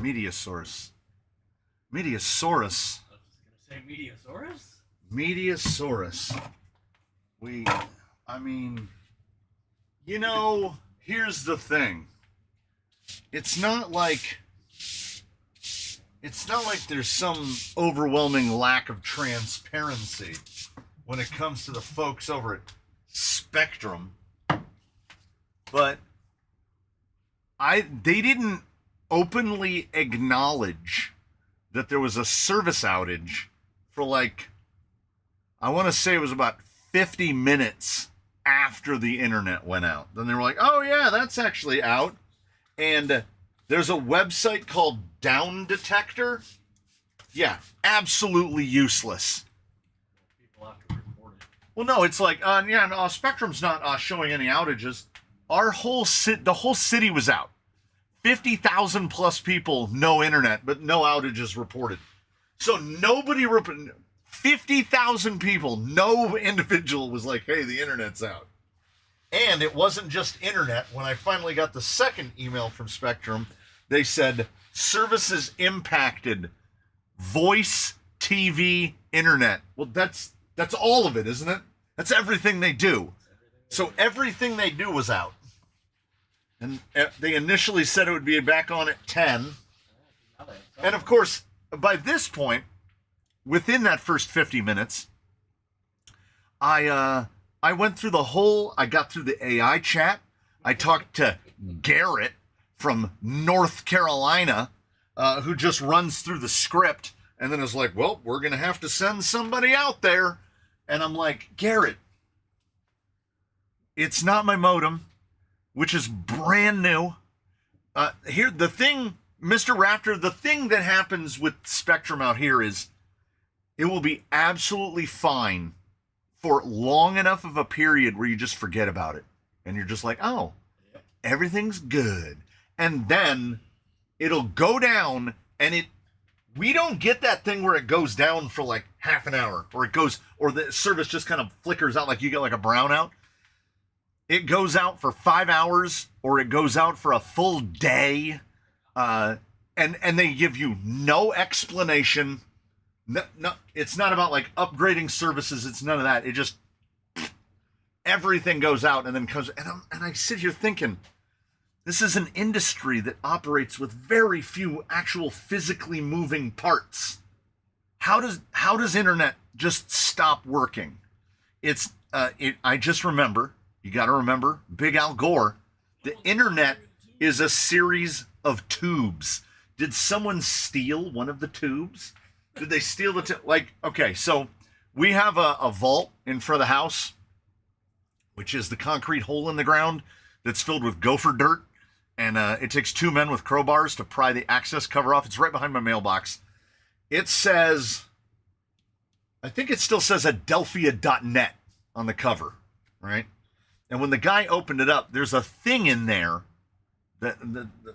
Mediasaurus. Mediasaurus. I was just gonna say Mediasaurus. Mediasaurus. I mean, here's the thing. It's not like there's some overwhelming lack of transparency when it comes to the folks over at Spectrum. But they didn't openly acknowledge that there was a service outage for I want to say it was about 50 minutes after the internet went out. Then they were like, oh yeah, that's actually out. And there's a website called Down Detector. Yeah, absolutely useless. People have to report it. Well, no, it's like, no, Spectrum's not showing any outages. The whole city was out. 50,000 plus people, no internet, but no outages reported. So nobody reported. 50,000 people, no individual was like, hey, the internet's out. And it wasn't just internet. When I finally got the second email from Spectrum, they said services impacted, voice, TV, internet. Well, that's all of it, isn't it? That's everything they do. So everything they do was out. And they initially said it would be back on at 10. And of course, by this point, within that first 50 minutes, I went through I got through the AI chat. I talked to Garrett from North Carolina, who just runs through the script and then is like, well, we're going to have to send somebody out there. And I'm like, Garrett, it's not my modem, which is brand new. Here, the thing, Mr. Raptor, the thing that happens with Spectrum out here is it will be absolutely fine for long enough of a period where you just forget about it. And you're just like, oh, everything's good. And then it'll go down and we don't get that thing where it goes down for like half an hour or the service just kind of flickers out like you get like a brownout. It goes out for 5 hours or it goes out for a full day. And they give you no explanation. No, it's not about like upgrading services. It's none of that. It just, everything goes out and then comes. And I sit here thinking, this is an industry that operates with very few actual physically moving parts. How does internet just stop working? I just remember, you got to remember, Big Al Gore, the internet is a series of tubes. Did someone steal one of the tubes? Did they steal okay, so we have a vault in front of the house, which is the concrete hole in the ground that's filled with gopher dirt. And it takes 2 men with crowbars to pry the access cover off. It's right behind my mailbox. It says, I think it still says Adelphia.net on the cover, right? And when the guy opened it up, there's a thing in there that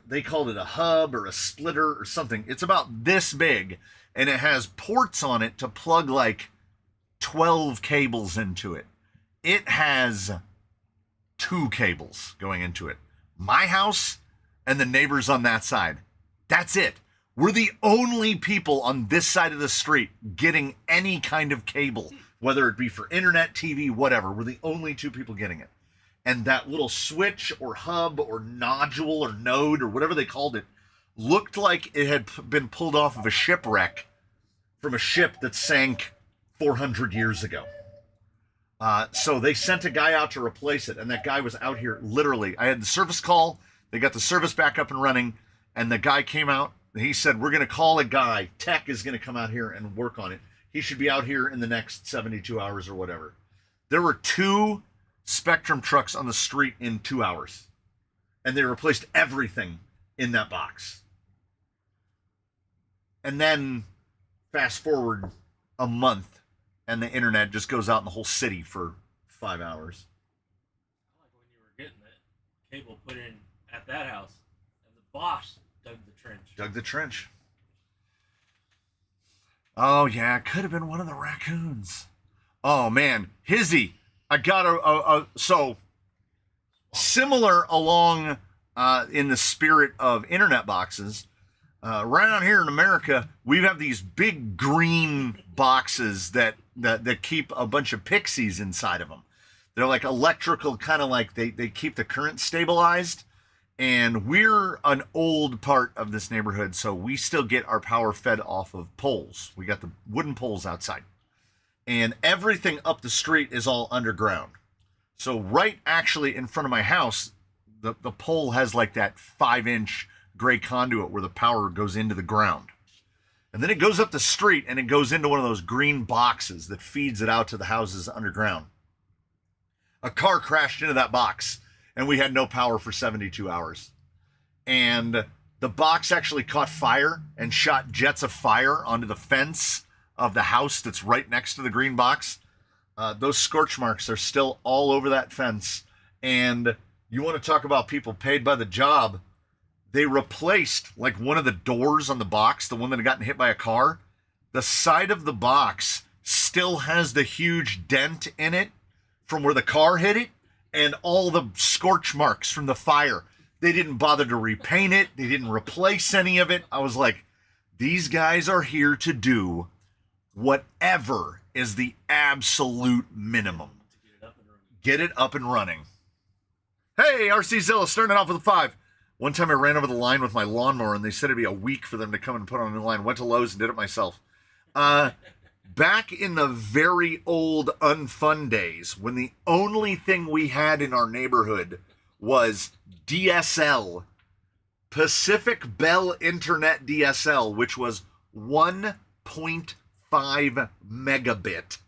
they called it a hub or a splitter or something. It's about this big. And it has ports on it to plug like 12 cables into it. It has 2 cables going into it. My house and the neighbors on that side. That's it. We're the only people on this side of the street getting any kind of cable, whether it be for internet, TV, whatever. We're the only 2 people getting it. And that little switch or hub or nodule or node or whatever they called it looked like it had been pulled off of a shipwreck from a ship that sank 400 years ago. So they sent a guy out to replace it, and that guy was out here literally. I had the service call. They got the service back up and running, and the guy came out. He said, we're going to call a guy. Tech is going to come out here and work on it. He should be out here in the next 72 hours or whatever. There were 2 Spectrum trucks on the street in 2 hours, and they replaced everything in that box. And then fast forward a month, and the internet just goes out in the whole city for 5 hours. I like when you were getting the cable put in at that house, and the boss dug the trench. Dug the trench. Oh, yeah, it could have been one of the raccoons. Oh, man. Hizzy, I got so similar along in the spirit of internet boxes. Around here in America, we have these big green boxes that keep a bunch of pixies inside of them. They're like electrical, kind of like they keep the current stabilized. And we're an old part of this neighborhood, so we still get our power fed off of poles. We got the wooden poles outside. And everything up the street is all underground. So right actually in front of my house, the pole has like that 5-inch gray conduit where the power goes into the ground. And then it goes up the street and it goes into one of those green boxes that feeds it out to the houses underground. A car crashed into that box and we had no power for 72 hours. And the box actually caught fire and shot jets of fire onto the fence of the house that's right next to the green box. Those scorch marks are still all over that fence. And you want to talk about people paid by the job. They replaced like one of the doors on the box, the one that had gotten hit by a car. The side of the box still has the huge dent in it from where the car hit it and all the scorch marks from the fire. They didn't bother to repaint it. They didn't replace any of it. I was like, these guys are here to do whatever is the absolute minimum. Get it up and running. Hey, RC Zilla, starting off with a 5. One time I ran over the line with my lawnmower and they said it'd be a week for them to come and put on a new line. Went to Lowe's and did it myself. Back in the very old unfun days, when the only thing we had in our neighborhood was DSL, Pacific Bell Internet DSL, which was 1.5 megabit.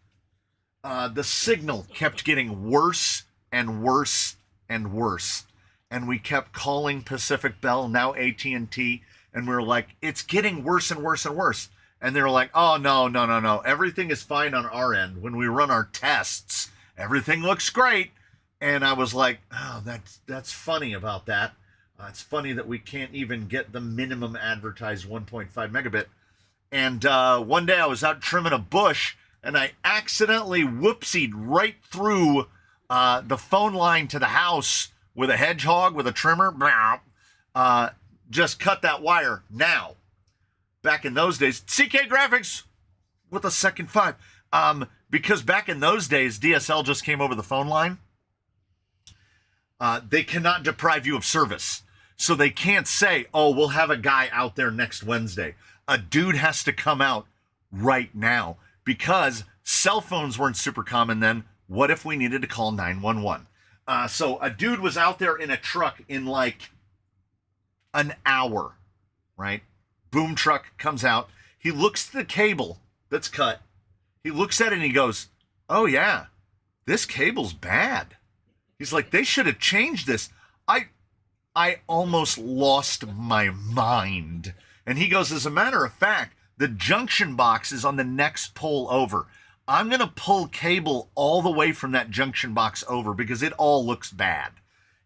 The signal kept getting worse and worse and worse. And we kept calling Pacific Bell, now AT&T, and we were like, it's getting worse and worse and worse. And they were like, oh, no. Everything is fine on our end. When we run our tests, everything looks great. And I was like, oh, that's funny about that. It's funny that we can't even get the minimum advertised 1.5 megabit. And one day I was out trimming a bush, and I accidentally whoopsied right through the phone line to the house with a hedgehog, with a trimmer. Just cut that wire now. Back in those days, CK Graphics with a second 5. Because back in those days, DSL just came over the phone line. They cannot deprive you of service. So they can't say, oh, we'll have a guy out there next Wednesday. A dude has to come out right now. Because cell phones weren't super common then. What if we needed to call 911? So a dude was out there in a truck in like an hour, right? Boom truck comes out. He looks at the cable that's cut. He looks at it and he goes, oh yeah, this cable's bad. He's like, they should have changed this. I almost lost my mind. And he goes, as a matter of fact, the junction box is on the next pole over. I'm going to pull cable all the way from that junction box over because it all looks bad.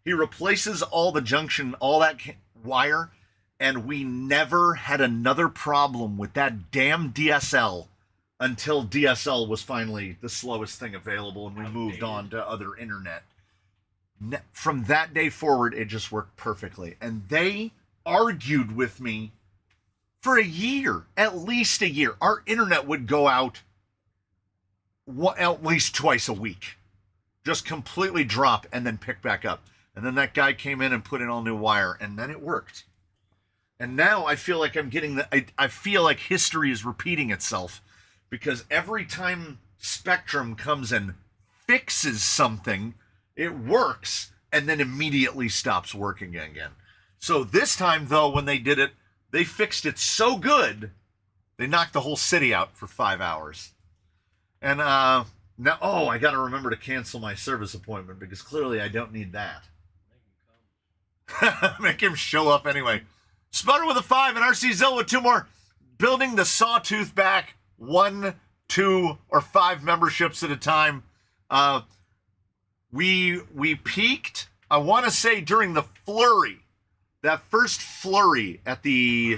He replaces all the junction, all that wire, and we never had another problem with that damn DSL until DSL was finally the slowest thing available and we moved on to other internet. From that day forward, it just worked perfectly. And they argued with me for a year, at least a year. Our internet would go out at least twice a week, just completely drop and then pick back up. And then that guy came in and put in all new wire, and then it worked. And now I feel like I'm getting I feel like history is repeating itself because every time Spectrum comes and fixes something, it works and then immediately stops working again. So this time, though, when they did it, they fixed it so good, they knocked the whole city out for 5 hours. And now, I got to remember to cancel my service appointment because clearly I don't need that. Make him show up anyway. Sputter with a 5 and RC Zill with 2 more. Building the Sawtooth back 1, 2, or 5 memberships at a time. We peaked, I want to say, during the flurry. That first flurry at the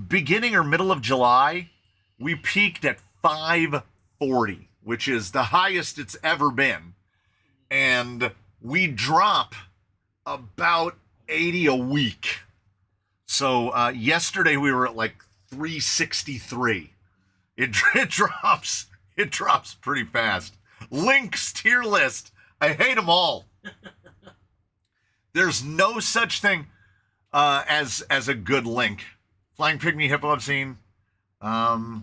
beginning or middle of July, we peaked at 540, which is the highest it's ever been. And we drop about 80 a week. So yesterday we were at like 363. It drops. It drops pretty fast. Links tier list. I hate them all. There's no such thing as a good link. Flying Pygmy Hippo I've seen. No,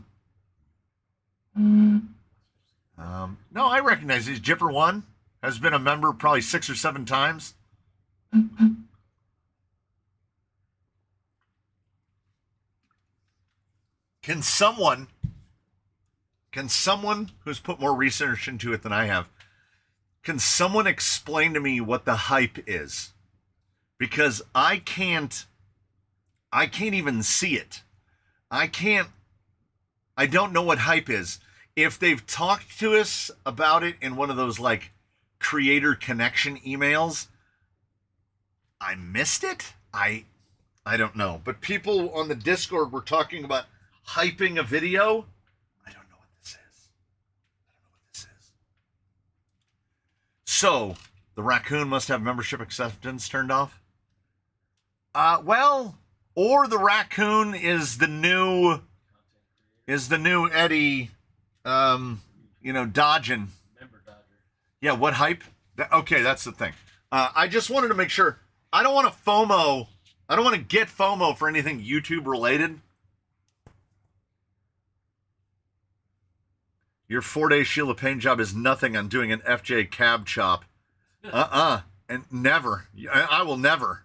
I recognize these. Jipper One has been a member probably 6 or 7 times. Can someone who's put more research into it than I have, can someone explain to me what the hype is? Because I can't even see it. I don't know what hype is. If they've talked to us about it in one of those like creator connection emails, I missed it. I don't know. But people on the Discord were talking about hyping a video. I don't know what this is. So the raccoon must have membership acceptance turned off. Well, or the raccoon is the new Eddie, dodging. Member dodger. Yeah, what hype? Okay, that's the thing. I just wanted to make sure. I don't want to FOMO. I don't want to get FOMO for anything YouTube related. Your 4-day Sheila Payne job is nothing on doing an FJ cab chop. And never. I will never.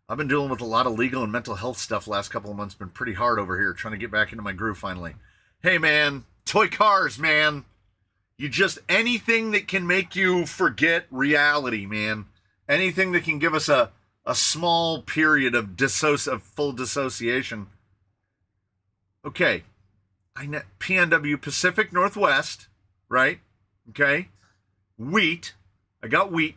I've been dealing with a lot of legal and mental health stuff last couple of months. Been pretty hard over here, trying to get back into my groove finally. Hey, man. Toy cars, man. Anything that can make you forget reality, man. Anything that can give us a small period of full dissociation. Okay. PNW, Pacific Northwest, right? Okay. Wheat. I got wheat.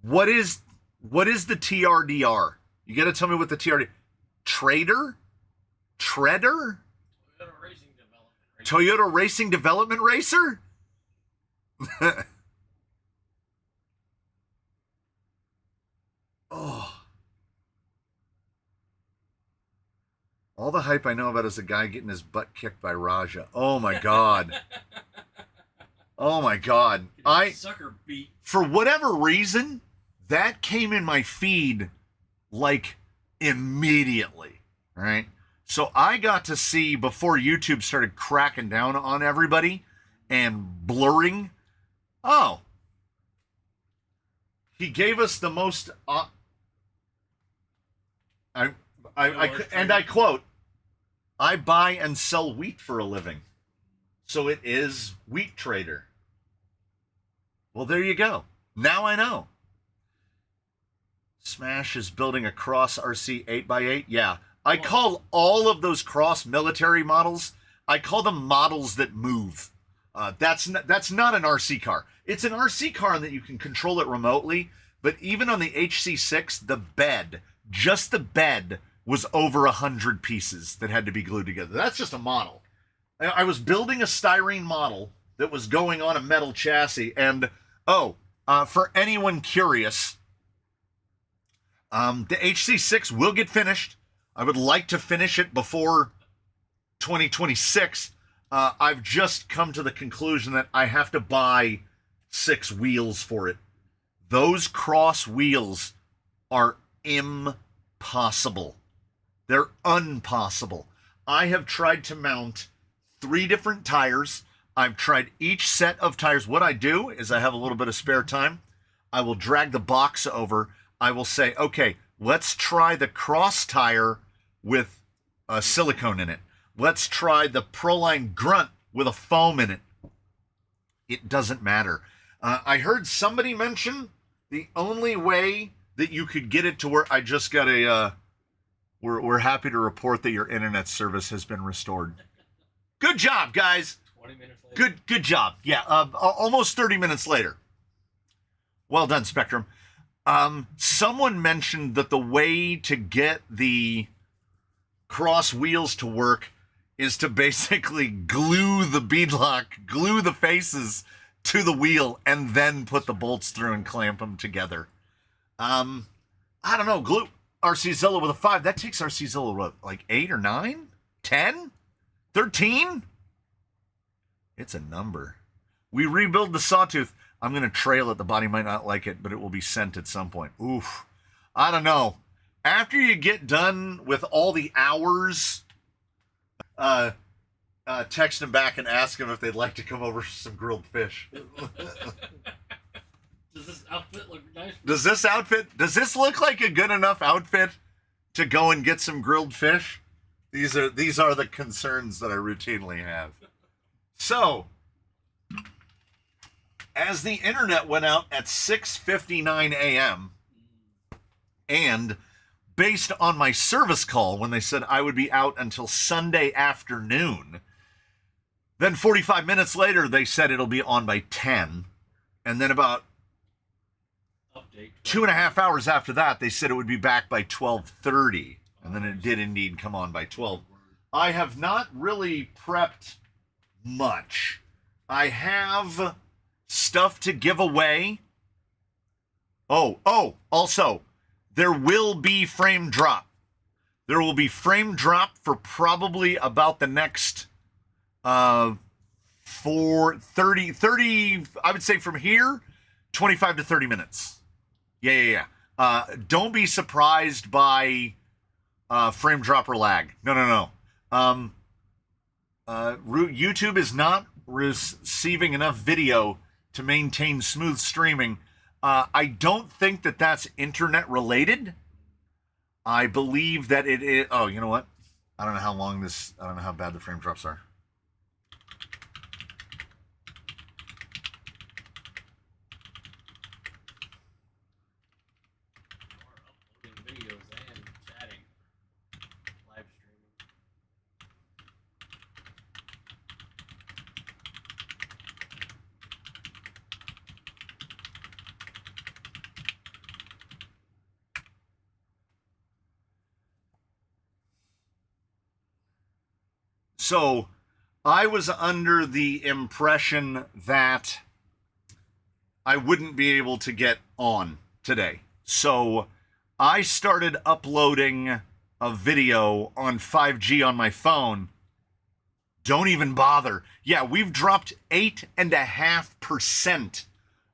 What is the TRDR? You got to tell me what the TRDR. Trader? Treader? Toyota Racing Development Racer? Oh. All the hype I know about is a guy getting his butt kicked by Raja. Oh my God. Oh my God. Sucker beat. For whatever reason, that came in my feed like immediately, right? So I got to see before YouTube started cracking down on everybody and blurring. Oh, he gave us the most. I quote, I buy and sell wheat for a living. So it is Wheat Trader. Well, there you go. Now I know. Smash is building a cross RC 8x8. Yeah. I call all of those cross military models, I call them models that move. That's not an RC car. It's an RC car in that you can control it remotely, but even on the HC6, the bed, just the bed, was over 100 pieces that had to be glued together. That's just a model. I was building a styrene model that was going on a metal chassis, and for anyone curious, the HC6 will get finished. I would like to finish it before 2026. I've just come to the conclusion that I have to buy 6 wheels for it. Those cross wheels are impossible. They're impossible. I have tried to mount 3 different tires. I've tried each set of tires. What I do is I have a little bit of spare time. I will drag the box over. I will say, okay, let's try the cross tire with silicone in it. Let's try the Proline Grunt with a foam in it. It doesn't matter. I heard somebody mention the only way that you could get it to where I just got we're happy to report that your internet service has been restored. Good job, guys. 20 minutes later. Good job. Yeah, almost 30 minutes later. Well done, Spectrum. Someone mentioned that the way to get the cross wheels to work is to basically glue the beadlock, glue the faces to the wheel, and then put the bolts through and clamp them together. I don't know, RCZilla with a 5. That takes RCZilla, what, like 8 or 9? 10? 13? It's a number. We rebuild the Sawtooth. I'm going to trail it. The body might not like it, but it will be sent at some point. Oof. I don't know. After you get done with all the hours, text them back and ask them if they'd like to come over for some grilled fish. Does this outfit look nice? Does this look like a good enough outfit to go and get some grilled fish? These are the concerns that I routinely have. So, as the internet went out at 6:59 a.m., and based on my service call when they said I would be out until Sunday afternoon, then 45 minutes later they said it'll be on by 10, and then about Update. 2.5 hours after that they said it would be back by 12:30, and then it did indeed come on by 12. I have not really prepped much. I have stuff to give away. Also, there will be frame drop. There will be frame drop for probably about the next 30, I would say from here, 25 to 30 minutes. Yeah. Don't be surprised by frame drop or lag. No. YouTube is not receiving enough video to maintain smooth streaming. I don't think that that's internet related. I believe that it is. Oh, you know what? I don't know how bad the frame drops are. Or uploading videos and chatting, live streaming. So, I was under the impression that I wouldn't be able to get on today. So, I started uploading a video on 5G on my phone. Don't even bother. Yeah, we've dropped 8.5%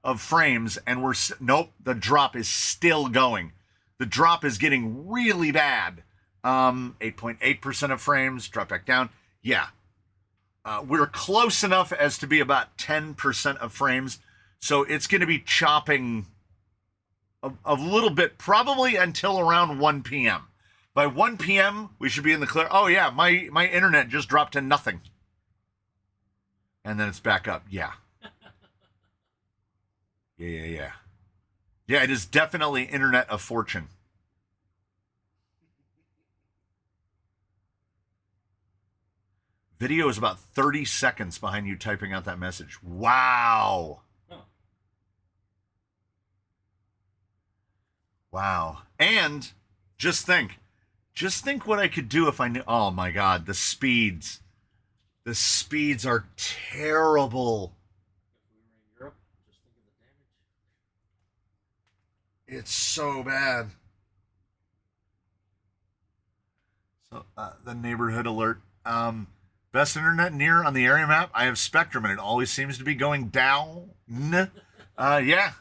of frames, and nope, the drop is still going. The drop is getting really bad. 8.8% of frames, drop back down. Yeah. We're close enough as to be about 10% of frames. So it's going to be chopping a little bit, probably until around 1 p.m. By 1 p.m., we should be in the clear. Oh, yeah, my internet just dropped to nothing. And then it's back up. Yeah. Yeah, it is definitely internet of fortune. Video is about 30 seconds behind you typing out that message. Wow. Huh. Wow. And just think what I could do if I knew. Oh my God, the speeds. The speeds are terrible. If we were in Europe, just think of the damage. It's so bad. So the neighborhood alert. Best internet near on the area map. I have Spectrum, and it always seems to be going down. Yeah.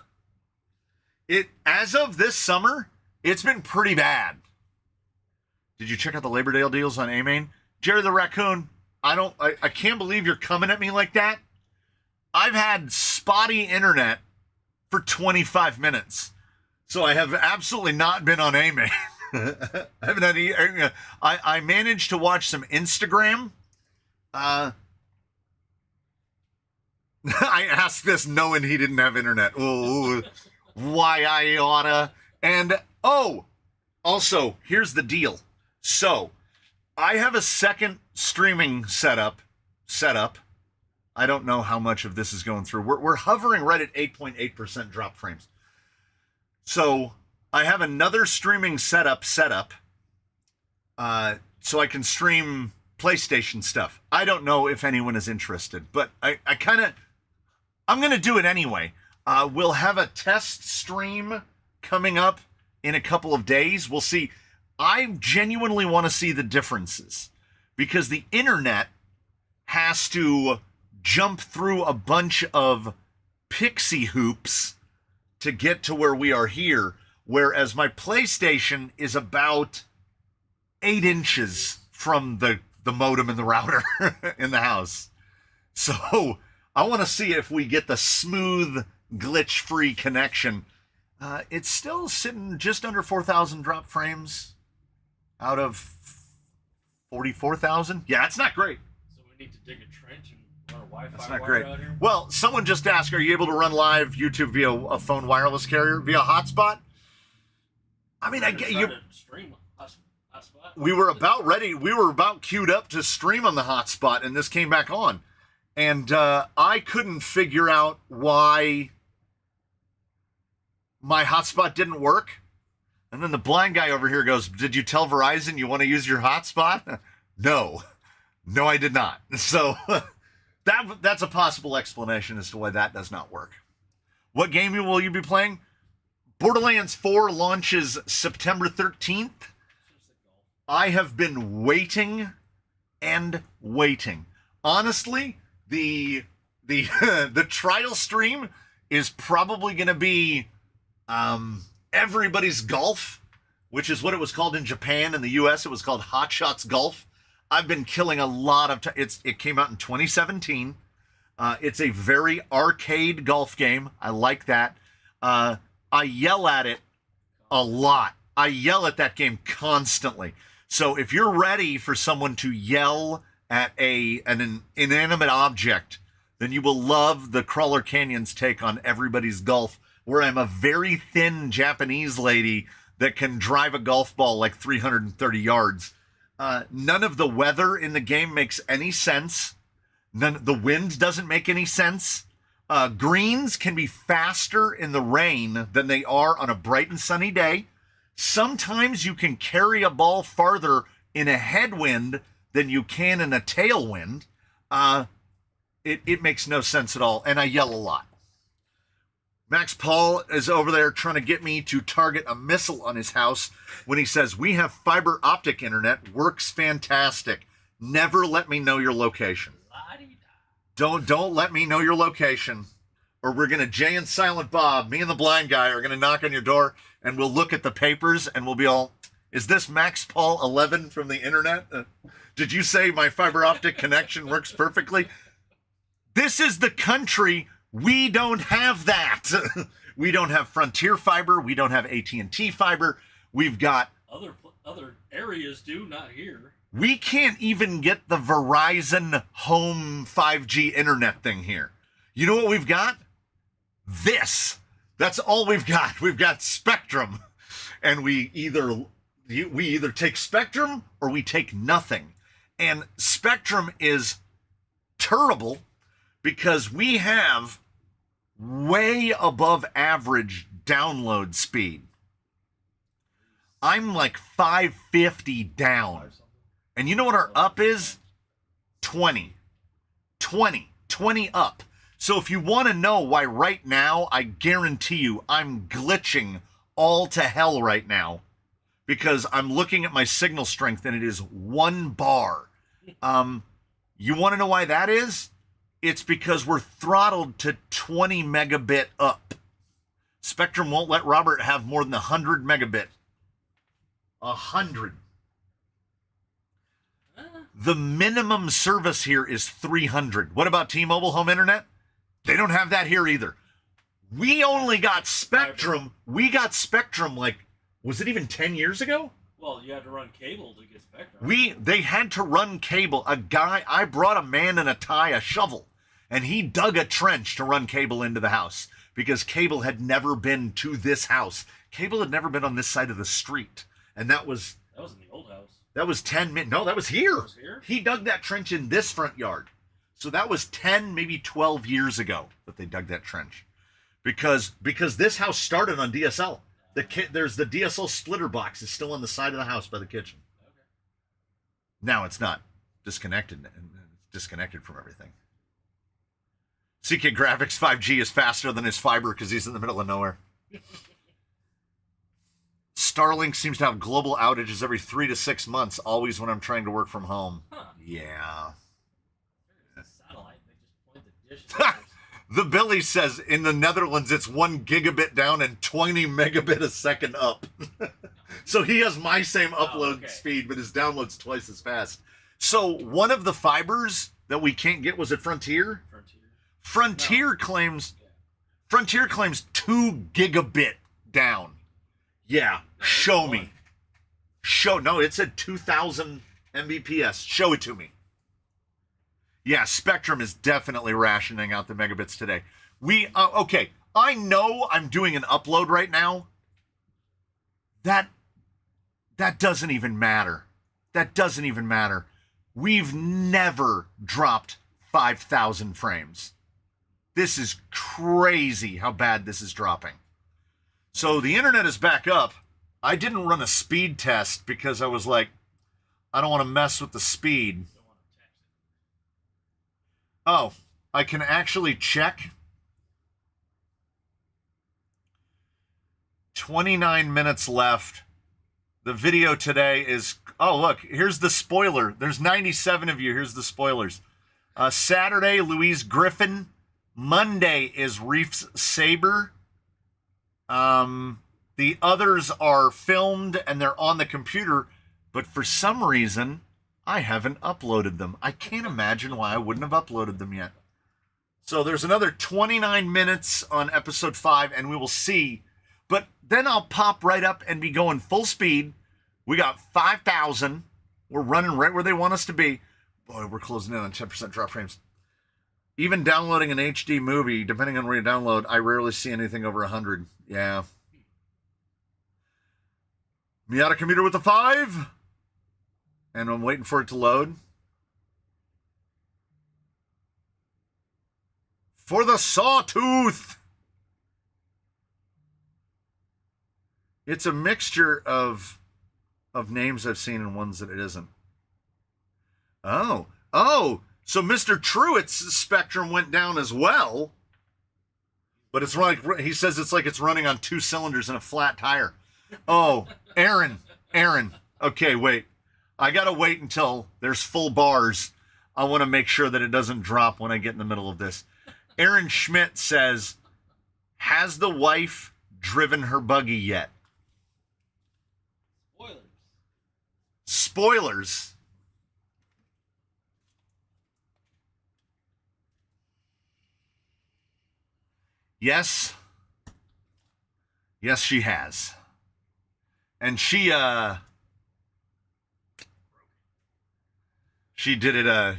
As of this summer, it's been pretty bad. Did you check out the Labor Day deals on A-Main? Jerry the Raccoon, I can't believe you're coming at me like that. I've had spotty internet for 25 minutes, so I have absolutely not been on A-Main. I haven't had I managed to watch some Instagram. I asked this knowing he didn't have internet. Oh, why I oughta. And also, here's the deal. So, I have a second streaming setup. I don't know how much of this is going through. We're hovering right at 8.8% drop frames. So, I have another streaming setup so I can stream PlayStation stuff. I don't know if anyone is interested, but I'm going to do it anyway. We'll have a test stream coming up in a couple of days. We'll see. I genuinely want to see the differences because the internet has to jump through a bunch of pixie hoops to get to where we are here, whereas my PlayStation is about 8 inches from the modem and the router in the house. So I want to see if we get the smooth, glitch-free connection. It's still sitting just under 4,000 drop frames out of 44,000. Yeah, it's not great. So we need to dig a trench and run a Wi-Fi That's not wire great. out here? Well, someone just asked, are you able to run live YouTube via a phone wireless carrier, via hotspot? I mean, I get you. Stream hotspot. We were about ready. We were about queued up to stream on the hotspot, and this came back on. And I couldn't figure out why my hotspot didn't work. And then the blind guy over here goes, did you tell Verizon you want to use your hotspot? No, I did not. So that's a possible explanation as to why that does not work. What game will you be playing? Borderlands 4 launches September 13th. I have been waiting and waiting. Honestly, the the trial stream is probably going to be everybody's golf, which is what it was called in Japan. In the US, it was called Hot Shots Golf. I've been killing a lot of time. It came out in 2017. It's a very arcade golf game. I like that. I yell at it a lot. I yell at that game constantly. So if you're ready for someone to yell at an inanimate object, then you will love the Crawler Canyon's take on everybody's golf, where I'm a very thin Japanese lady that can drive a golf ball like 330 yards. None of the weather in the game makes any sense. The wind doesn't make any sense. Greens can be faster in the rain than they are on a bright and sunny day. Sometimes you can carry a ball farther in a headwind than you can in a tailwind. It makes no sense at all, and I yell a lot. Max Paul is over there trying to get me to target a missile on his house when he says, we have fiber optic internet, works fantastic. Never let me know your location. Don't let me know your location, or we're going to Jay and Silent Bob, me and the blind guy, are going to knock on your door, and we'll look at the papers, and we'll be all, is this Max Paul 11 from the internet? Did you say my fiber optic connection works perfectly? This is the country. We don't have that. We don't have Frontier Fiber. We don't have AT&T Fiber. We've got... Other areas do, not here. We can't even get the Verizon home 5G internet thing here. You know what we've got? This. That's all we've got. We've got Spectrum. And we either take Spectrum or we take nothing. And Spectrum is terrible because we have way above average download speed. I'm like 550 down. And you know what our up is? 20 up. So if you want to know why right now, I guarantee you I'm glitching all to hell right now because I'm looking at my signal strength and it is 1 bar. You want to know why that is? It's because we're throttled to 20 megabit up. Spectrum won't let Robert have more than 100 megabit. 100. The minimum service here is 300. What about T-Mobile home internet? They don't have that here either. We only got Spectrum. We got Spectrum like, was it even 10 years ago? Well, you had to run cable to get Spectrum. They had to run cable. I brought a man in a tie, a shovel, and he dug a trench to run cable into the house because cable had never been to this house. Cable had never been on this side of the street. And that was in the old house. That was 10 minutes. No, that was here. That was here? He dug that trench in this front yard. So that was 10, maybe 12 years ago that they dug that trench. Because this house started on DSL. There's the DSL splitter box is still on the side of the house by the kitchen. Okay. Now it's not disconnected. It's disconnected from everything. CK Graphics 5G is faster than his fiber because he's in the middle of nowhere. Starlink seems to have global outages every 3 to 6 months, always when I'm trying to work from home. Huh. Yeah. It's a satellite. They just point the dish. at us. The Billy says in the Netherlands it's 1 gigabit down and 20 megabit a second up. So he has my same upload okay. speed, but his download's twice as fast. So one of the fibers that we can't get, was it Frontier? Frontier. Frontier claims 2 gigabit down. Yeah, show me. No, it said 2000 Mbps. Show it to me. Yeah, Spectrum is definitely rationing out the megabits today. Okay, I know I'm doing an upload right now. That doesn't even matter. That doesn't even matter. We've never dropped 5,000 frames. This is crazy how bad this is dropping. So the internet is back up. I didn't run a speed test because I was like, I don't want to mess with the speed. Oh, I can actually check. 29 minutes left. The video today is, oh, look, here's the spoiler. There's 97 of you. Here's the spoilers. Saturday, Louise Griffin. Monday is Reef's Saber. The others are filmed and they're on the computer, but for some reason, I haven't uploaded them. I can't imagine why I wouldn't have uploaded them yet. So there's another 29 minutes on episode 5, and we will see. But then I'll pop right up and be going full speed. We got 5,000. We're running right where they want us to be. Boy, we're closing in on 10% drop frames. Even downloading an HD movie, depending on where you download, I rarely see anything over 100. Yeah. Miata commuter with a 5. And I'm waiting for it to load. For the Sawtooth. It's a mixture of names I've seen and ones that it isn't. Oh. So Mr. Truitt's Spectrum went down as well. But it's like, he says it's like it's running on 2 cylinders and a flat tire. Oh, Aaron. Okay, wait. I gotta wait until there's full bars. I want to make sure that it doesn't drop when I get in the middle of this. Aaron Schmidt says, has the wife driven her buggy yet? Spoilers. Yes, she has. And she did it.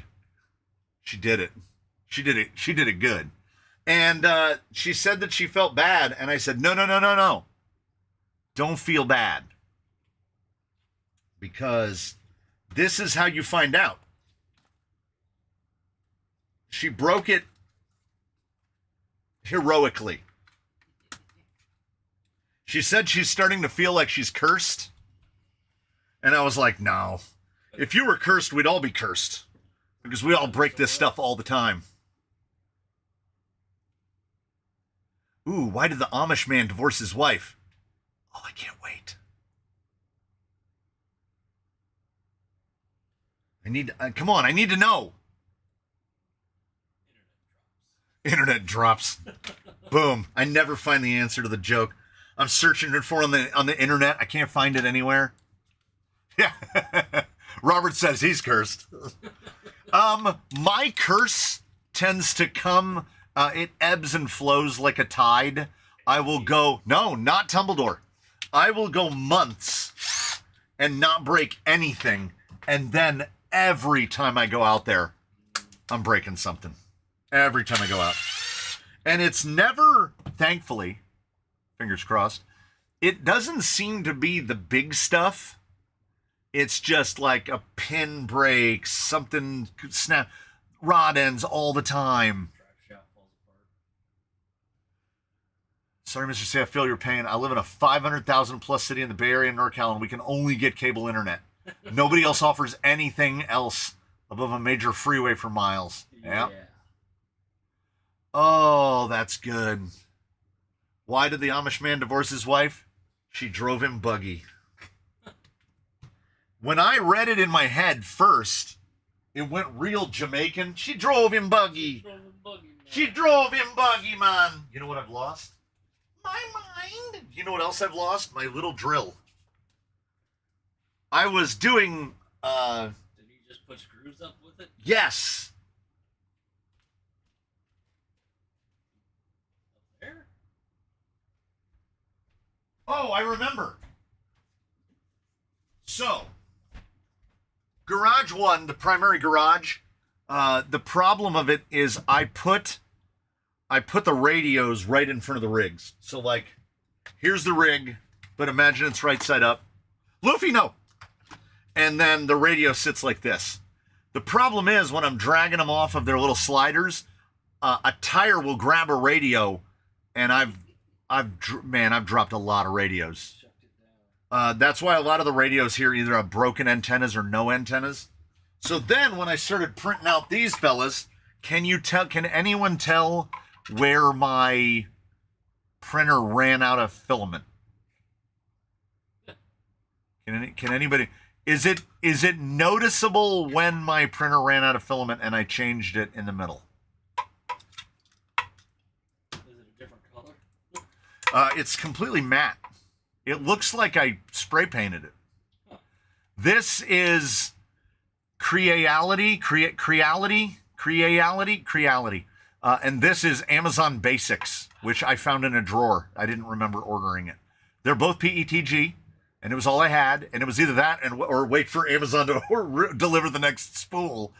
She did it good. And she said that she felt bad. And I said, no. Don't feel bad. Because this is how you find out. She broke it heroically. She said she's starting to feel like she's cursed. And I was like, no. If you were cursed, we'd all be cursed. Because we all break this stuff all the time. Ooh, why did the Amish man divorce his wife? Oh, I can't wait. Come on, I need to know. Internet drops. Boom. I never find the answer to the joke. I'm searching it for on the internet. I can't find it anywhere. Yeah. Robert says he's cursed. My curse tends to come, it ebbs and flows like a tide. I will go, no, not Tumbledore. I will go months and not break anything. And then every time I go out there, I'm breaking something. Every time I go out. And it's never, thankfully, fingers crossed, it doesn't seem to be the big stuff. It's just like a pin break, something snap, rod ends all the time. Sorry, Mr. C, I feel your pain. I live in a 500,000 plus city in the Bay Area and NorCal, and we can only get cable internet. Nobody else offers anything else above a major freeway for miles. Yeah. Oh, that's good. Why did the Amish man divorce his wife? She drove him buggy. When I read it in my head first, it went real Jamaican. She drove him buggy. She drove him buggy, man. You know what I've lost? My mind. You know what else I've lost? My little drill. I was doing, Did you just put screws up with it? yes. Up there? Oh, I remember. So, garage one, the primary garage, the problem of it is I put the radios right in front of the rigs. So, like, here's the rig, but imagine it's right side up. Luffy, no. And then the radio sits like this. The problem is when I'm dragging them off of their little sliders, a tire will grab a radio, and I've dropped a lot of radios. That's why a lot of the radios here either have broken antennas or no antennas. So then when I started printing out these fellas, can anyone tell where my printer ran out of filament? Can anybody? Is it noticeable when my printer ran out of filament and I changed it in the middle? Is it a different color? It's completely matte. It looks like I spray painted it. Huh. This is Creality. And this is Amazon Basics, which I found in a drawer. I didn't remember ordering it. They're both PETG, and it was all I had. And it was either that or wait for Amazon to deliver the next spool.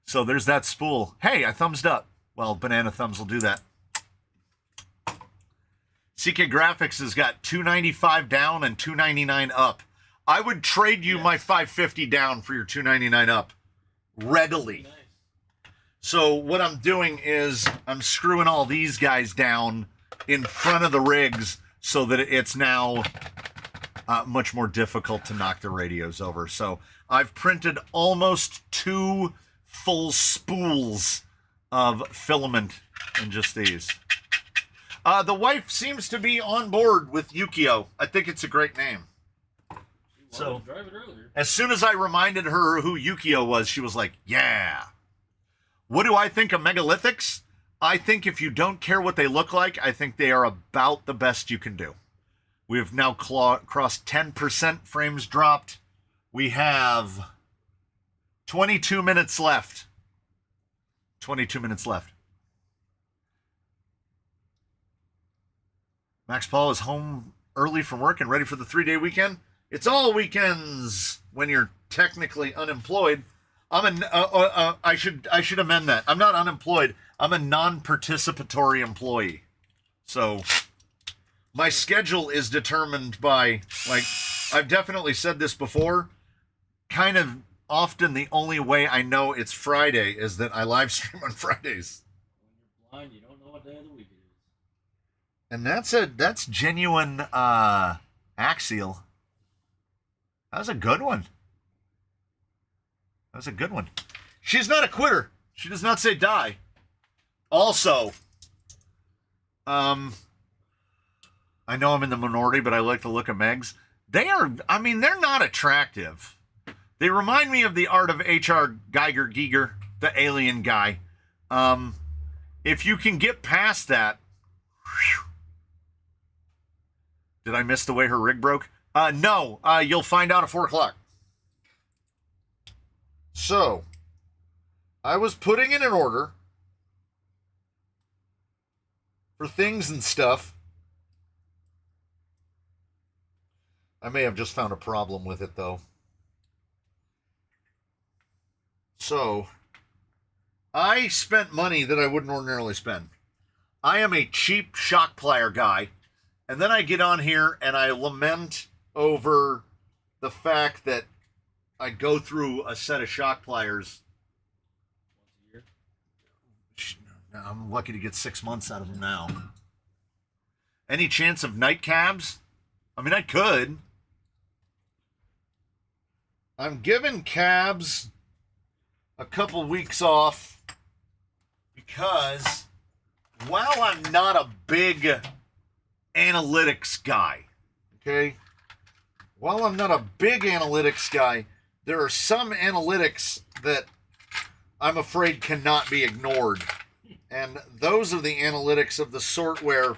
So there's that spool. Hey, I thumbsed up. Well, banana thumbs will do that. CK Graphics has got $295 down and $299 up. I would trade you my $550 down for your $299 up readily. Nice. So what I'm doing is I'm screwing all these guys down in front of the rigs so that it's now much more difficult to knock the radios over. So I've printed almost 2 full spools of filament in just these. The wife seems to be on board with Yukio. I think it's a great name. She wanted to drive it earlier. As soon as I reminded her who Yukio was, she was like, yeah. What do I think of megalithics? I think if you don't care what they look like, I think they are about the best you can do. We have now crossed 10% frames dropped. We have 22 minutes left. 22 minutes left. Max Paul is home early from work and ready for the 3-day weekend. It's all weekends when you're technically unemployed. I should amend that. I'm not unemployed. I'm a non-participatory employee. So my schedule is determined by, like, I've definitely said this before, kind of often the only way I know it's Friday is that I live stream on Fridays. When you're blind, you don't know what day of the week it is. And that's genuine Axial. That was a good one. That was a good one. She's not a quitter. She does not say die. Also, I know I'm in the minority, but I like the look of Megs. They're not attractive. They remind me of the art of H.R. Giger, the alien guy. If you can get past that, whew. Did I miss the way her rig broke? No, you'll find out at 4 o'clock. So, I was putting in an order for things and stuff. I may have just found a problem with it, though. So, I spent money that I wouldn't ordinarily spend. I am a cheap shock plier guy. And then I get on here and I lament over the fact that I go through a set of shock pliers. Once a year. I'm lucky to get 6 months out of them now. Any chance of night cabs? I mean, I could. I'm giving cabs a couple weeks off because while I'm not a big analytics guy, Okay? While I'm not a big analytics guy, there are some analytics that I'm afraid cannot be ignored. And those are the analytics of the sort where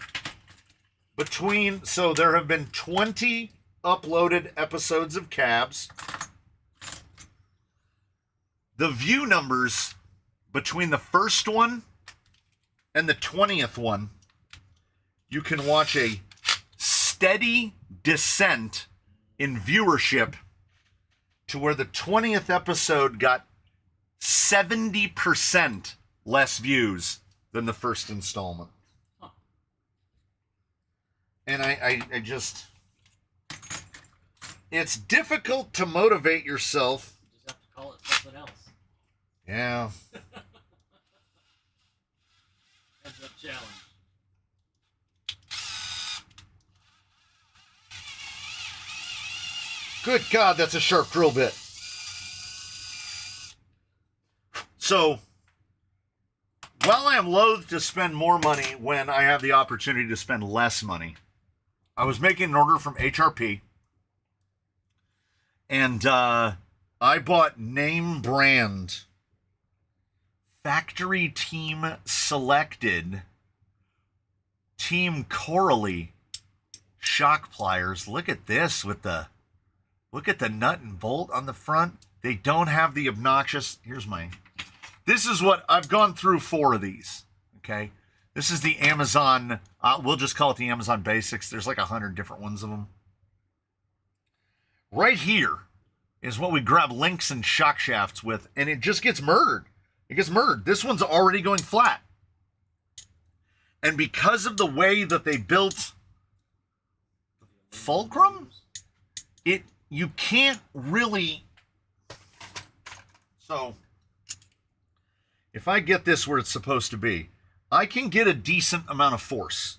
so there have been 20 uploaded episodes of Cabs. The view numbers between the first one and the 20th one, you can watch a steady descent in viewership to where the 20th episode got 70% less views than the first installment. Huh. And I just... It's difficult to motivate yourself. You just have to call it something else. Yeah. Heads up challenge. Good God, that's a sharp drill bit. So, while I am loath to spend more money when I have the opportunity to spend less money, I was making an order from HRP, and I bought name brand factory team selected Team Coralie shock pliers. Look at this look at the nut and bolt on the front. They don't have the obnoxious, this is what, I've gone through 4 of these, okay? This is the Amazon, we'll just call it the Amazon Basics. There's like 100 different ones of them. Right here is what we grab links and shock shafts with, and it just gets murdered. It gets murdered. This one's already going flat. And because of the way that they built Fulcrum, you can't really... So, if I get this where it's supposed to be, I can get a decent amount of force.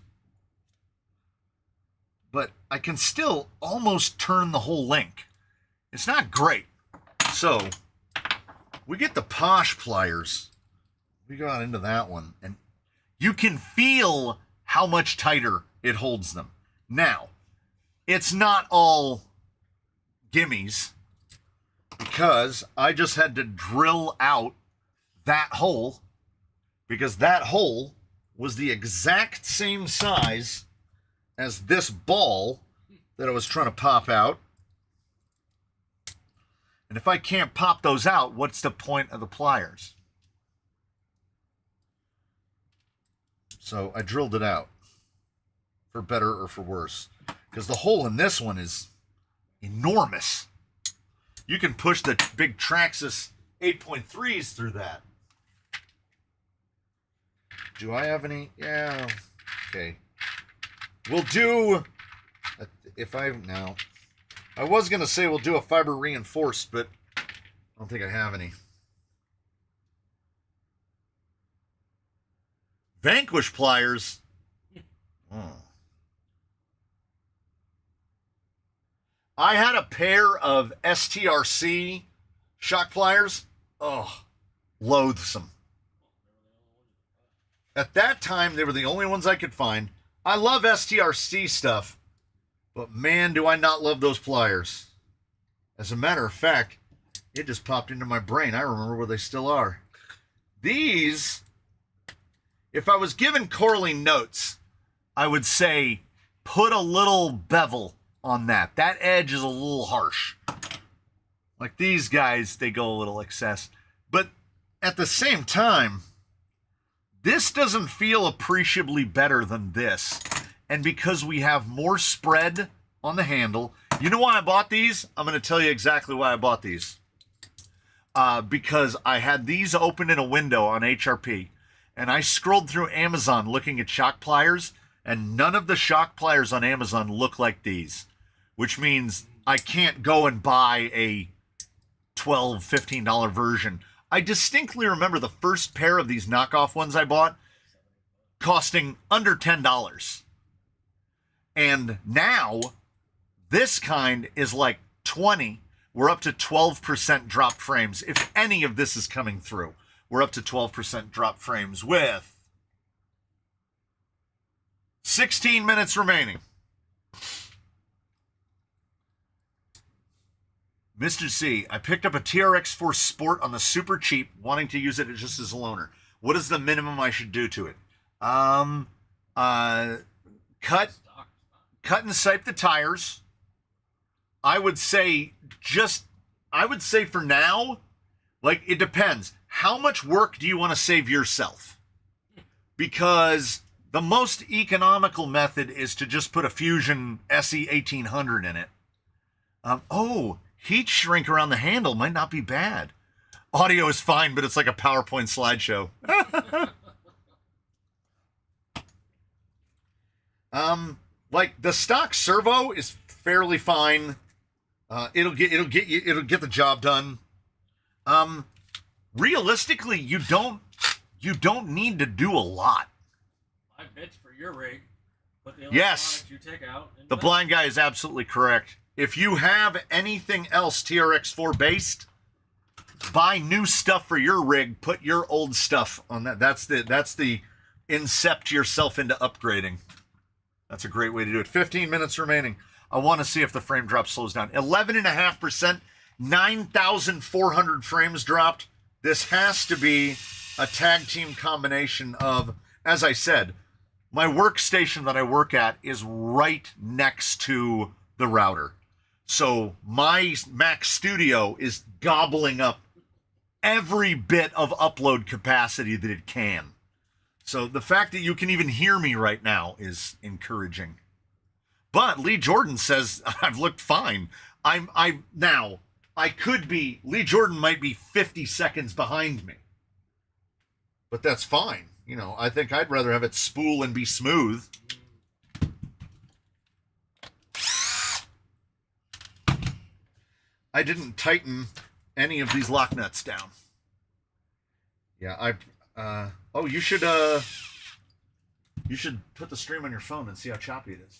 But I can still almost turn the whole link. It's not great. So, we get the Posh pliers. We got into that one. And you can feel how much tighter it holds them. Now, it's not all gimmies, because I just had to drill out that hole, because that hole was the exact same size as this ball that I was trying to pop out. And if I can't pop those out, what's the point of the pliers? So I drilled it out, for better or for worse, because the hole in this one is enormous. You can push the big Traxxas 8.3s through that. Do I have any? Yeah. Okay. We'll do, I was going to say we'll do a fiber reinforced, but I don't think I have any. Vanquish pliers. Oh. I had a pair of STRC shock pliers. Oh, loathsome. At that time, they were the only ones I could find. I love STRC stuff, but man, do I not love those pliers. As a matter of fact, it just popped into my brain. I remember where they still are. These, if I was given Coralie notes, I would say put a little bevel on that. That edge is a little harsh. Like these guys, they go a little excess. But at the same time, this doesn't feel appreciably better than this. And because we have more spread on the handle, you know why I bought these? I'm going to tell you exactly why I bought these. Because I had these open in a window on HRP, and I scrolled through Amazon looking at shock pliers, and none of the shock pliers on Amazon look like these, which means I can't go and buy a $12, $15 version. I distinctly remember the first pair of these knockoff ones I bought costing under $10. And now this kind is like 20. We're up to 12% drop frames. If any of this is coming through, we're up to 12% drop frames with 16 minutes remaining. Mr. C, I picked up a TRX4 Sport on the super cheap, wanting to use it just as a loaner. What is the minimum I should do to it? Cut and sipe the tires. I would say for now, like, it depends. How much work do you want to save yourself? Because the most economical method is to just put a Fusion SE 1800 in it. Heat shrink around the handle might not be bad. Audio is fine, but it's like a PowerPoint slideshow. Like the stock servo is fairly fine. It'll get the job done. Realistically, you don't need to do a lot. 5 bits for your rig. But the yes, you take out. The blind guy is absolutely correct. If you have anything else TRX4 based, buy new stuff for your rig. Put your old stuff on that. That's the incept yourself into upgrading. That's a great way to do it. 15 minutes remaining. I want to see if the frame drop slows down. 11.5%, 9,400 frames dropped. This has to be a tag team combination of, as I said, my workstation that I work at is right next to the router. So my Mac Studio is gobbling up every bit of upload capacity that it can. So the fact that you can even hear me right now is encouraging. But Lee Jordan says I've looked fine. Lee Jordan might be 50 seconds behind me. But that's fine. You know, I think I'd rather have it spool and be smooth. I didn't tighten any of these lock nuts down. Yeah, you should put the stream on your phone and see how choppy it is.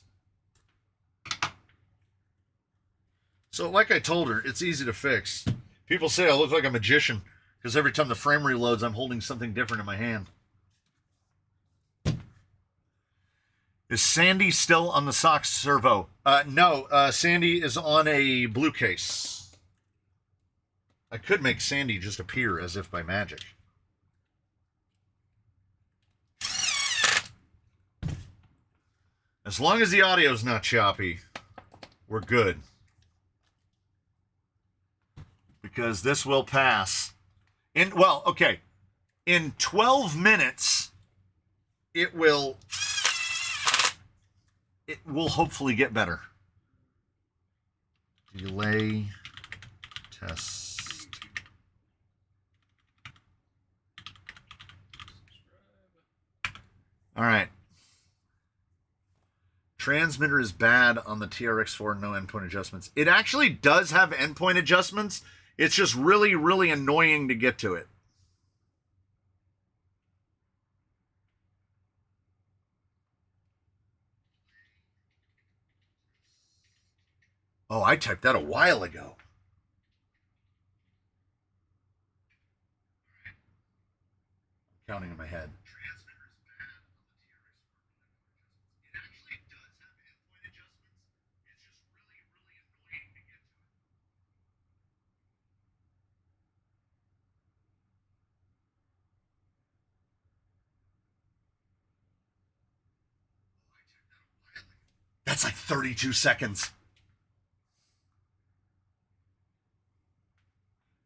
So like I told her, it's easy to fix. People say I look like a magician because every time the frame reloads, I'm holding something different in my hand. Is Sandy still on the Sox servo? No, Sandy is on a blue case. I could make Sandy just appear as if by magic. As long as the audio's not choppy, we're good. Because this will pass. In 12 minutes, it will hopefully get better. Delay test. All right. Transmitter is bad on the TRX4, no endpoint adjustments. It actually does have endpoint adjustments. It's just really, really annoying to get to it. Oh, I typed that a while ago. I'm counting in my head. That's like 32 seconds.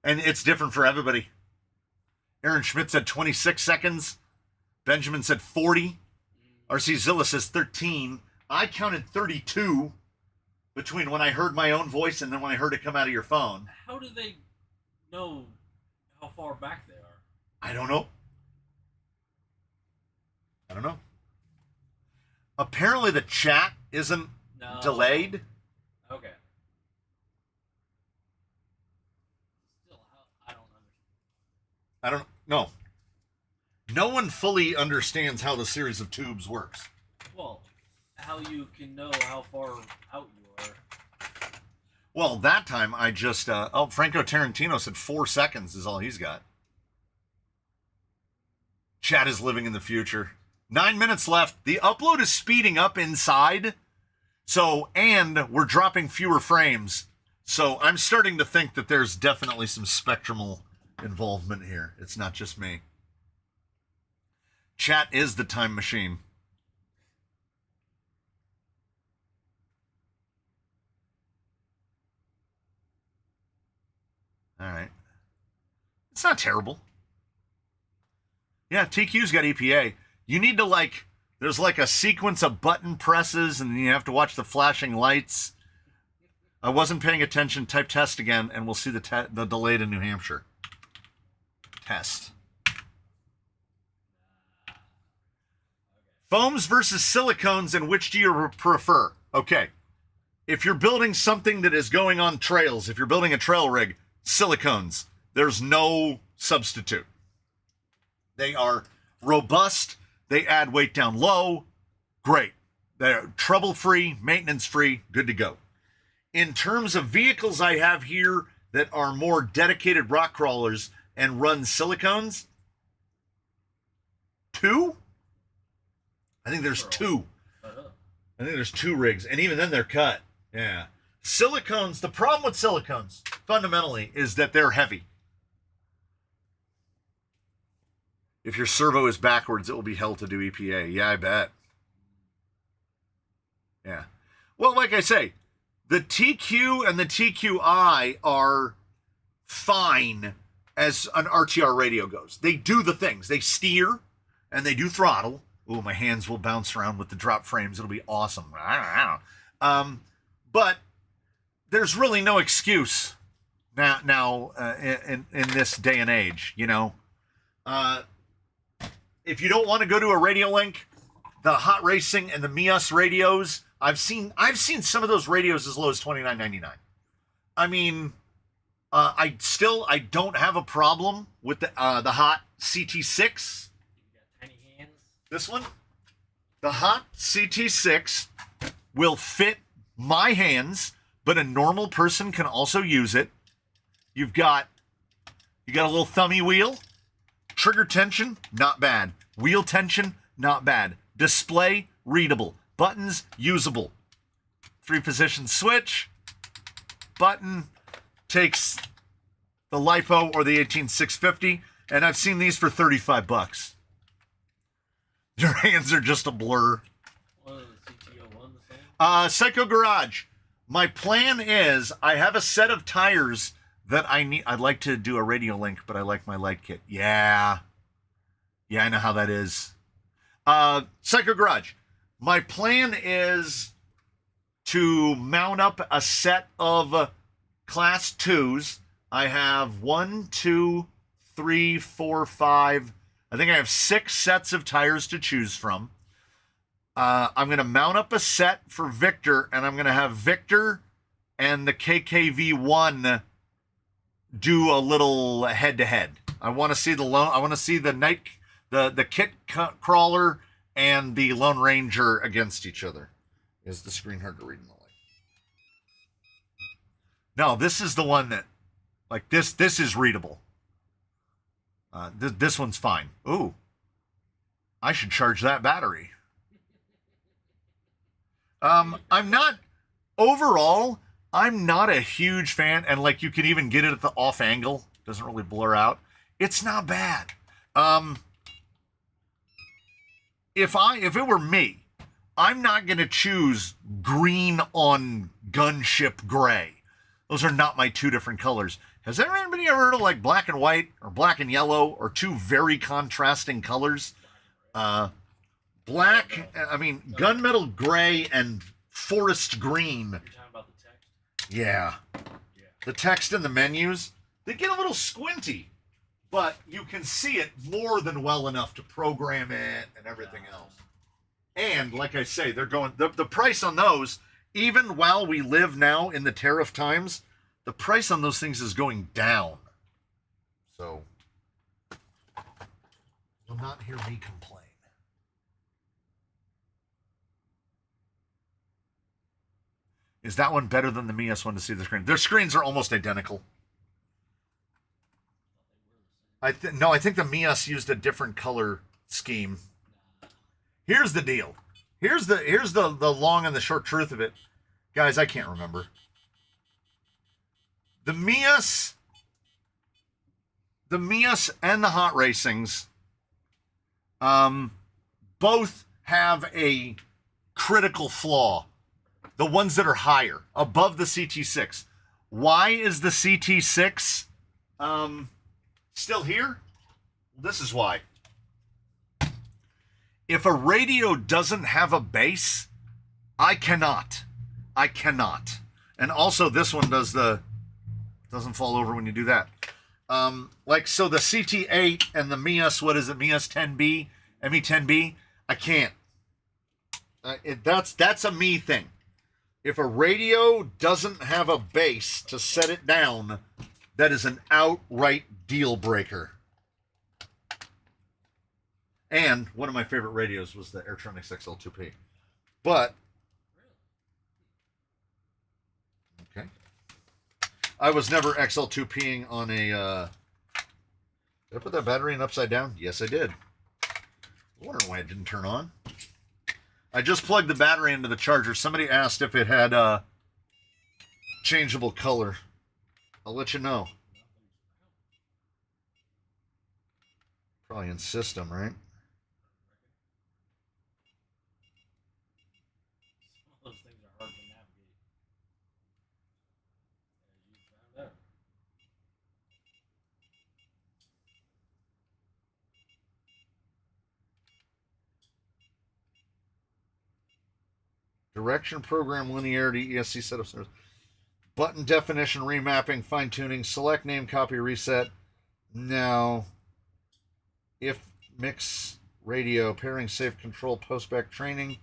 And it's different for everybody. Aaron Schmidt said 26 seconds. Benjamin said 40. RC Zilla says 13. I counted 32 between when I heard my own voice and then when I heard it come out of your phone. How do they know how far back they are? I don't know. Apparently the chat isn't delayed. Okay. Still, I don't understand. I don't know. No one fully understands how the series of tubes works. Well, how you can know how far out you are. Well, that time I just... Franco Tarantino said 4 seconds is all he's got. Chat is living in the future. 9 minutes left. The upload is speeding up inside. So, and we're dropping fewer frames. So I'm starting to think that there's definitely some spectrumal involvement here. It's not just me. Chat is the time machine. All right. It's not terrible. Yeah, TQ's got EPA. You need to, like, there's like a sequence of button presses, and you have to watch the flashing lights. I wasn't paying attention. Type test again, and we'll see the delay to New Hampshire. Test. Foams versus silicones, and which do you prefer? Okay. If you're building something that is going on trails, if you're building a trail rig, silicones. There's no substitute. They are robust. They add weight down low. Great. They're trouble-free, maintenance-free, good to go. In terms of vehicles I have here that are more dedicated rock crawlers and run silicones, two? I think there's two. I think there's two rigs, and even then they're cut. Yeah. Silicones, the problem with silicones, fundamentally, is that they're heavy. If your servo is backwards, it will be hell to do EPA. Yeah, I bet. Yeah. Well, like I say, the TQ and the TQI are fine as an RTR radio goes. They do the things. They steer and they do throttle. Ooh, my hands will bounce around with the drop frames. It'll be awesome. But there's really no excuse now in this day and age, you know. If you don't want to go to a radio link, the Hot Racing and the Mias radios, I've seen some of those radios as low as $29.99. I mean, I don't have a problem with the Hot CT6. Tiny hands. This one, the Hot CT6 will fit my hands, but a normal person can also use it. You got a little thummy wheel. Trigger tension, not bad. Wheel tension, not bad. Display, readable. Buttons, usable. 3-position switch. Button takes the LiPo or the 18650, and I've seen these for $35. Your hands are just a blur. What is the CT01 the same? Psycho Garage. My plan is I have a set of tires that I need. I'd like to do a radio link, but I like my light kit. Yeah, I know how that is. Psycho Garage. My plan is to mount up a set of Class 2s. I have 1, 2, 3, 4, 5. I think I have 6 sets of tires to choose from. I'm going to mount up a set for Victor, and I'm going to have Victor and the KKV1 do a little head-to-head. I want to see the kit crawler and the Lone Ranger against each other. Is the screen hard to read in the light? No, this is the one that, like, this is readable. This one's fine. Ooh, I should charge that battery. I'm not a huge fan, and like you can even get it at the off angle. Doesn't really blur out. It's not bad. If it were me, I'm not going to choose green on gunship gray. Those are not my two different colors. Has anybody ever heard of like black and white or black and yellow or two very contrasting colors? Gunmetal gray and forest green. You're talking about the text? Yeah. The text in the menus, they get a little squinty, but you can see it more than well enough to program it and everything else. And like I say, they're going, the price on those, even while we live now in the tariff times, the price on those things is going down. So you'll not hear me complain. Is that one better than the Mias one to see the screen? Their screens are almost identical. I think the Mias used a different color scheme. Here's the deal. Here's the long and the short truth of it. Guys, I can't remember. The Mias and the Hot Racings both have a critical flaw. The ones that are higher, above the CT6. Why is the CT6 still here? This is why. If a radio doesn't have a bass, I cannot. And also this one doesn't fall over when you do that. So the CT8 and the Mias, what is it, Mias 10B, ME10B, I can't. That's a me thing. If a radio doesn't have a bass to set it down, that is an outright deal breaker. And one of my favorite radios was the Airtronics XL2P. But, okay. I was never XL2Ping on a, did I put that battery in upside down? Yes, I did. I wonder why it didn't turn on. I just plugged the battery into the charger. Somebody asked if it had a changeable color. I'll let you know. Probably in system, right? Some of those things are hard to navigate. As you found out. Direction, program, linearity, ESC setup, service. Button definition, remapping, fine tuning, select name, copy, reset. Now, if mix, radio, pairing, safe control, post-back training,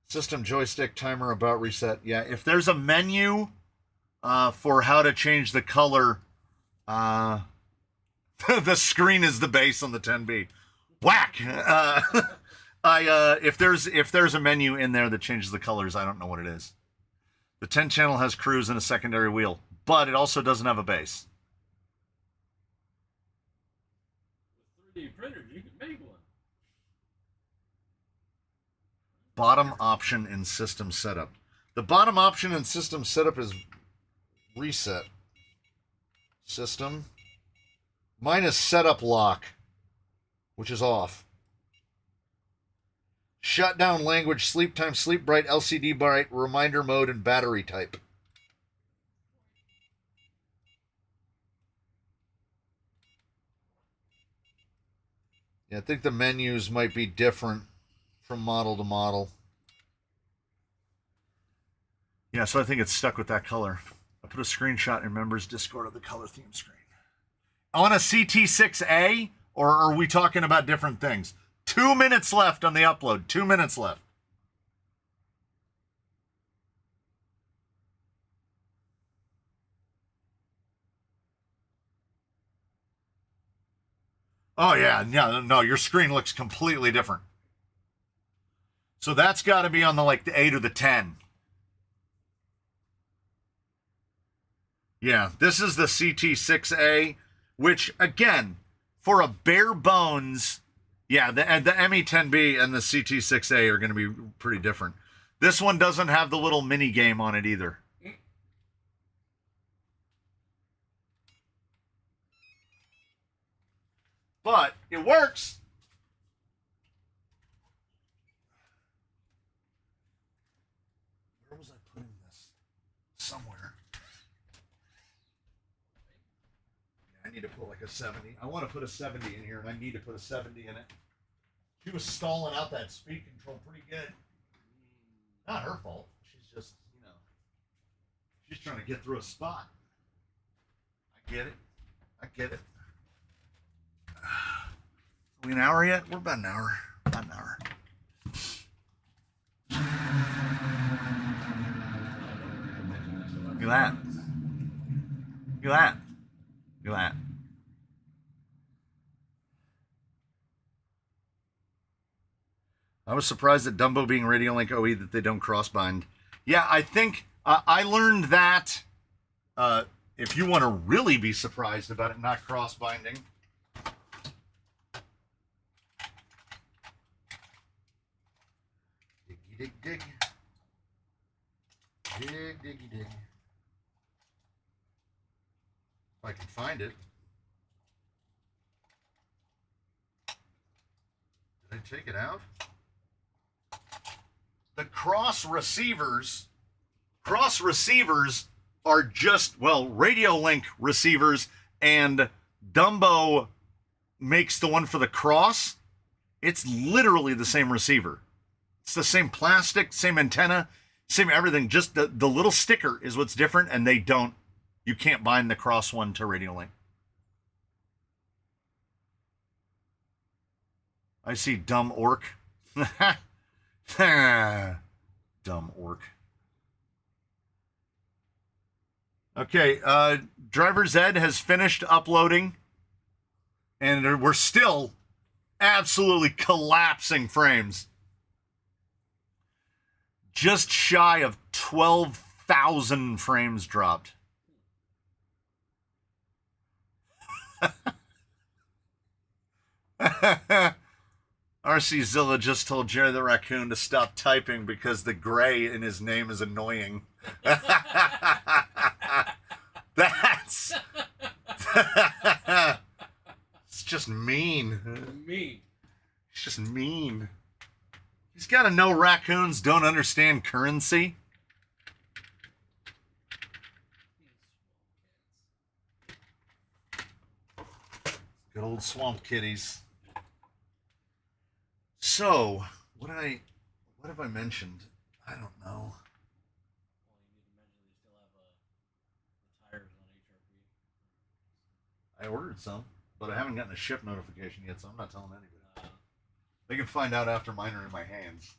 system, joystick, timer, about, reset. Yeah, if there's a menu for how to change the color, the screen is the base on the 10B. Whack! If there's a menu in there that changes the colors, I don't know what it is. The 10 channel has cruise and a secondary wheel, but it also doesn't have a bass. With 3D printers, you can make one. Bottom option in system setup. The bottom option in system setup is reset. System. Mine is setup lock, which is off. Shut down language, sleep time, sleep bright, LCD bright, reminder mode, and battery type. Yeah, I think the menus might be different from model to model. Yeah, so I think it's stuck with that color. I put a screenshot in members Discord of the color theme screen. On a CT6A, or are we talking about different things? 2 minutes left on the upload. 2 minutes left. Oh, yeah. No, your screen looks completely different. So that's got to be on the 8 or the 10. Yeah, this is the CT6A, which, again, for a bare bones... Yeah, the ME10B and the CT6A are going to be pretty different. This one doesn't have the little mini game on it either. But it works. Where was I putting this? Somewhere. I need to put a 70. I want to put a 70 in here, and I need to put a 70 in it. She was stalling out that speed control pretty good. Not her fault. She's just, she's trying to get through a spot. I get it. Are we an hour yet? We're about an hour. About an hour. Look at that. Look at that. Look at that. I was surprised at Dumbo being Radiolink OE that they don't crossbind. Yeah, I think I learned that if you want to really be surprised about it not crossbinding. Diggy dig dig. Dig diggy dig. I can find it. Did I take it out? The cross receivers are just, well, Radio Link receivers, and Dumbo makes the one for the cross. It's literally the same receiver. It's the same plastic, same antenna, same everything. Just the little sticker is what's different, and you can't bind the cross one to Radio Link. I see dumb orc. Dumb orc. Okay, Driver's Ed has finished uploading, and we're still absolutely collapsing frames. Just shy of 12,000 frames dropped. RC Zilla just told Jerry the Raccoon to stop typing because the gray in his name is annoying. That's... It's just mean. Me. It's just mean. He's got to know raccoons don't understand currency. Good old swamp kitties. So, what have I mentioned? I don't know. Well, you need to mention they still have the tires on HRP. I ordered some, but I haven't gotten a ship notification yet, so I'm not telling anybody. They can find out after mine are in my hands.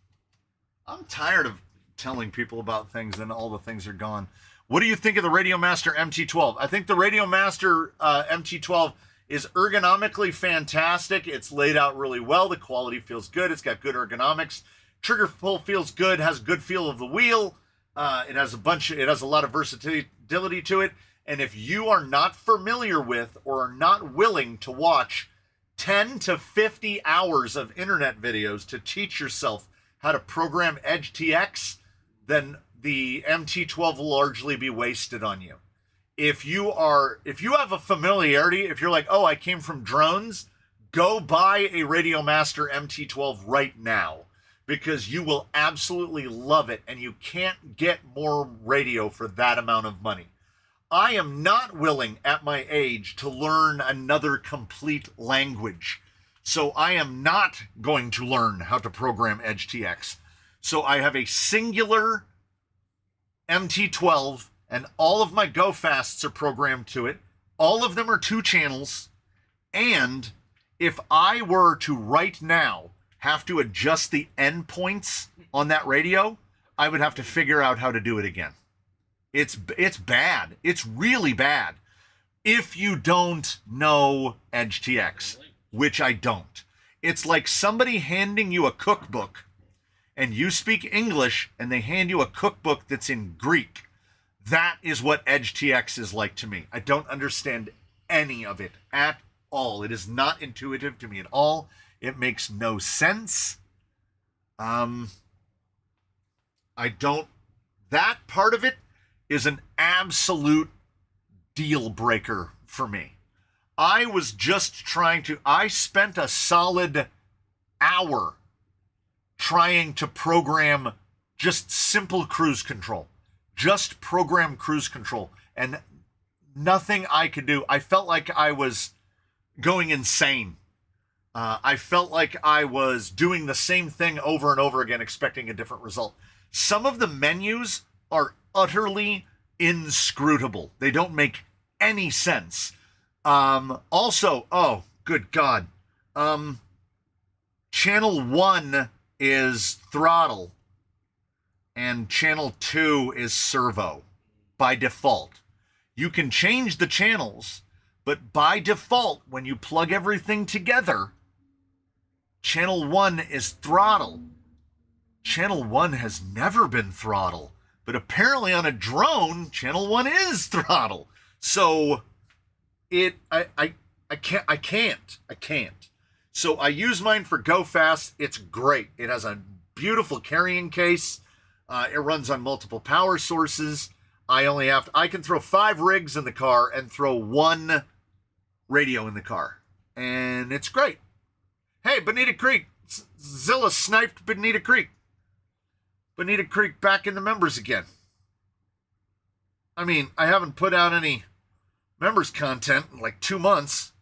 I'm tired of telling people about things and all the things are gone. What do you think of the Radiomaster MT12? I think the Radiomaster MT12 is ergonomically fantastic. It's laid out really well. The quality feels good. It's got good ergonomics. Trigger pull feels good. Has a good feel of the wheel. It has a lot of versatility to it. And if you are not familiar with or are not willing to watch 10 to 50 hours of internet videos to teach yourself how to program Edge TX, then the MT12 will largely be wasted on you. If you have a familiarity, if you're like, oh, I came from drones, go buy a Radiomaster MT12 right now, because you will absolutely love it, and you can't get more radio for that amount of money. I am not willing at my age to learn another complete language. So I am not going to learn how to program Edge TX. So I have a singular MT12, and all of my Go Fasts are programmed to it. All of them are 2 channels. And if I were to right now have to adjust the endpoints on that radio, I would have to figure out how to do it again. It's bad. It's really bad. If you don't know Edge TX, which I don't. It's like somebody handing you a cookbook and you speak English and they hand you a cookbook that's in Greek. That is what Edge TX is like to me. I don't understand any of it at all. It is not intuitive to me at all. It makes no sense. That part of it is an absolute deal breaker for me. I spent a solid hour trying to program just simple cruise control. Just program cruise control, and nothing I could do. I felt like I was going insane. I felt like I was doing the same thing over and over again, expecting a different result. Some of the menus are utterly inscrutable. They don't make any sense. Also, oh, good God. Channel 1 is throttle, and channel 2 is servo by default. You can change the channels, but by default, when you plug everything together, channel 1 is throttle. Channel 1 has never been throttle, but apparently on a drone, channel 1 is throttle. So I can't. So I use mine for Go Fast. It's great. It has a beautiful carrying case. It runs on multiple power sources. I can throw 5 rigs in the car and throw 1 radio in the car. And it's great. Hey, Bonita Creek. Zilla sniped Bonita Creek. Bonita Creek back in the members again. I mean, I haven't put out any members content in like 2 months.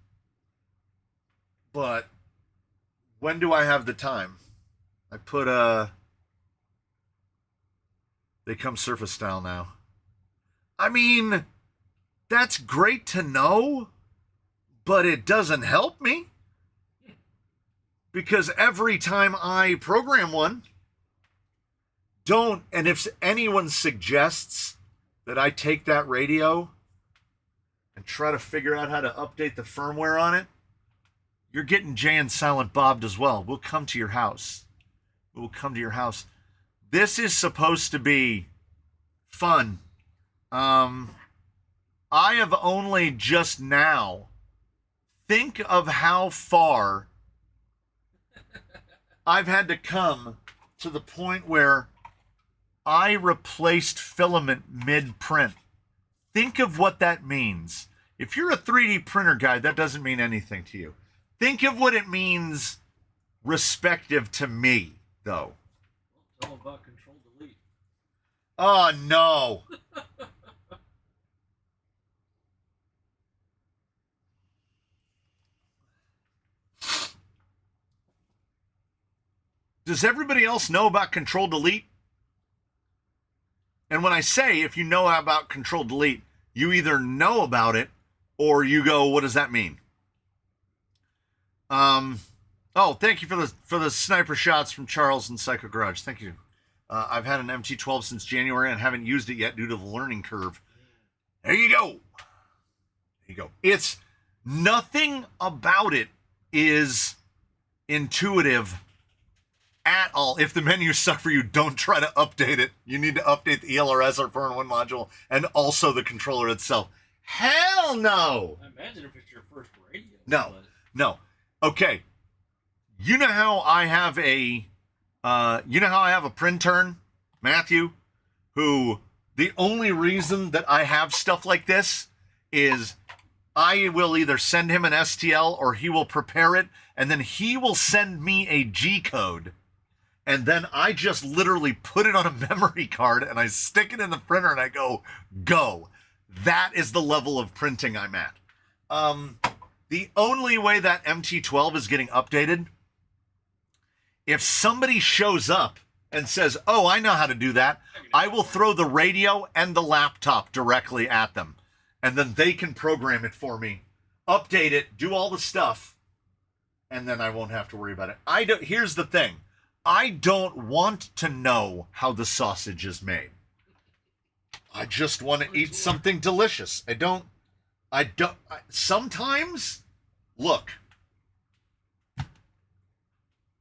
But when do I have the time? I put they come surface style now. I mean, that's great to know, but it doesn't help me. Because every time I program one, and if anyone suggests that I take that radio and try to figure out how to update the firmware on it, you're getting Jay and Silent Bob as well. We'll come to your house. We'll come to your house. This is supposed to be fun. I have only just now, think of how far I've had to come to the point where I replaced filament mid-print. Think of what that means. If you're a 3D printer guy, that doesn't mean anything to you. Think of what it means respective to me, though. It's all about control delete. Oh, no. Does everybody else know about control delete? And when I say if you know about control delete, you either know about it or you go, what does that mean? Oh, thank you for the sniper shots from Charles and Psycho Garage. Thank you. I've had an MT-12 since January and haven't used it yet due to the learning curve. There you go. There you go. It's nothing about it is intuitive at all. If the menus suck for you, don't try to update it. You need to update the ELRS or 4-in-1 module and also the controller itself. Hell no! I imagine if it's your first radio. No. Okay. You know how I have a Printern, Matthew, who the only reason that I have stuff like this is I will either send him an STL or he will prepare it, and then he will send me a G code. And then I just literally put it on a memory card and I stick it in the printer and I go. That is the level of printing I'm at. The only way that MT-12 is getting updated, if somebody shows up and says, oh, I know how to do that, I will throw the radio and the laptop directly at them. And then they can program it for me, update it, do all the stuff, and then I won't have to worry about it. Here's the thing. I don't want to know how the sausage is made. I just want to eat something delicious. Sometimes, look,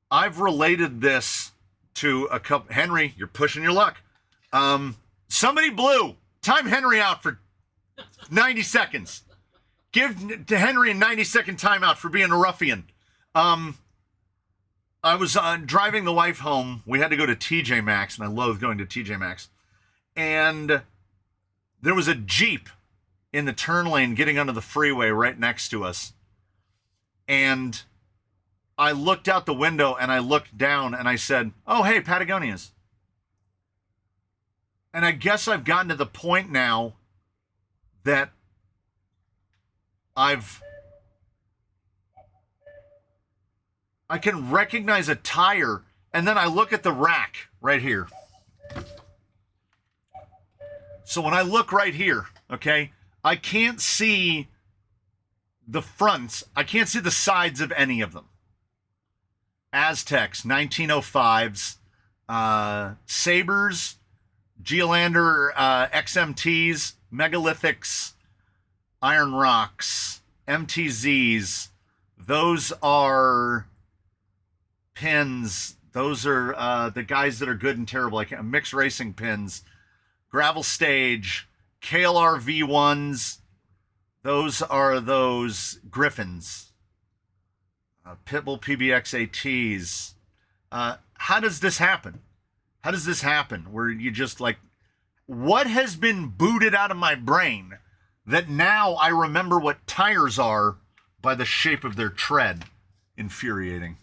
I've related this to a couple. Henry, you're pushing your luck. Somebody blew. Time Henry out for 90 seconds. Give to Henry a 90-second timeout for being a ruffian. I was driving the wife home. We had to go to TJ Maxx, and I loathe going to TJ Maxx. And there was a Jeep in the turn lane getting onto the freeway right next to us. And I looked out the window, and I looked down, and I said, oh, hey, Patagonias. And I guess I've gotten to the point now that I can recognize a tire, and then I look at the rack right here. So when I look right here, okay, I can't see the fronts. I can't see the sides of any of them. Aztecs, 1905s, Sabres, Geolander XMTs, Megalithics, Iron Rocks, MTZs. Those are pins. Those are the guys that are good and terrible. Like mixed racing pins, gravel stage, KLR V1s. Those are those Griffins. Pitbull PBX ATs. How does this happen? How does this happen? Where you just like, what has been booted out of my brain that now I remember what tires are by the shape of their tread? Infuriating.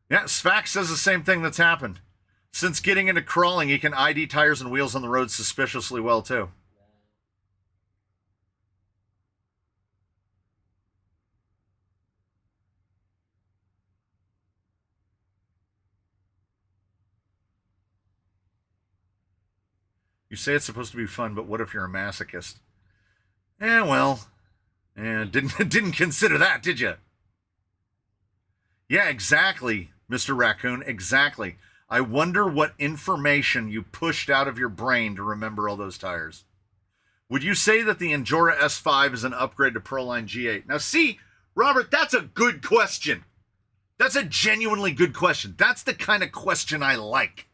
Yeah, Svax says the same thing that's happened. Since getting into crawling, he can ID tires and wheels on the road suspiciously well, too. You say it's supposed to be fun, but what if you're a masochist? Didn't consider that, did you? Yeah, exactly, Mr. Raccoon, exactly. I wonder what information you pushed out of your brain to remember all those tires. Would you say that the Endura S5 is an upgrade to Proline G8? Now, see, Robert, that's a good question. That's a genuinely good question. That's the kind of question I like.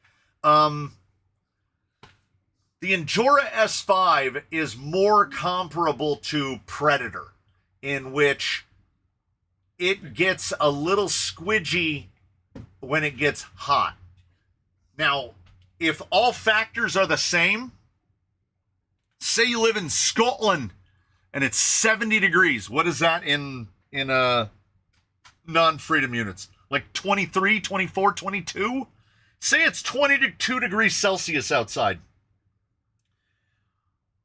The Endura S5 is more comparable to Predator, in which it gets a little squidgy when it gets hot. Now, if all factors are the same, say you live in Scotland and it's 70 degrees. What is that in non-freedom units? Like 23, 24, 22? Say it's 22 degrees Celsius outside.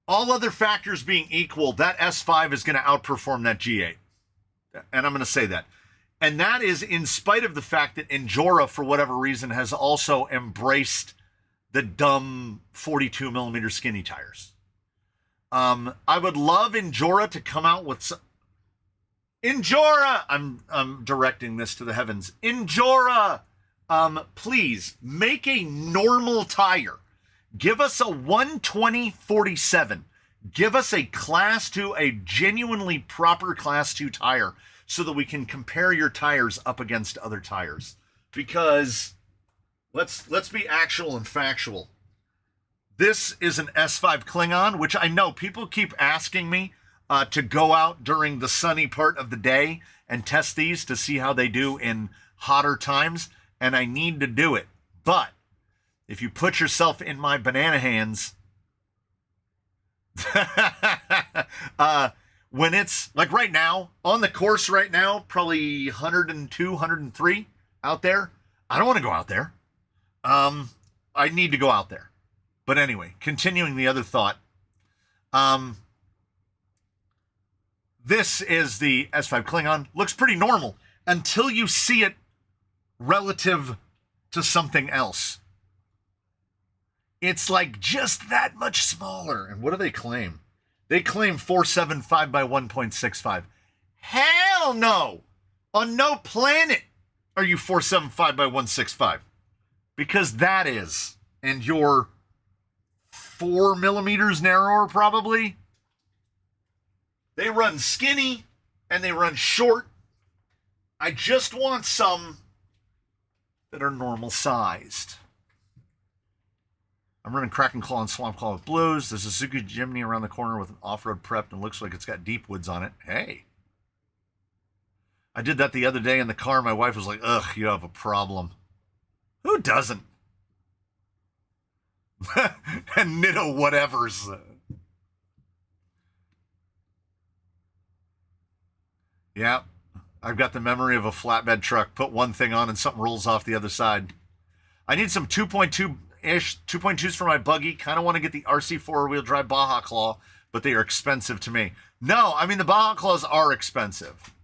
All other factors being equal, that S5 is going to outperform that G8. And I'm going to say that. And that is in spite of the fact that Endura, for whatever reason, has also embraced the dumb 42 millimeter skinny tires. I would love Endura to come out with some... Endura! I'm directing this to the heavens. Endura! Please, make a normal tire. Give us a 120/47. Give us a Class 2, a genuinely proper Class 2 tire, so that we can compare your tires up against other tires. Because let's be actual and factual. This is an S5 Klingon, which I know people keep asking me to go out during the sunny part of the day and test these to see how they do in hotter times, and I need to do it. But if you put yourself in my banana hands, when it's like right now, on the course right now, probably 102, 103 out there, I don't want to go out there. I need to go out there. But anyway, continuing the other thought, this is the S5 Klingon. Looks pretty normal until you see it relative to something else. It's like just that much smaller. And what do they claim? They claim 475 by 1.65. Hell no! On no planet are you 475 by 165. Because that is. And you're 4 millimeters narrower, probably. They run skinny and they run short. I just want some that are normal sized. I'm running Kraken Claw and Swamp Claw with blues. There's a Suzuki Jimny around the corner with an off-road prep and looks like it's got deep woods on it. Hey. I did that the other day in the car. My wife was like, ugh, you have a problem. Who doesn't? And Nitto whatevers. Yeah. I've got the memory of a flatbed truck. Put one thing on and something rolls off the other side. I need some 2.2s for my buggy. Kind of want to get the RC four-wheel drive Baja Claw, but they are expensive to me. No, I mean, the Baja Claws are expensive.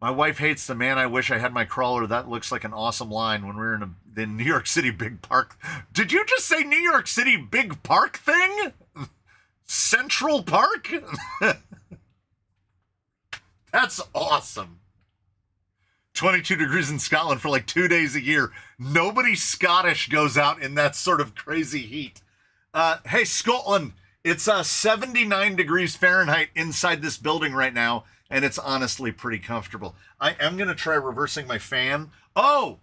My wife hates the man I wish I had my crawler. That looks like an awesome line when we were in the New York City Big Park. Did you just say New York City Big Park thing? Central Park? That's awesome. 22 degrees in Scotland for like 2 days a year. Nobody Scottish goes out in that sort of crazy heat. Hey, Scotland, it's 79 degrees Fahrenheit inside this building right now, and it's honestly pretty comfortable. I am going to try reversing my fan. Oh,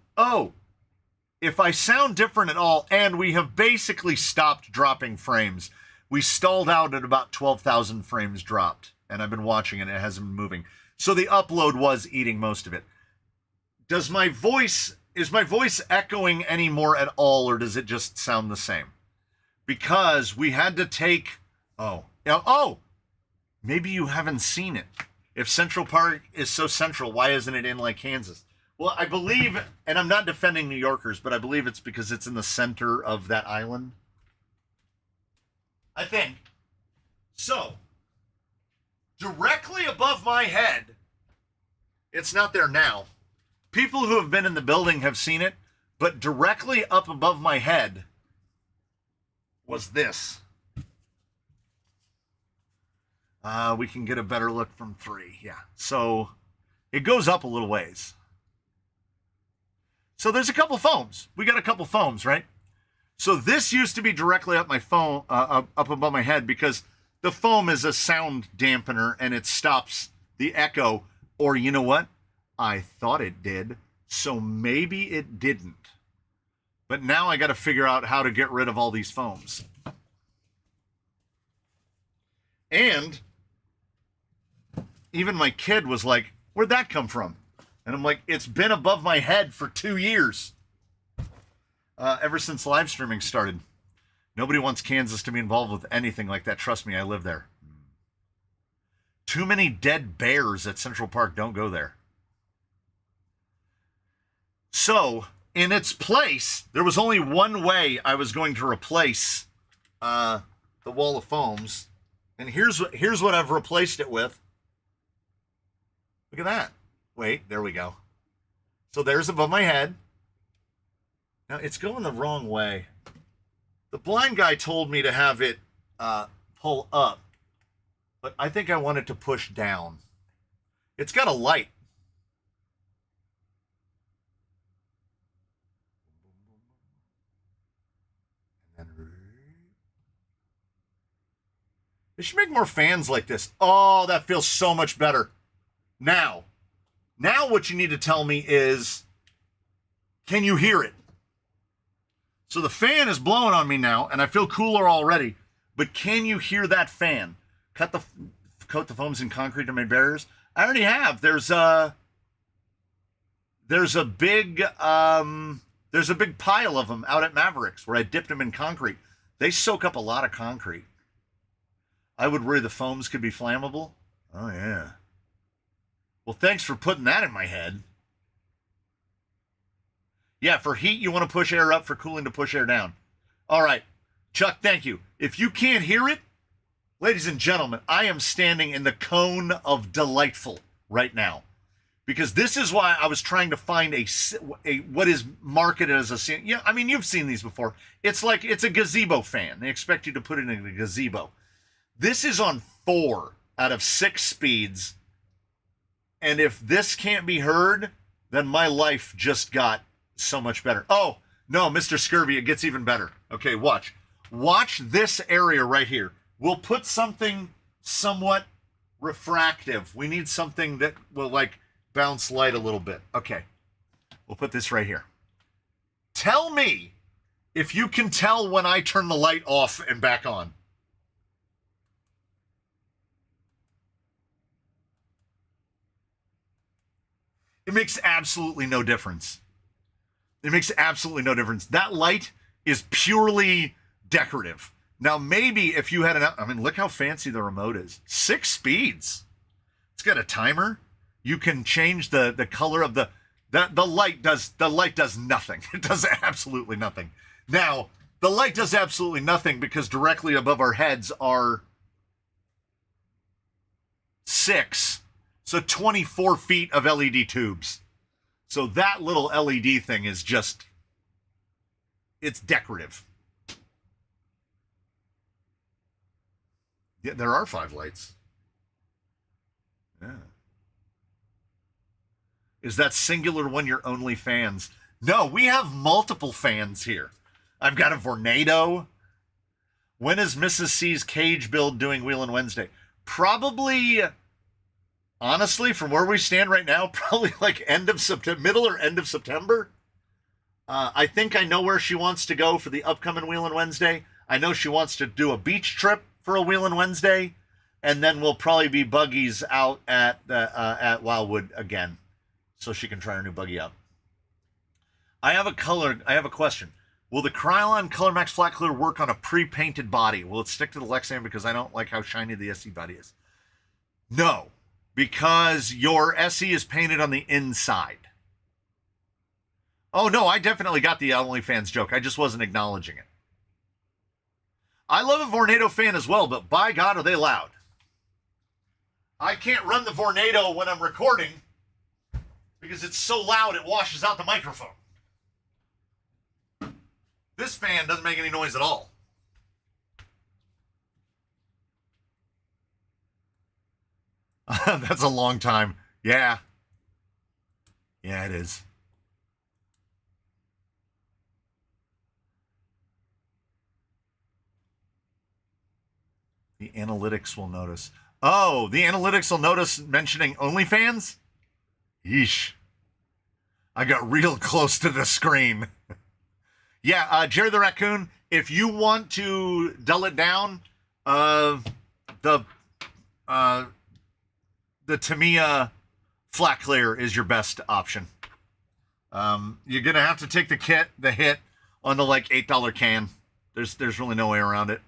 if I sound different at all, and we have basically stopped dropping frames. We stalled out at about 12,000 frames dropped, and I've been watching it. It hasn't been moving. So the upload was eating most of it. Does my voice, is my voice echoing anymore at all, or does it just sound the same? Because we had to take, maybe you haven't seen it. If Central Park is so central, why isn't it in like Kansas? Well, I believe, and I'm not defending New Yorkers, but I believe it's because it's in the center of that island. I think. So, directly above my head, it's not there now. People who have been in the building have seen it, but directly up above my head was this. We can get a better look from 3. Yeah. So it goes up a little ways. So there's a couple foams. We got a couple foams, right? So this used to be directly up my phone, up above my head, because the foam is a sound dampener and it stops the echo. Or you know what? I thought it did, so maybe it didn't. But now I got to figure out how to get rid of all these foams. And even my kid was like, "Where'd that come from?" And I'm like, "It's been above my head for 2 years. Ever since live streaming started. Nobody wants Kansas to be involved with anything like that. Trust me, I live there. Too many dead bears at Central Park. Don't go there." So, in its place, there was only one way I was going to replace the wall of foams. And here's what I've replaced it with. Look at that. Wait, there we go. So there's above my head. Now, it's going the wrong way. The blind guy told me to have it pull up, but I think I want it to push down. It's got a light. They should make more fans like this. Oh, that feels so much better. Now what you need to tell me is, can you hear it? So the fan is blowing on me now, and I feel cooler already. But can you hear that fan? Coat the foams in concrete to make barriers. I already have. There's a big pile of them out at Mavericks where I dipped them in concrete. They soak up a lot of concrete. I would worry the foams could be flammable. Oh yeah. Well, thanks for putting that in my head. Yeah, for heat, you want to push air up. For cooling, to push air down. All right. Chuck, thank you. If you can't hear it, ladies and gentlemen, I am standing in the cone of delightful right now. Because this is why I was trying to find a what is marketed as a... Yeah, I mean, you've seen these before. It's a gazebo fan. They expect you to put it in a gazebo. This is on 4 out of 6 speeds. And if this can't be heard, then my life just got so much better. Oh, no, Mr. Scurvy, it gets even better. Okay, watch. Watch this area right here. We'll put something somewhat refractive. We need something that will, like, bounce light a little bit. Okay, we'll put this right here. Tell me if you can tell when I turn the light off and back on. It makes absolutely no difference. It makes absolutely no difference. That light is purely decorative. Now, maybe if you had look how fancy the remote is. 6 speeds. It's got a timer. You can change the color of the light does nothing. It does absolutely nothing. Now, the light does absolutely nothing because directly above our heads are 6. So 24 feet of LED tubes. So that little LED thing is just, it's decorative. Yeah, there are 5 lights. Yeah. Is that singular one your only fans? No, we have multiple fans here. I've got a Vornado. When is Mrs. C's cage build doing Wheelin' Wednesday? Probably... Honestly, from where we stand right now, probably like end of September, middle or end of September. I think I know where she wants to go for the upcoming Wheelin' Wednesday. I know she wants to do a beach trip for a Wheelin' Wednesday, and then we'll probably be buggies out at Wildwood again, so she can try her new buggy out. I have a question. Will the Krylon Color Max Flat Clear work on a pre-painted body? Will it stick to the Lexan because I don't like how shiny the SE body is? No, because your SE is painted on the inside. Oh, no, I definitely got the OnlyFans joke. I just wasn't acknowledging it. I love a Vornado fan as well, but by God, are they loud. I can't run the Vornado when I'm recording because it's so loud it washes out the microphone. This fan doesn't make any noise at all. That's a long time. Yeah. Yeah, it is. The analytics will notice. Oh, the analytics will notice mentioning OnlyFans? Yeesh. I got real close to the screen. Yeah, Jerry the Raccoon, if you want to dull it down, the Tamiya Flat Clear is your best option. You're gonna have to take the hit on the like $8 can. There's really no way around it.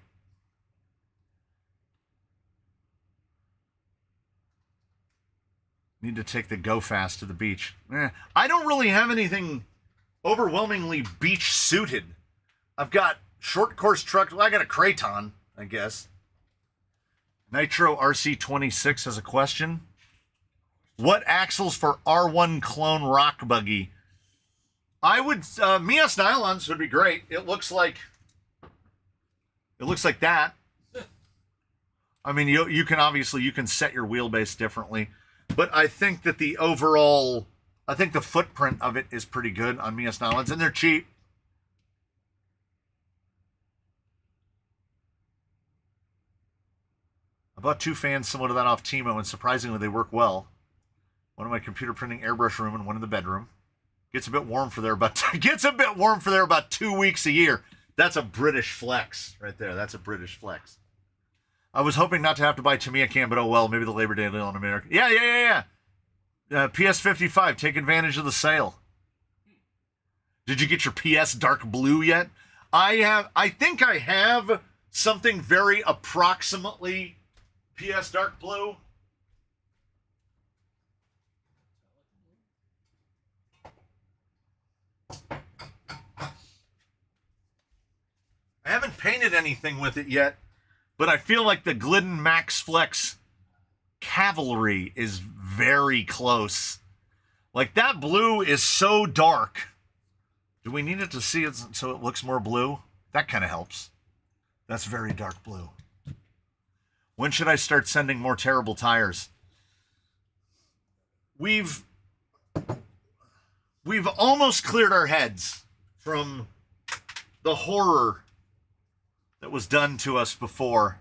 Need to take the Go Fast to the beach. I don't really have anything overwhelmingly beach suited. I've got short course truck. Well, I got a Kraton, I guess. Nitro RC26 has a question. What axles for R1 clone rock buggy? I would Mias nylons would be great. It looks like that. I mean, you can obviously you can set your wheelbase differently, but I think that the footprint of it is pretty good on Mias nylons, and they're cheap. I bought 2 fans similar to that off Timo, and surprisingly they work well. One in my computer printing airbrush room and one in the bedroom. Gets a bit warm for there about 2 weeks a year. That's a British flex right there. That's a British flex. I was hoping not to have to buy Tamiya can, but oh well, maybe the Labor Day deal in America. Yeah. PS55, take advantage of the sale. Did you get your PS Dark Blue yet? I think I have something very approximately PS Dark Blue. I haven't painted anything with it yet, but I feel like the Glidden Max Flex Cavalry is very close. Like, that blue is so dark. Do we need it to see it so it looks more blue? That kind of helps. That's very dark blue. When should I start sending more terrible tires? We've almost cleared our heads from the horror that was done to us before.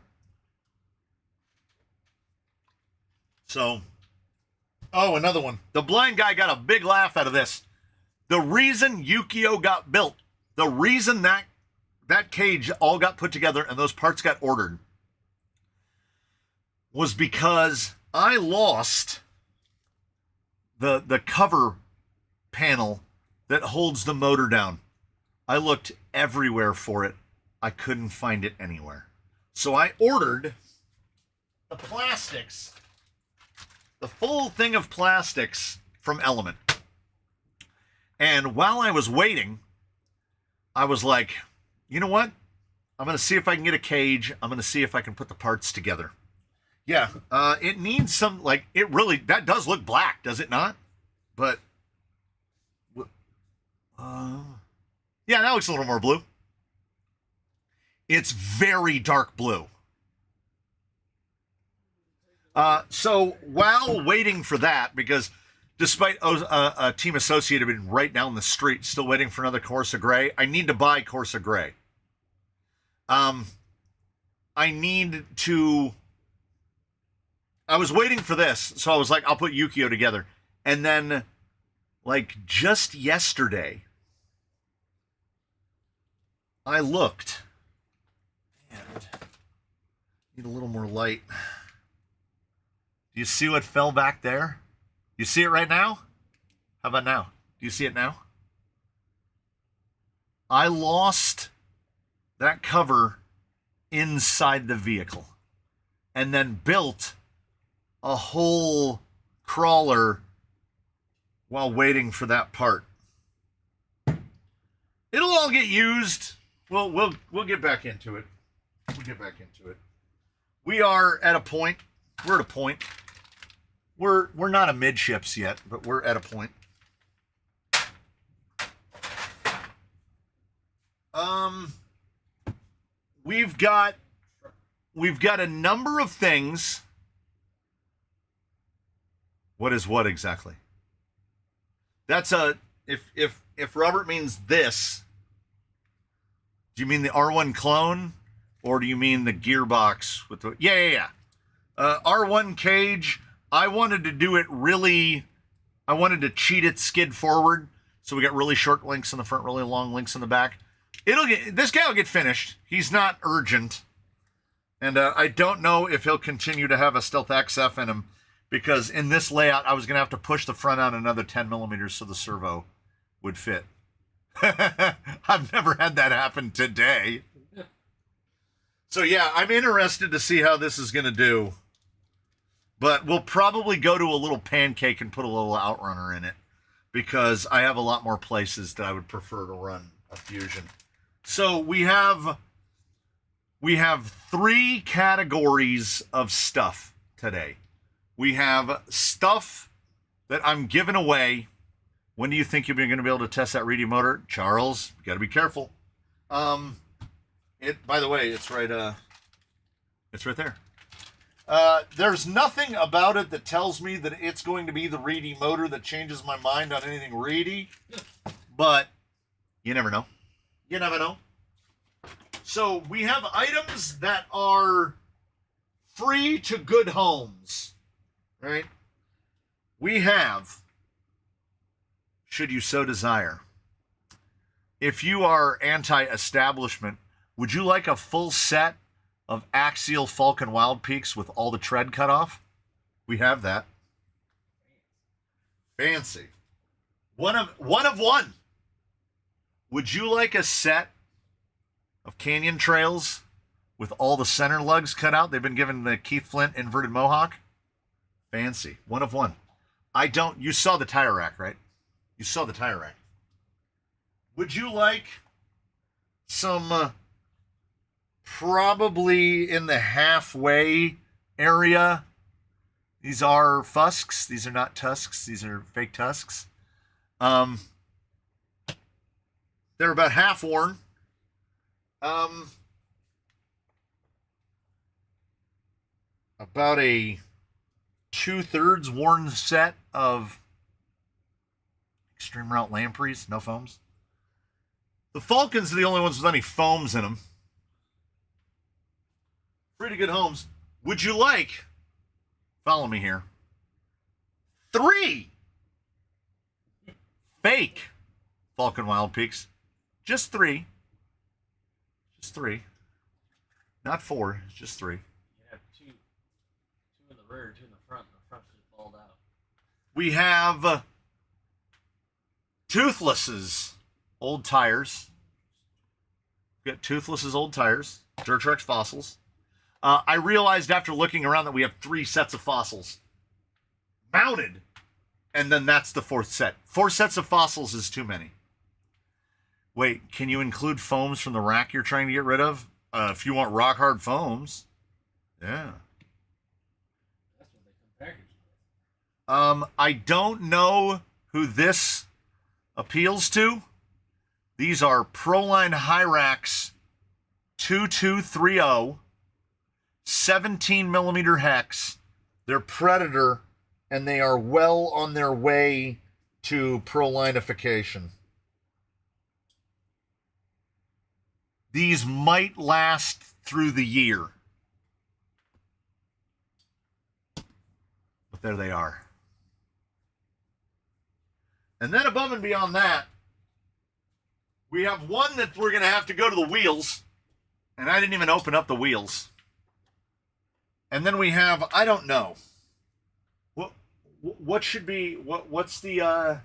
So, oh, another one. The blind guy got a big laugh out of this. The reason Yukio got built, the reason that cage all got put together and those parts got ordered was because I lost the cover panel that holds the motor down. I looked everywhere for it. I couldn't find it anywhere. So I ordered the plastics, the full thing of plastics from Element. And while I was waiting, I was like, you know what? I'm going to see if I can get a cage. I'm going to see if I can put the parts together. Yeah, it needs some, like, it really, that does look black, does it not? But, yeah, that looks a little more blue. It's very dark blue. So while waiting for that, because despite a team associate being right down the street, still waiting for another Corsa Gray, I need to buy Corsa Gray. I was waiting for this, so I was like, I'll put Yukio together. And then, like, just yesterday, I looked, and need a little more light. Do you see what fell back there? You see it right now? How about now? Do you see it now? I lost that cover inside the vehicle and then built a whole crawler while waiting for that part. It'll all get used. We'll get back into it. We'll get back into it. We are at a point. We're at a point. We're not a midships yet, but we're at a point. We've got a number of things. What is what exactly? That's a if Robert means this, do you mean the R1 clone or do you mean the gearbox with the yeah. R1 cage, I wanted to do it really, I wanted to cheat it skid forward. So we got really short links in the front, really long links in the back. This guy will get finished. He's not urgent. And I don't know if he'll continue to have a Stealth XF in him because in this layout, I was going to have to push the front out another 10 millimeters so the servo would fit. I've never had that happen today. So yeah, I'm interested to see how this is going to do. But we'll probably go to a little pancake and put a little outrunner in it because I have a lot more places that I would prefer to run a Fusion. So we have 3 categories of stuff today. We have stuff that I'm giving away. When do you think you're going to be able to test that Reedy motor? Charles, you got to be careful. By the way, it's right there. There's nothing about it that tells me that it's going to be the Reedy motor that changes my mind on anything Reedy, but you never know. You never know. So we have items that are free to good homes, right? We have, should you so desire, if you are anti-establishment, would you like a full set of axial Falcon Wild Peaks with all the tread cut off? We have that. Fancy. One of one. Would you like a set of Canyon Trails with all the center lugs cut out? They've been given the Keith Flint inverted Mohawk. Fancy. One of one. You saw the tire rack, right? You saw the tire rack. Would you like some probably in the halfway area? These are fusks. These are not tusks. These are fake tusks. They're about half worn. About a 2/3 worn set of Extreme Route Lampreys, no foams. The Falcons are the only ones with any foams in them. Pretty good homes. Would you like, follow me here, 3 fake Falcon Wild Peaks? Just 3. Just 3. Not 4, it's just 3. You have two in the rear, 2 in the front, and the front's just balled out. We have Toothless's old tires. We got Toothless's old tires, Durtrex fossils. I realized after looking around that we have 3 sets of fossils mounted, and then that's the 4th set. 4 sets of fossils is too many. Wait, can you include foams from the rack you're trying to get rid of? If you want rock hard foams, yeah. That's what they come packaged with. I don't know who this appeals to. These are Proline Hyrax 2230, 17 millimeter hex. They're Predator, and they are well on their way to Prolinification. These might last through the year. But there they are. And then above and beyond that, we have one that we're going to have to go to the wheels. And I didn't even open up the wheels. And then we have, I don't know. What should be, what's the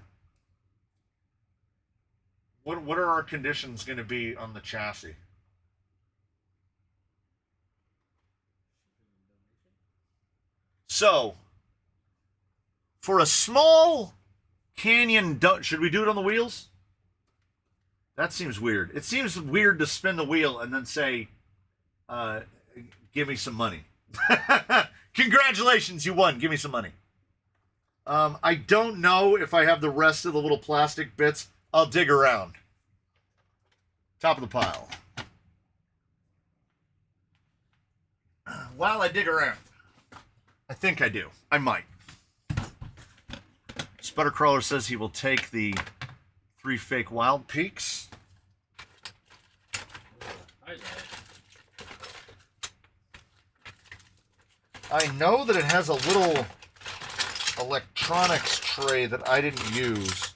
What are our conditions going to be on the chassis? So, for a small Canyon, should we do it on the wheels? That seems weird. It seems weird to spin the wheel and then say, give me some money. Congratulations, you won. Give me some money. I don't know if I have the rest of the little plastic bits. I'll dig around. Top of the pile. While I dig around. I think I do. I might. Sputtercrawler says he will take the 3 fake Wild Peaks. I know that it has a little electronics tray that I didn't use.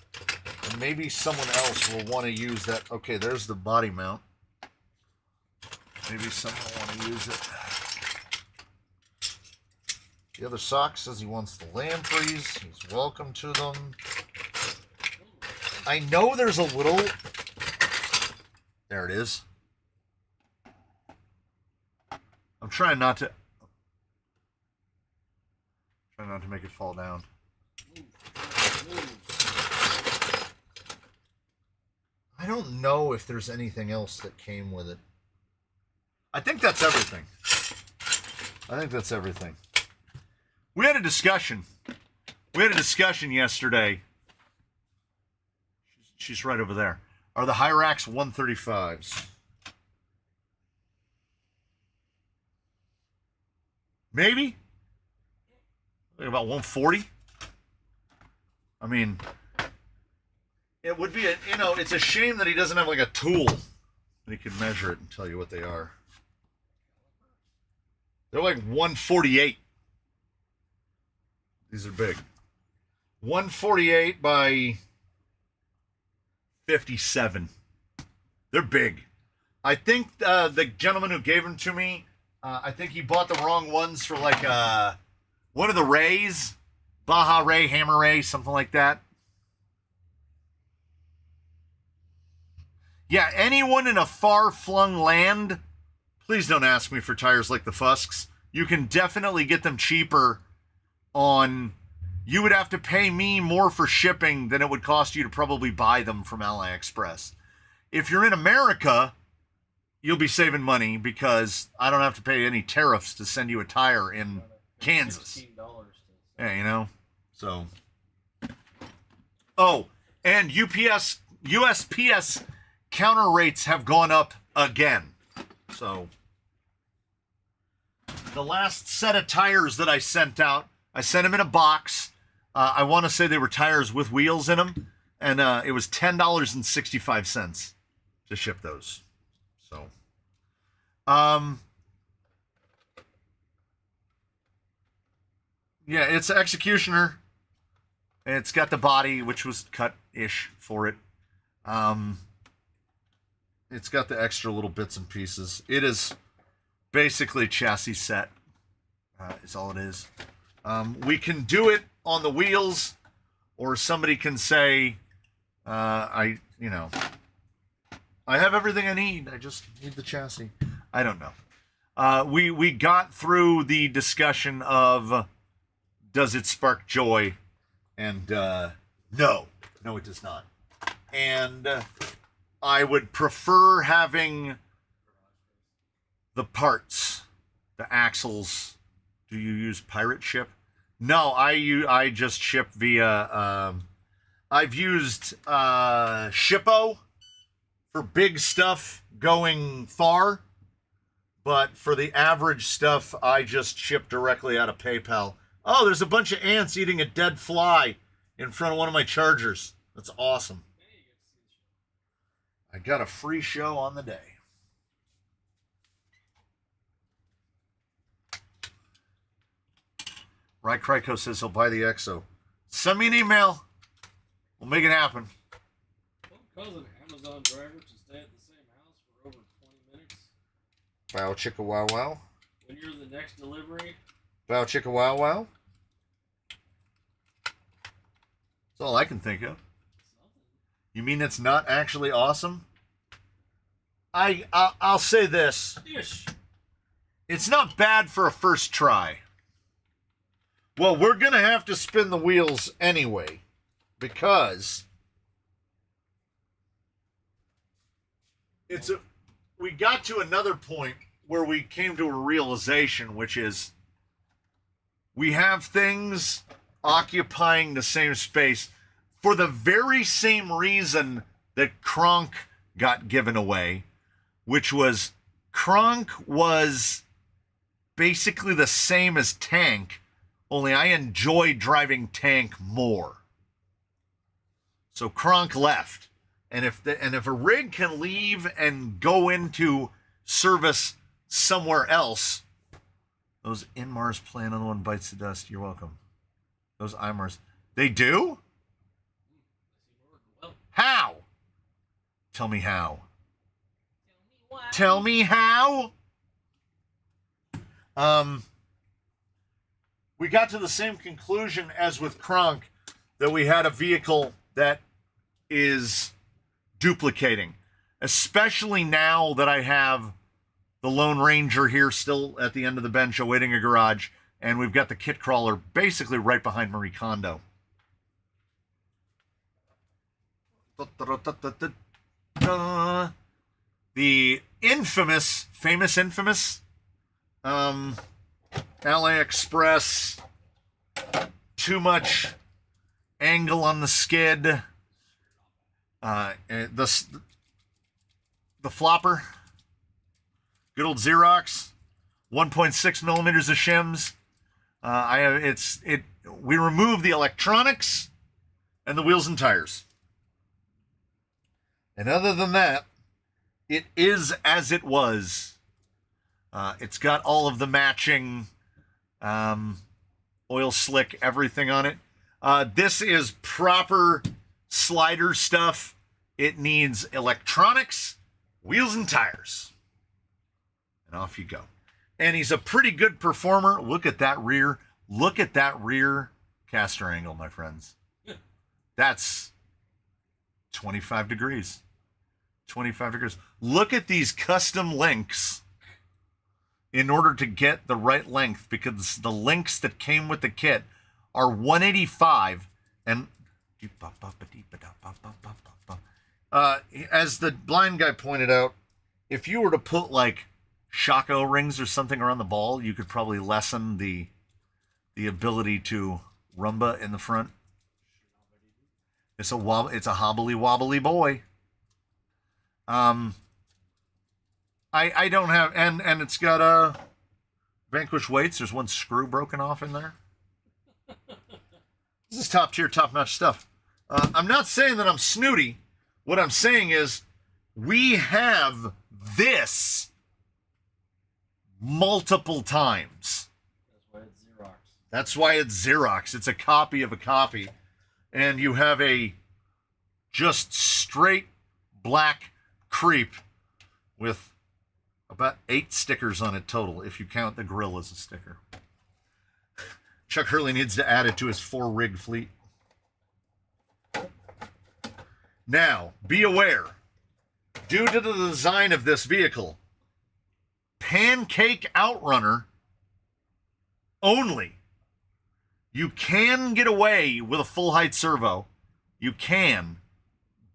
And maybe someone else will want to use that. Okay, there's the body mount. Maybe someone will want to use it. The other sock says he wants the lampreys. He's welcome to them. I know there's a little... There it is. I'm trying not to... Trying not to make it fall down. I don't know if there's anything else that came with it. I think that's everything. I think that's everything. We had a discussion. We had a discussion yesterday. She's right over there. Are the Hyrax 135s? Maybe? Like about 140? I mean, it would be it's a shame that he doesn't have like a tool that he can measure it and tell you what they are. They're like 148. These are big. 148 by 57. They're big. I think the gentleman who gave them to me, I think he bought the wrong ones for like one of the Rays, Baja Ray, Hammer Ray, something like that. Yeah, anyone in a far-flung land, please don't ask me for tires like the Fusks. You can definitely get them cheaper on... You would have to pay me more for shipping than it would cost you to probably buy them from AliExpress. If you're in America, you'll be saving money because I don't have to pay any tariffs to send you a tire in Kansas. Yeah, so. Oh, and USPS counter rates have gone up again. So the last set of tires that I sent out, I sent them in a box. I want to say they were tires with wheels in them, and it was $10.65 to ship those. So, yeah, it's Executioner. It's got the body, which was cut-ish for it. It's got the extra little bits and pieces. It is basically chassis set. Is all it is. We can do it on the wheels, or somebody can say, I have everything I need. I just need the chassis. I don't know. We got through the discussion of does it spark joy, and no, it does not. And I would prefer having the parts, the axles. Do you use pirate ship? No, I just ship via. I've used Shippo for big stuff going far, but for the average stuff, I just ship directly out of PayPal. Oh, there's a bunch of ants eating a dead fly in front of one of my chargers. That's awesome. I got a free show on the day. Right, Kryko says he'll buy the EXO. Send me an email. We'll make it happen. Don't cause an Amazon driver to stay at the same house for over 20 minutes. Bow chicka wow wow. When you're the next delivery. Bow chicka wow wow. That's all I can think of. Something. You mean it's not actually awesome? I'll say this. Yes. It's not bad for a first try. Well, we're going to have to spin the wheels anyway, because we got to another point where we came to a realization, which is we have things occupying the same space for the very same reason that Kronk got given away, which was Kronk was basically the same as Tank, only I enjoy driving Tank more. So Kronk left. And if a rig can leave and go into service somewhere else, those Inmars play another one bites the dust. You're welcome. Those Imars, they do? How? Tell me how. Tell me how. We got to the same conclusion as with Kronk, that we had a vehicle that is duplicating, especially now that I have the Lone Ranger here still at the end of the bench awaiting a garage, and we've got the kit crawler basically right behind Marie Kondo. The famous AliExpress, too much angle on the skid, the flopper, good old Xerox, 1.6 millimeters of shims. We remove the electronics and the wheels and tires. And other than that, it is as it was. It's got all of the matching oil slick, everything on it. This is proper slider stuff. It needs electronics, wheels, and tires. And off you go. And he's a pretty good performer. Look at that rear. Look at that rear caster angle, my friends. That's 25 degrees. 25 degrees. Look at these custom links in order to get the right length, because the links that came with the kit are 185, and as the blind guy pointed out, if you were to put like shock O-rings or something around the ball, you could probably lessen the ability to rumba in the front. It's a hobbly wobbly boy. I don't have, and it's got Vanquish weights. There's one screw broken off in there. This is top tier, top notch stuff. I'm not saying that I'm snooty. What I'm saying is we have this multiple times. That's why it's Xerox. It's a copy of a copy. And you have a just straight black creep with about 8 stickers on it total, if you count the grill as a sticker. Chuck Hurley needs to add it to his 4-rig fleet. Now, be aware, due to the design of this vehicle, pancake outrunner only. You can get away with a full height servo. You can,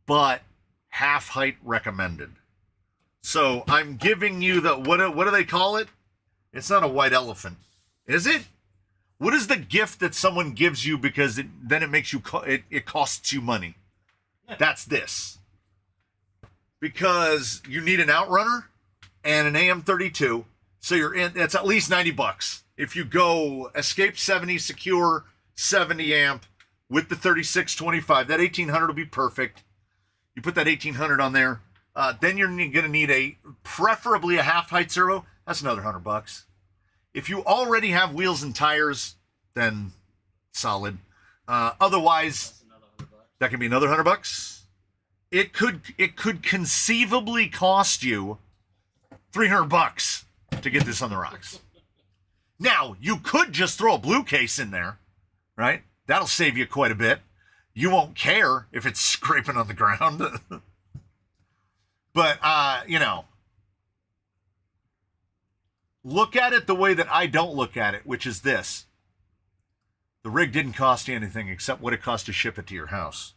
but half height recommended. So I'm giving you the, what do they call it? It's not a white elephant. Is it? What is the gift that someone gives you because then it makes you, it costs you money? That's this. Because you need an outrunner and an AM32. So you're in, it's at least $90. If you go Escape 70, Secure 70 amp with the 3625, that 1800 will be perfect. You put that 1800 on there. Then you're going to need preferably a half height servo. That's another $100. If you already have wheels and tires, then solid. Otherwise, that can be another $100. It could conceivably cost you $300 to get this on the rocks. Now, you could just throw a blue case in there, right? That'll save you quite a bit. You won't care if it's scraping on the ground. But, you know, look at it the way that I don't look at it, which is this. The rig didn't cost you anything except what it cost to ship it to your house.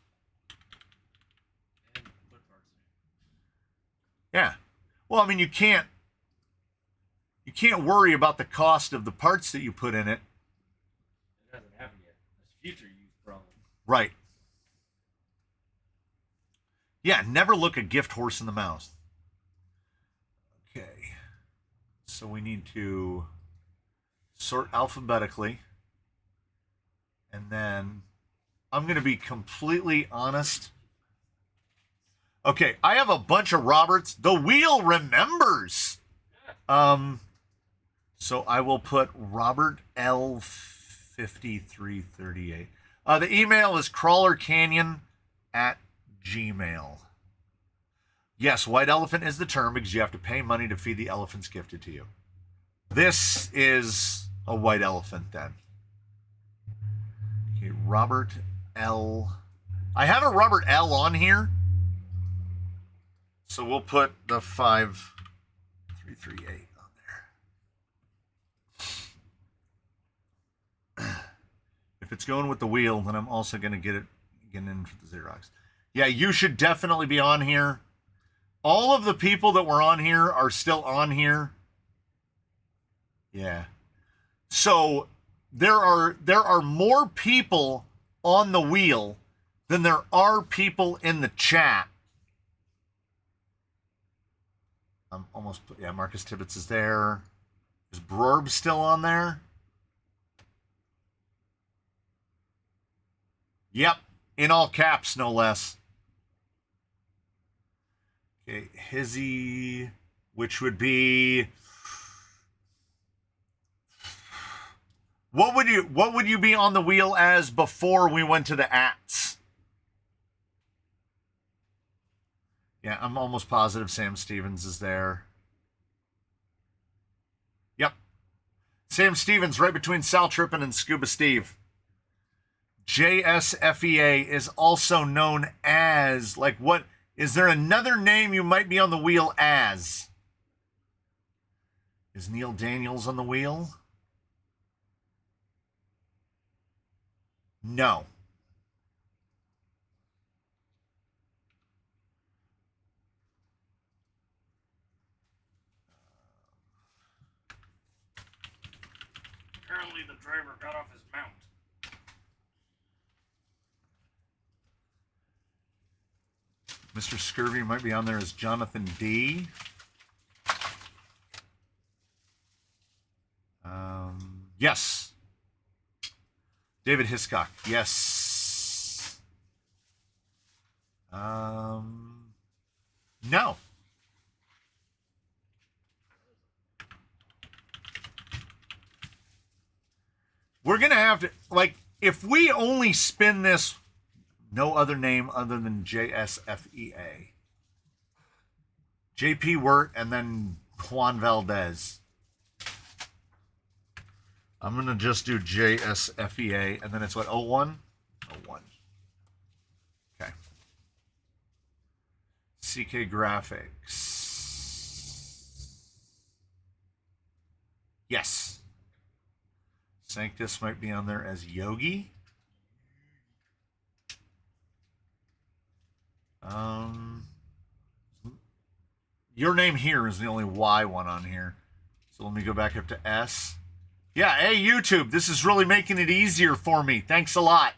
And put parts Yeah. Well, I mean, you can't worry about the cost of the parts that you put in it. It hasn't happened yet. It's future use problem. Right. Yeah, never look a gift horse in the mouth. Okay. So we need to sort alphabetically. And then I'm going to be completely honest. Okay, I have a bunch of Roberts. The wheel remembers. So I will put Robert L5338. The email is crawlercanyon@gmail. Yes, white elephant is the term because you have to pay money to feed the elephants gifted to you. This is a white elephant then. Okay, Robert L. I have a Robert L on here. So we'll put the 5338 on there. If it's going with the wheel, then I'm also going to get in for the Xerox. Yeah, you should definitely be on here. All of the people that were on here are still on here. Yeah. So there are more people on the wheel than there are people in the chat. I'm almost, yeah, Marcus Tibbetts is there. Is Brorb still on there? Yep, in all caps, no less. Okay, Hizzy, which would be, what would you be on the wheel as before we went to the ats? Yeah, I'm almost positive Sam Stevens is there. Yep. Sam Stevens right between Sal Trippin and Scuba Steve. JSFEA is also known as, like, what, is there another name you might be on the wheel as? Is Neil Daniels on the wheel? No. Apparently the driver got off his mount. Mr. Scurvy might be on there as Jonathan D. Yes. David Hiscock. Yes. No. We're going to have to, like, if we only spin this, no other name other than JSFEA. JP Wirt and then Juan Valdez. I'm going to just do JSFEA and then it's what, 01? 01. Okay. CK Graphics. Yes. Sanctus might be on there as Yogi. Your name here is the only Y one on here. So let me go back up to S. Yeah, hey, YouTube, this is really making it easier for me. Thanks a lot.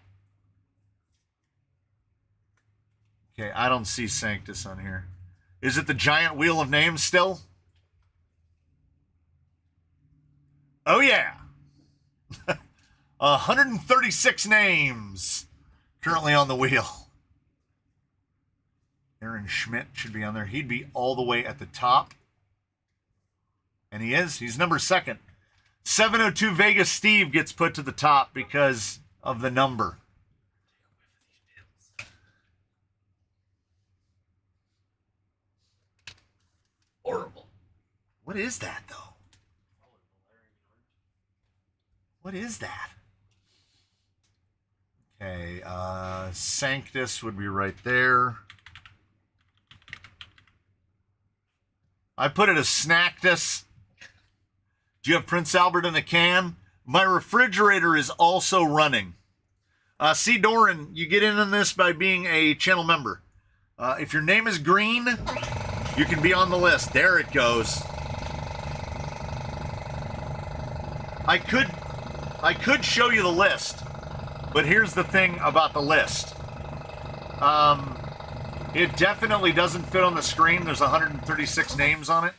Okay, I don't see Sanctus on here. Is it the giant wheel of names still? Oh, yeah. 136 names currently on the wheel. Aaron Schmidt should be on there. He'd be all the way at the top. And he is. He's number 2nd. 702 Vegas Steve gets put to the top because of the number. Horrible. What is that, though? What is that? Okay, Sanctus would be right there. I put it as Snacktus. Do you have Prince Albert in a can? My refrigerator is also running. C. Doran, you get in on this by being a channel member. If your name is green, you can be on the list. There it goes. I could show you the list, but here's the thing about the list. It definitely doesn't fit on the screen. There's 136 names on it.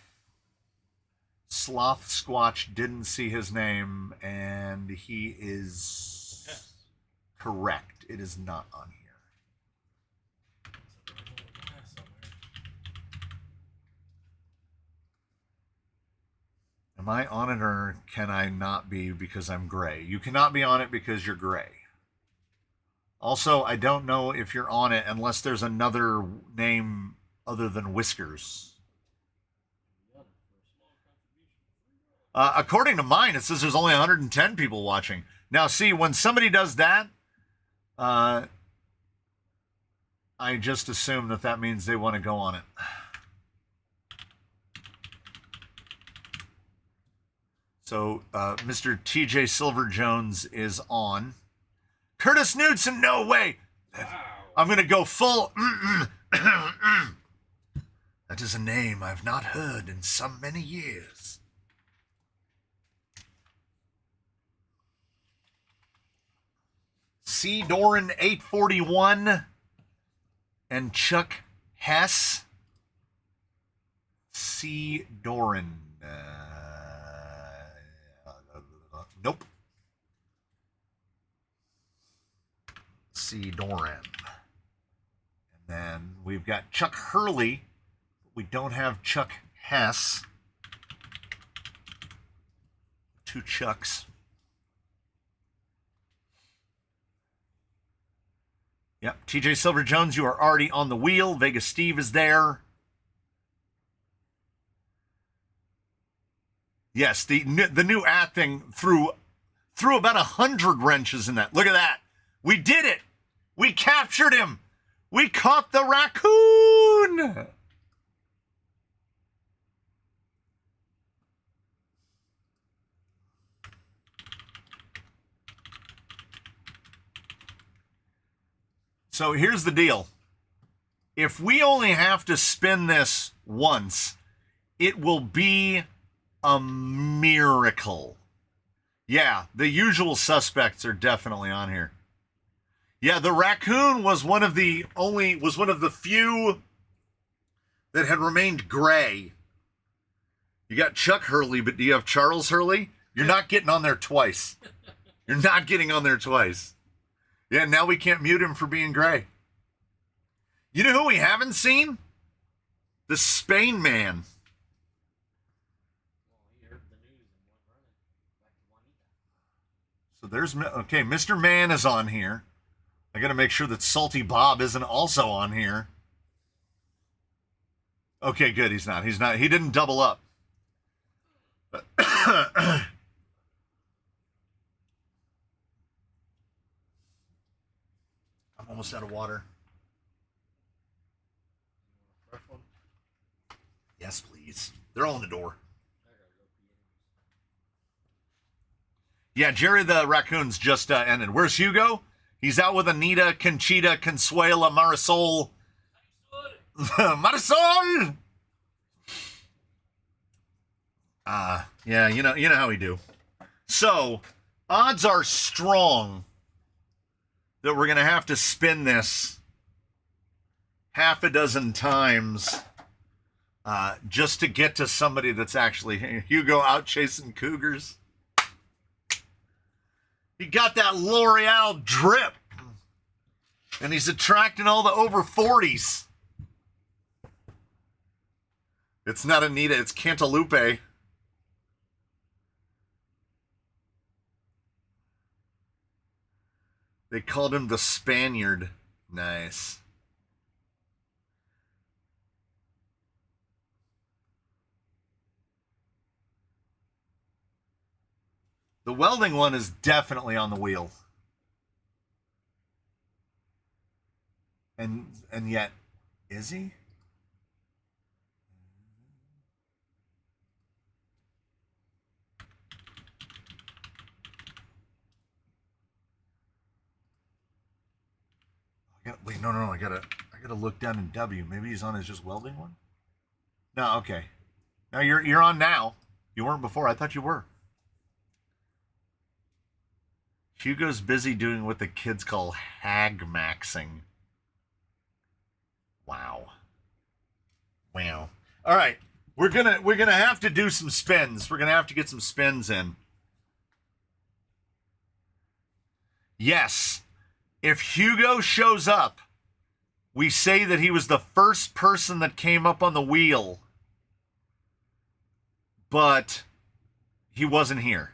Sloth Squatch didn't see his name, and he is correct. It is not on here. Am I on it, or can I not be because I'm gray? You cannot be on it because you're gray. Also, I don't know if you're on it unless there's another name other than Whiskers. According to mine, it says there's only 110 people watching. Now, see, when somebody does that, I just assume that means they want to go on it. So, Mr. TJ Silver Jones is on. Curtis Knudsen, no way. Wow. I'm going to go full. That is a name I've not heard in so many years. C. Doran 841 and Chuck Hess. C. Doran. Nope. C. Doran. And then we've got Chuck Hurley. We don't have Chuck Hess. Two Chucks. Yep, TJ Silver Jones, you are already on the wheel. Vegas Steve is there. Yes, the new at thing threw about 100 wrenches in that. Look at that. We did it. We captured him. We caught the raccoon. So here's the deal. If we only have to spin this once, it will be a miracle. Yeah, the usual suspects are definitely on here. Yeah, the raccoon was one of the few that had remained gray. You got Chuck Hurley, but do you have Charles Hurley? You're not getting on there twice. You're not getting on there twice. Yeah, now we can't mute him for being gray. You know who we haven't seen? The Spain Man. So there's, okay, Mr. Man is on here. I got to make sure that Salty Bob isn't also on here. Okay, good. He's not. He didn't double up. I'm almost out of water. Yes, please. They're all in the door. Yeah, Jerry the Raccoon's just ended. Where's Hugo? He's out with Anita, Conchita, Consuela, Marisol. Marisol! Yeah, you know how we do. So, odds are strong that we're going to have to spin this half a dozen times just to get to somebody that's actually Hugo out chasing cougars. He got that L'Oreal drip, and he's attracting all the over 40s. It's not Anita, it's Cantaloupe. They called him the Spaniard. Nice. The welding one is definitely on the wheel. And yet, is he? Wait, no, I gotta look down in W. Maybe he's on his just welding one. No, okay. No, you're on now. You weren't before. I thought you were. Hugo's busy doing what the kids call hag maxing. Wow. All right, we're gonna have to do some spins. We're gonna have to get some spins in. Yes, if Hugo shows up, we say that he was the first person that came up on the wheel, but he wasn't here.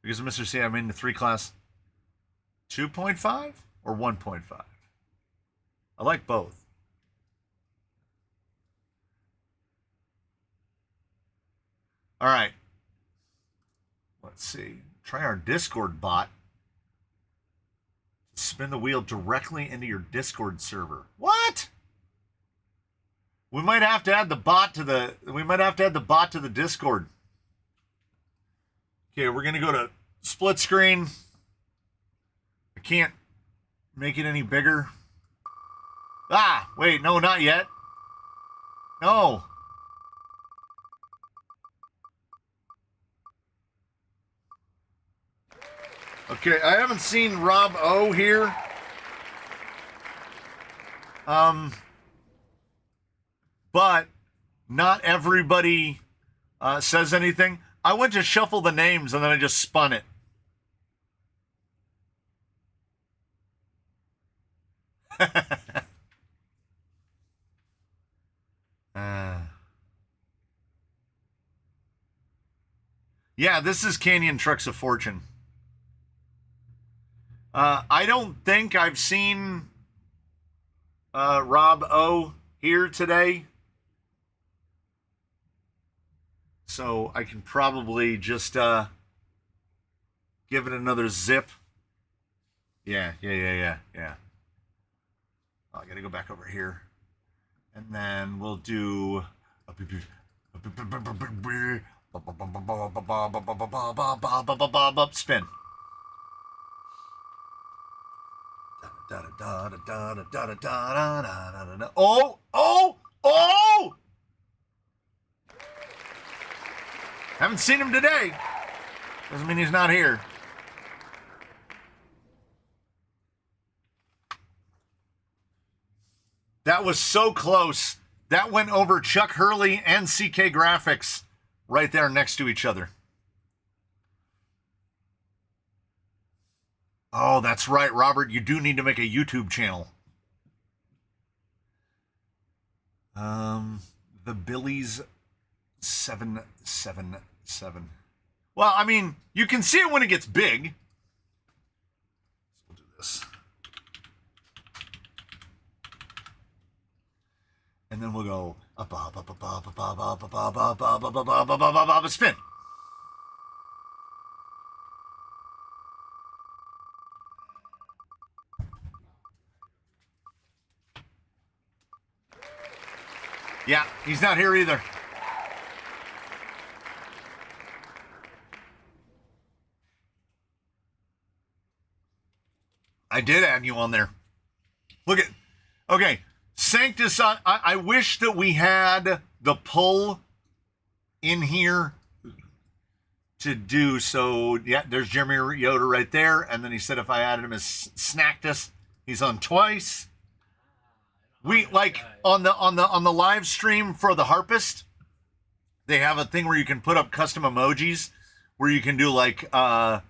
Because of Mr. C, I'm in the 3 class 2.5 or 1.5. I like both. All right. Let's see. Try our Discord bot. Spin the wheel directly into your Discord server. What? We might have to add the bot to the Discord. Okay, we're gonna go to split screen. I can't make it any bigger. Ah, wait, no, not yet. No. Okay, I haven't seen Rob O here. But not everybody says anything. I went to shuffle the names and then I just spun it. Yeah, this is Canyon Trucks of Fortune. I don't think I've seen Rob O here today. So I can probably just give it another zip. Yeah. Oh, I gotta go back over here. And then we'll do spin. Oh! Haven't seen him today. Doesn't mean he's not here. That was so close. That went over Chuck Hurley and CK Graphics right there next to each other. Oh, that's right, Robert. You do need to make a YouTube channel. The Billies 777. Well, I mean, you can see it when it gets big. So we'll do this. And then we'll go up, spin. Yeah, he's not here either. I did add you on there. Look at, okay, Sanctus, I wish that we had the pull in here to do so. Yeah, there's Jeremy Yoder right there. And then he said if I added him as Snacktus, he's on twice. We like on the live stream for the Harpist, they have a thing where you can put up custom emojis where you can do like put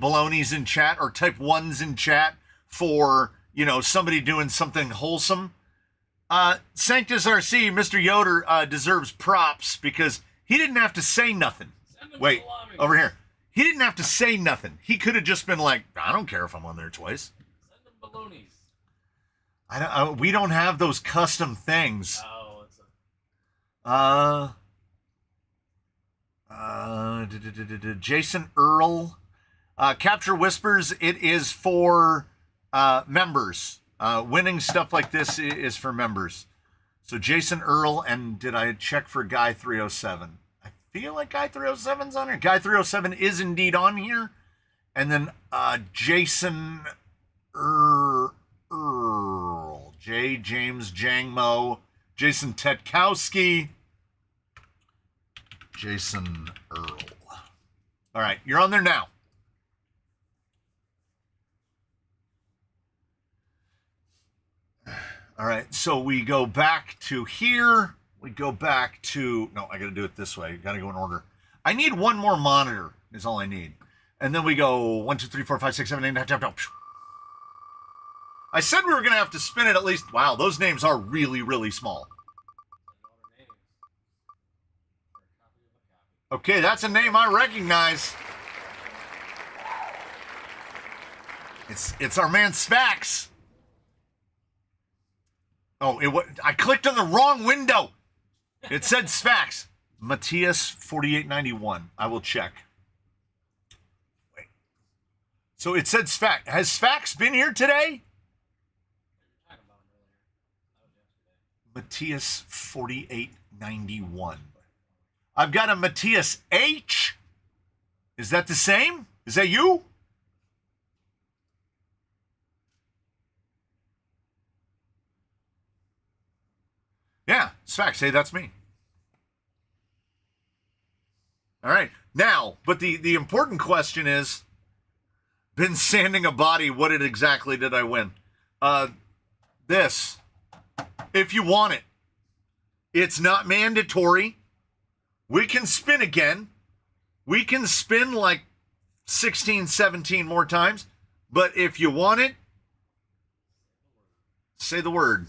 balonies in chat or type ones in chat for somebody doing something wholesome. Sanctus RC, Mr. Yoder deserves props because he didn't have to say nothing. Wait, over here. He didn't have to say nothing. He could have just been like, I don't care if I'm on there twice. Send them balonies. We don't have those custom things. Oh, it's Jason Earl, Capture Whispers, it is for members. Winning stuff like this is for members. So Jason Earl, and did I check for Guy 307? I feel like Guy 307's on here. Guy 307 is indeed on here. And then Jason Earl, J. James Jangmo, Jason Tetkowski, Jason Earl. All right, you're on there now. All right, so we go back to here. We go back to, no, I got to do it this way. Got to go in order. I need one more monitor is all I need. And then we go 1, 2, 3, 4, 5, 6, 7, 8, 9, 10, 11. I said we were going to have to spin it at least. Wow, those names are really, really small. Okay, that's a name I recognize. It's our man Spax. Oh, I clicked on the wrong window. It said Spax. Matthias 4891. I will check. Wait. So it said Spax. Has Spax been here today? Matthias 4891. I've got a Matthias H. Is that the same? Is that you? Yeah, Spax. Hey, that's me. All right. Now, but the important question is, been sanding a body, what exactly did I win? This. If you want it. It's not mandatory. We can spin again. We can spin like 16, 17 more times. But if you want it, say the word.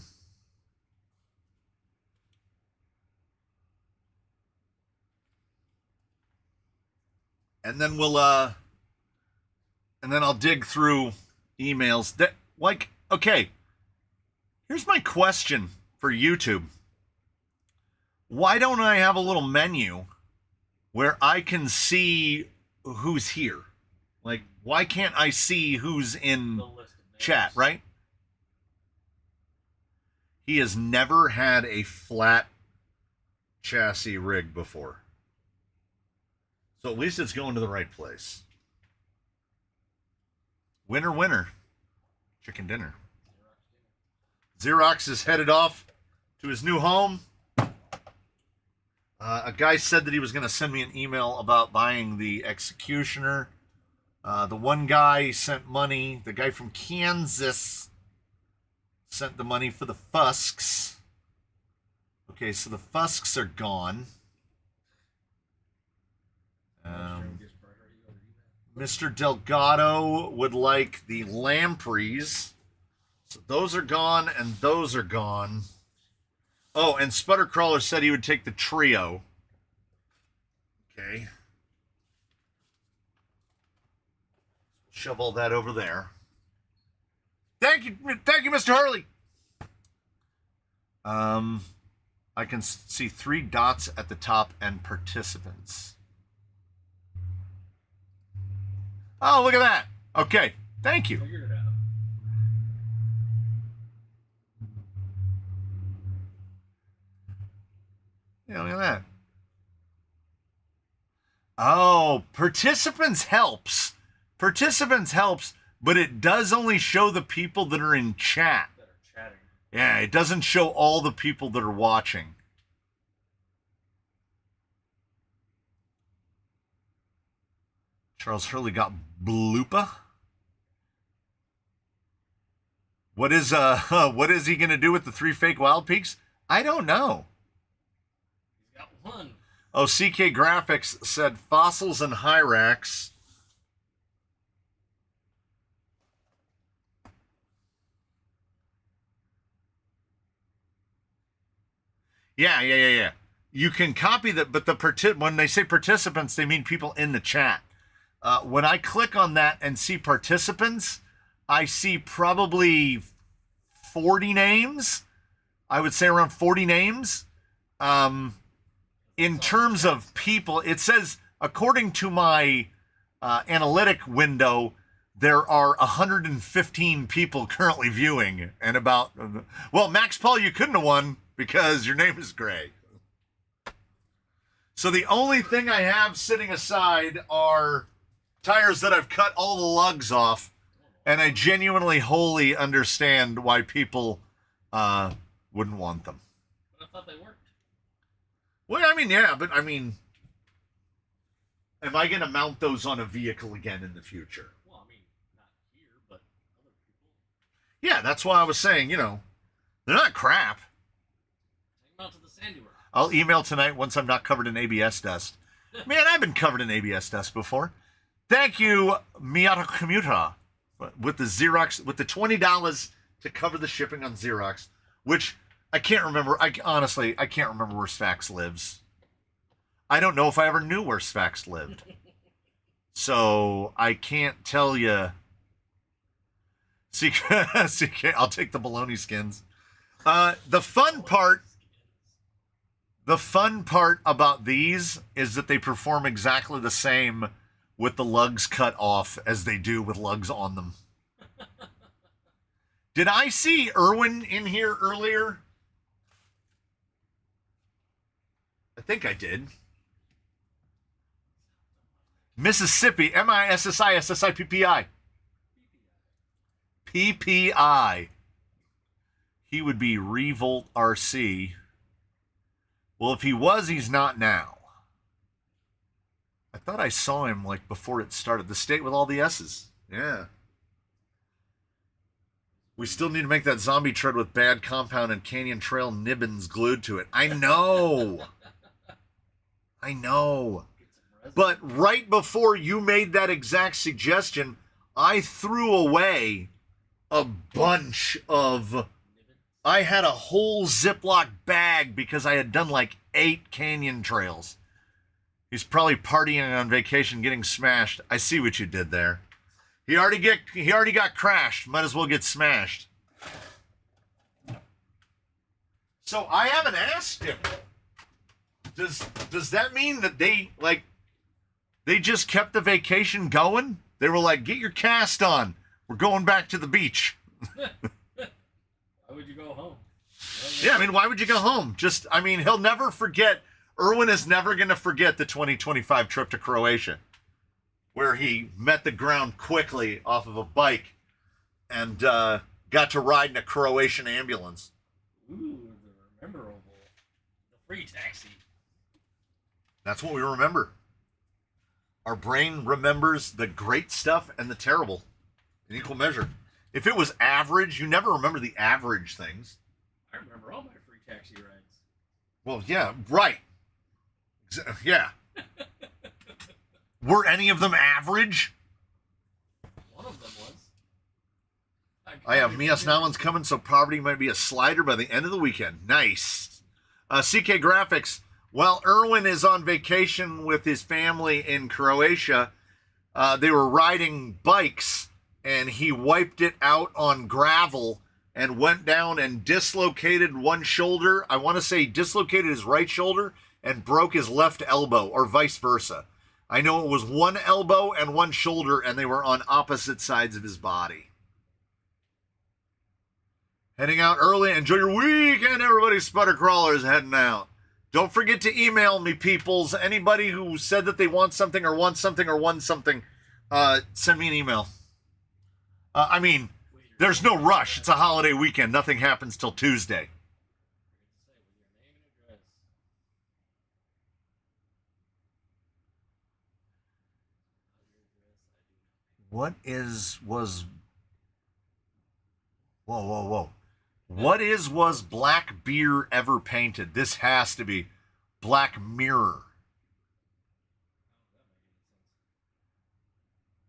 And then we'll and then I'll dig through emails that, like, okay, here's my question for YouTube. Why don't I have a little menu where I can see who's here? Like, why can't I see who's in chat, right? He has never had a flat chassis rig before. So at least it's going to the right place. Winner, winner. Chicken dinner. Xerox is headed off to his new home. A guy said that he was going to send me an email about buying the Executioner. The one guy sent money. The guy from Kansas sent the money for the Fusks. Okay, so the Fusks are gone. Mr. Delgado would like the Lampreys. So those are gone, and those are gone. Oh, and Sputtercrawler said he would take the Trio. Okay. Shove all that over there. Thank you, Mr. Hurley. I can see 3 dots at the top and participants. Oh, look at that. Okay, thank you. Figured it out. Yeah, look at that. Oh, participants helps. Participants helps, but it does only show the people that are in chat. That are chatting. Yeah, it doesn't show all the people that are watching. Charles Hurley got Bloopa. What is he gonna do with the 3 fake Wild Peaks? I don't know. He's got one. Oh, CK Graphics said Fossils and Hyrax. Yeah. You can copy that, but when they say participants, they mean people in the chat. When I click on that and see participants, I see probably 40 names. I would say around 40 names. In terms of people, it says, according to my analytic window, there are 115 people currently viewing, and about, well, Max Paul, you couldn't have won because your name is Gray. So the only thing I have sitting aside are tires that I've cut all the lugs off, and I genuinely wholly understand why people wouldn't want them. But I thought they worked. Well, I mean, yeah, but I mean, am I going to mount those on a vehicle again in the future? Well, I mean, not here, but other people. Yeah, that's why I was saying, you know, they're not crap. Take them out to the Sandy Work. I'll email tonight once I'm not covered in ABS dust. Man, I've been covered in ABS dust before. Thank you, Miata Commuta, with the Xerox, with the $20 to cover the shipping on Xerox, which I can't remember. Honestly, I can't remember where Sfax lives. I don't know if I ever knew where Sfax lived. So I can't tell you. CK, I'll take the bologna skins. The fun part about these is that they perform exactly the same with the lugs cut off as they do with lugs on them. Did I see Irwin in here earlier? I think I did. Mississippi, MISSISSIPPI. PPI. He would be Revolt RC. Well, if he was, he's not now. I thought I saw him like before it started. The state with all the S's. Yeah. We still need to make that zombie tread with bad compound and Canyon Trail nibbins glued to it. I know. I know. But right before you made that exact suggestion, I threw away a bunch of... I had a whole Ziploc bag because I had done like 8 Canyon Trails. He's probably partying on vacation, getting smashed. I see what you did there. He already got crashed. Might as well get smashed. So I haven't asked him. Does that mean that they just kept the vacation going? They were like, get your cast on. We're going back to the beach. Why would you go home? Yeah, I mean, why would you go home? He'll never forget. Irwin is never going to forget the 2025 trip to Croatia, where he met the ground quickly off of a bike and got to ride in a Croatian ambulance. Ooh, the memorable. The free taxi. That's what we remember. Our brain remembers the great stuff and the terrible in equal measure. If it was average, you never remember the average things. I remember all my free taxi rides. Well, yeah, right. Yeah. Were any of them average? One of them was. I have Mias Nowlan's coming, so poverty might be a slider by the end of the weekend. Nice. CK Graphics. While Irwin is on vacation with his family in Croatia, they were riding bikes, and he wiped it out on gravel and went down and dislocated one shoulder. I want to say dislocated his right shoulder and broke his left elbow, or vice versa. I know it was one elbow and one shoulder, and they were on opposite sides of his body. Heading out early. Enjoy your weekend, everybody. Sputter Crawlers heading out. Don't forget to email me, peoples. Anybody who said that they want something or want something or want something, send me an email. There's no rush. It's a holiday weekend. Nothing happens till Tuesday. Whoa. Was Black Beer ever painted? This has to be Black Mirror.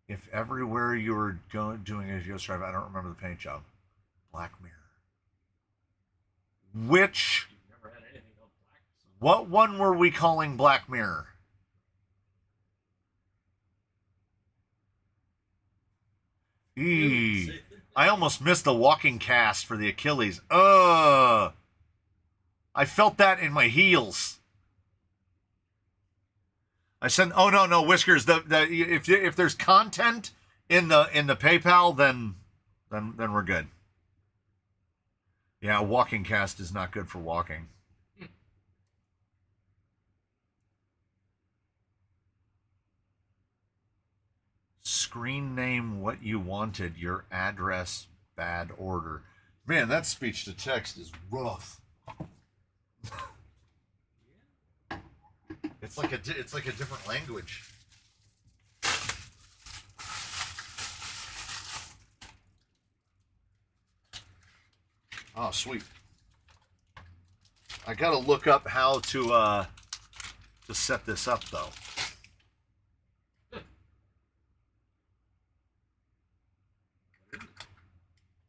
If everywhere you were doing a Ghost Drive, I don't remember the paint job. Black Mirror. Which? Never had anything called Black. What one were we calling Black Mirror? I almost missed the walking cast for the Achilles. I felt that in my heels. I send. Oh no, Whiskers. If there's content in the PayPal, then we're good. Yeah, walking cast is not good for walking. Screen name what you wanted. Your address bad order. Man, that speech to text is rough. It's like a different language. Oh, sweet. I gotta look up how to set this up though.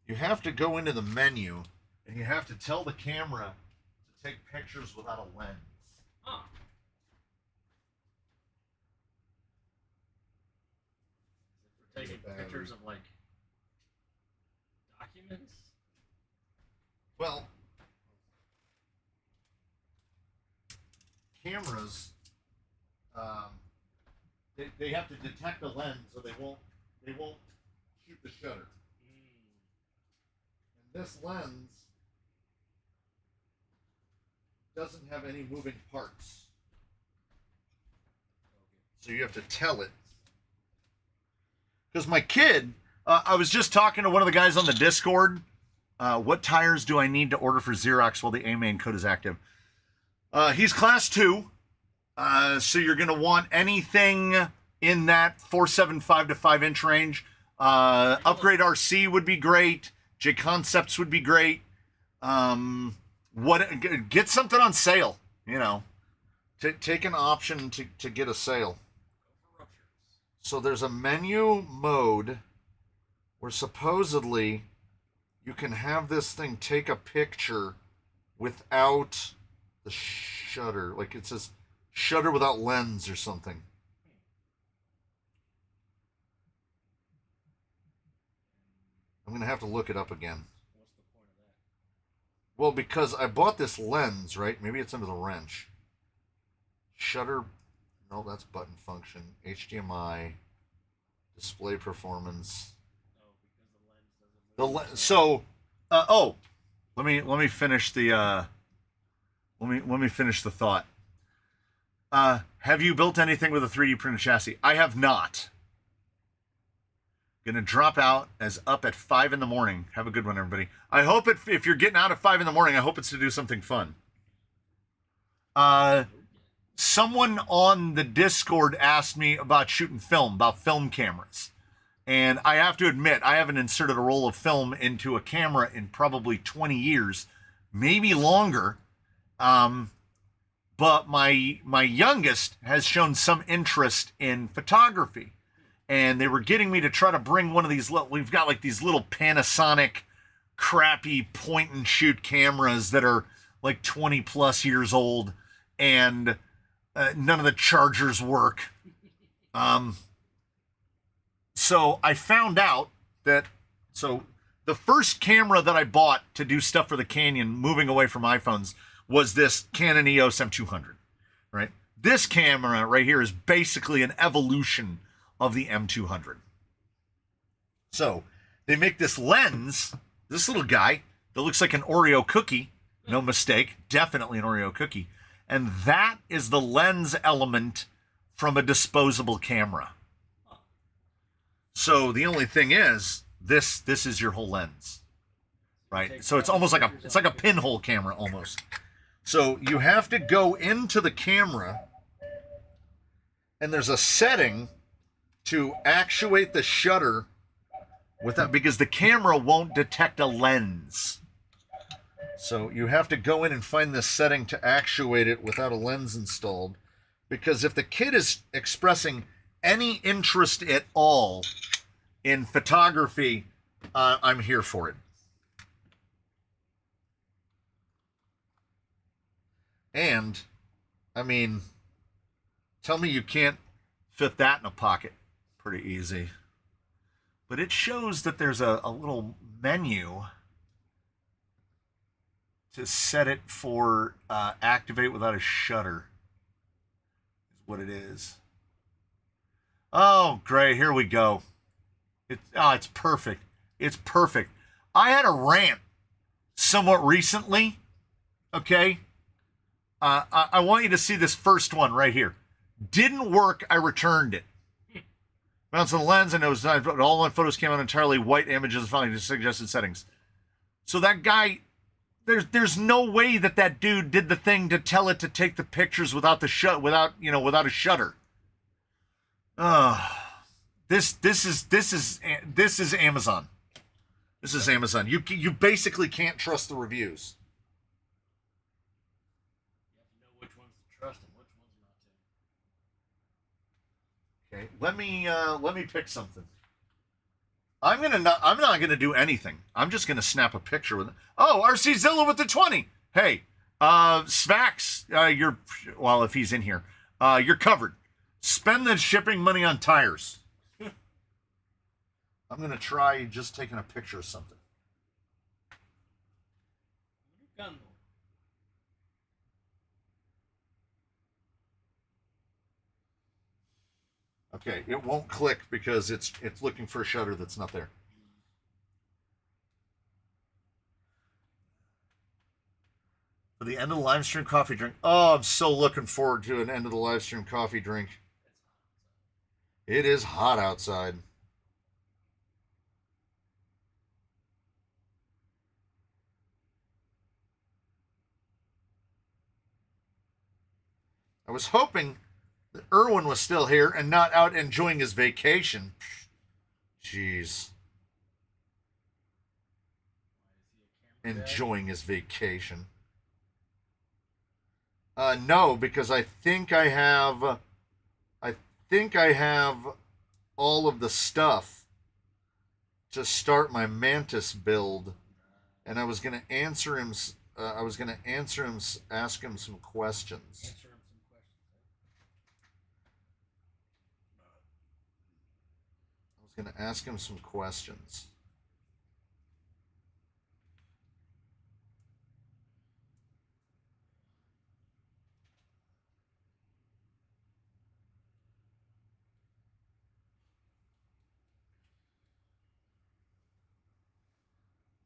You have to go into the menu and you have to tell the camera to take pictures without a lens. Huh. Is it for taking pictures of like documents? Well, cameras, they have to detect a lens, or they won't shoot the shutter. And this lens doesn't have any moving parts, so you have to tell it. Because my kid, I was just talking to one of the guys on the Discord. What tires do I need to order for Xerox while the A-main code is active? He's class 2, so you're going to want anything in that 475 to 5-inch range. Upgrade RC would be great. J Concepts would be great. Get something on sale, you know. Take an option to get a sale. So there's a menu mode where supposedly you can have this thing take a picture without the shutter. Like it says shutter without lens or something. I'm going to have to look it up again. What's the point of that? Well, because I bought this lens, right? Maybe it's under the wrench. Shutter. No, that's button function. HDMI. Display performance. Oh, because the lens doesn't. So, let me finish the let me finish the thought. Have you built anything with a 3D printed chassis? I have not. Gonna drop out as up at 5 in the morning. Have a good one, everybody. I hope if you're getting out at 5 in the morning, I hope it's to do something fun. Someone on the Discord asked me about shooting film, about film cameras. And I have to admit, I haven't inserted a roll of film into a camera in probably 20 years, maybe longer. But my youngest has shown some interest in photography. And they were getting me to try to bring one of these we've got like these little Panasonic crappy point and shoot cameras that are like 20 plus years old, and none of the chargers work. So I found out that, the first camera that I bought to do stuff for the Canyon, moving away from iPhones, was this Canon EOS M200, right? This camera right here is basically an evolution of the M200. So they make this lens, this little guy that looks like an Oreo cookie, no mistake, definitely an Oreo cookie. And that is the lens element from a disposable camera. So the only thing is, this is your whole lens, right? So it's almost like a pinhole camera almost. So you have to go into the camera, and there's a setting to actuate the shutter without, because the camera won't detect a lens. So you have to go in and find this setting to actuate it without a lens installed. Because if the kid is expressing any interest at all in photography, I'm here for it. And, I mean, tell me you can't fit that in a pocket. Pretty easy. But it shows that there's a little menu to set it for activate without a shutter, is what it is. Oh, great. Here we go. It's perfect. It's perfect. I had a rant somewhat recently. Okay. I want you to see this first one right here. Didn't work. I returned it. Mounts on the lens, and it was all my photos came out entirely white images following the suggested settings. So that guy, there's no way that dude did the thing to tell it to take the pictures without without a shutter. This is Amazon. This is Amazon. You basically can't trust the reviews. You have to know which ones to trust and which ones not to. Okay, let me pick something. I'm not gonna do anything. I'm just gonna snap a picture with it. Oh, RC Zilla with the 20. Hey, Svax, if he's in here, you're covered. Spend the shipping money on tires. I'm gonna try just taking a picture of something. Gun. Okay, it won't click because it's looking for a shutter that's not there. For the end of the live stream coffee drink. Oh, I'm so looking forward to an end of the live stream coffee drink. It is hot outside. I was hoping that Irwin was still here and not out enjoying his vacation. Jeez. Enjoying his vacation. No, because I think I have all of the stuff to start my Mantis build, and I was gonna answer him. Ask him some questions. I was gonna ask him some questions.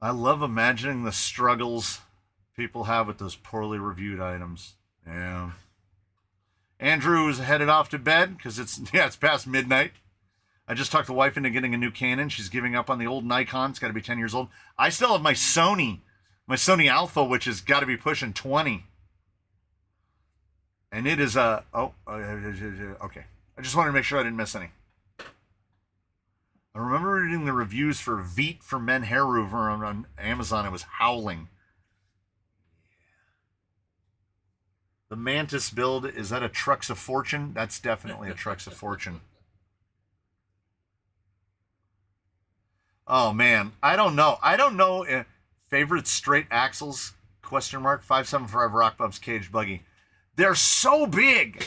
I love imagining the struggles people have with those poorly reviewed items. Yeah. Andrew is headed off to bed because it's past midnight. I just talked the wife into getting a new Canon. She's giving up on the old Nikon. It's got to be 10 years old. I still have my Sony Alpha, which has got to be pushing 20. And it is okay. I just wanted to make sure I didn't miss any. I remember reading the reviews for Veet for Men Hair Remover on Amazon. I was howling. The Mantis build, is that a Trucks of Fortune? That's definitely a Trucks of Fortune. Oh man, I don't know. Favorite straight axles? Question mark. 575 Rock Bumps Cage Buggy. They're so big.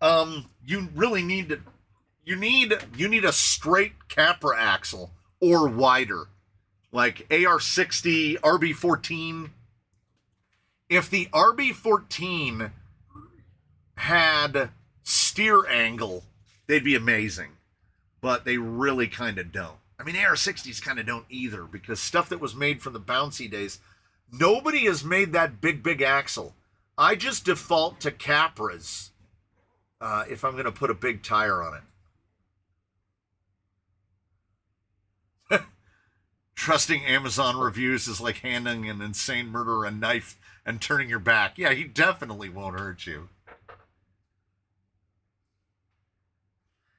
You really need to. You need a straight Capra axle or wider, like AR60, RB14. If the RB14 had steer angle, they'd be amazing, but they really kind of don't. I mean, AR60s kind of don't either, because stuff that was made from the bouncy days, nobody has made that big axle. I just default to Capras if I'm going to put a big tire on it. Trusting Amazon reviews is like handing an insane murderer a knife and turning your back. Yeah, he definitely won't hurt you.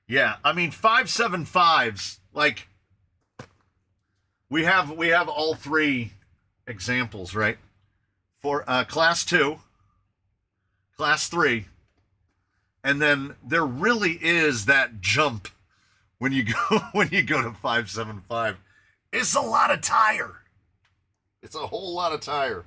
Yeah, I mean 575s, like we have all three examples, right? For class 2, class 3, and then there really is that jump when you go to 575. It's a lot of tire. It's a whole lot of tire.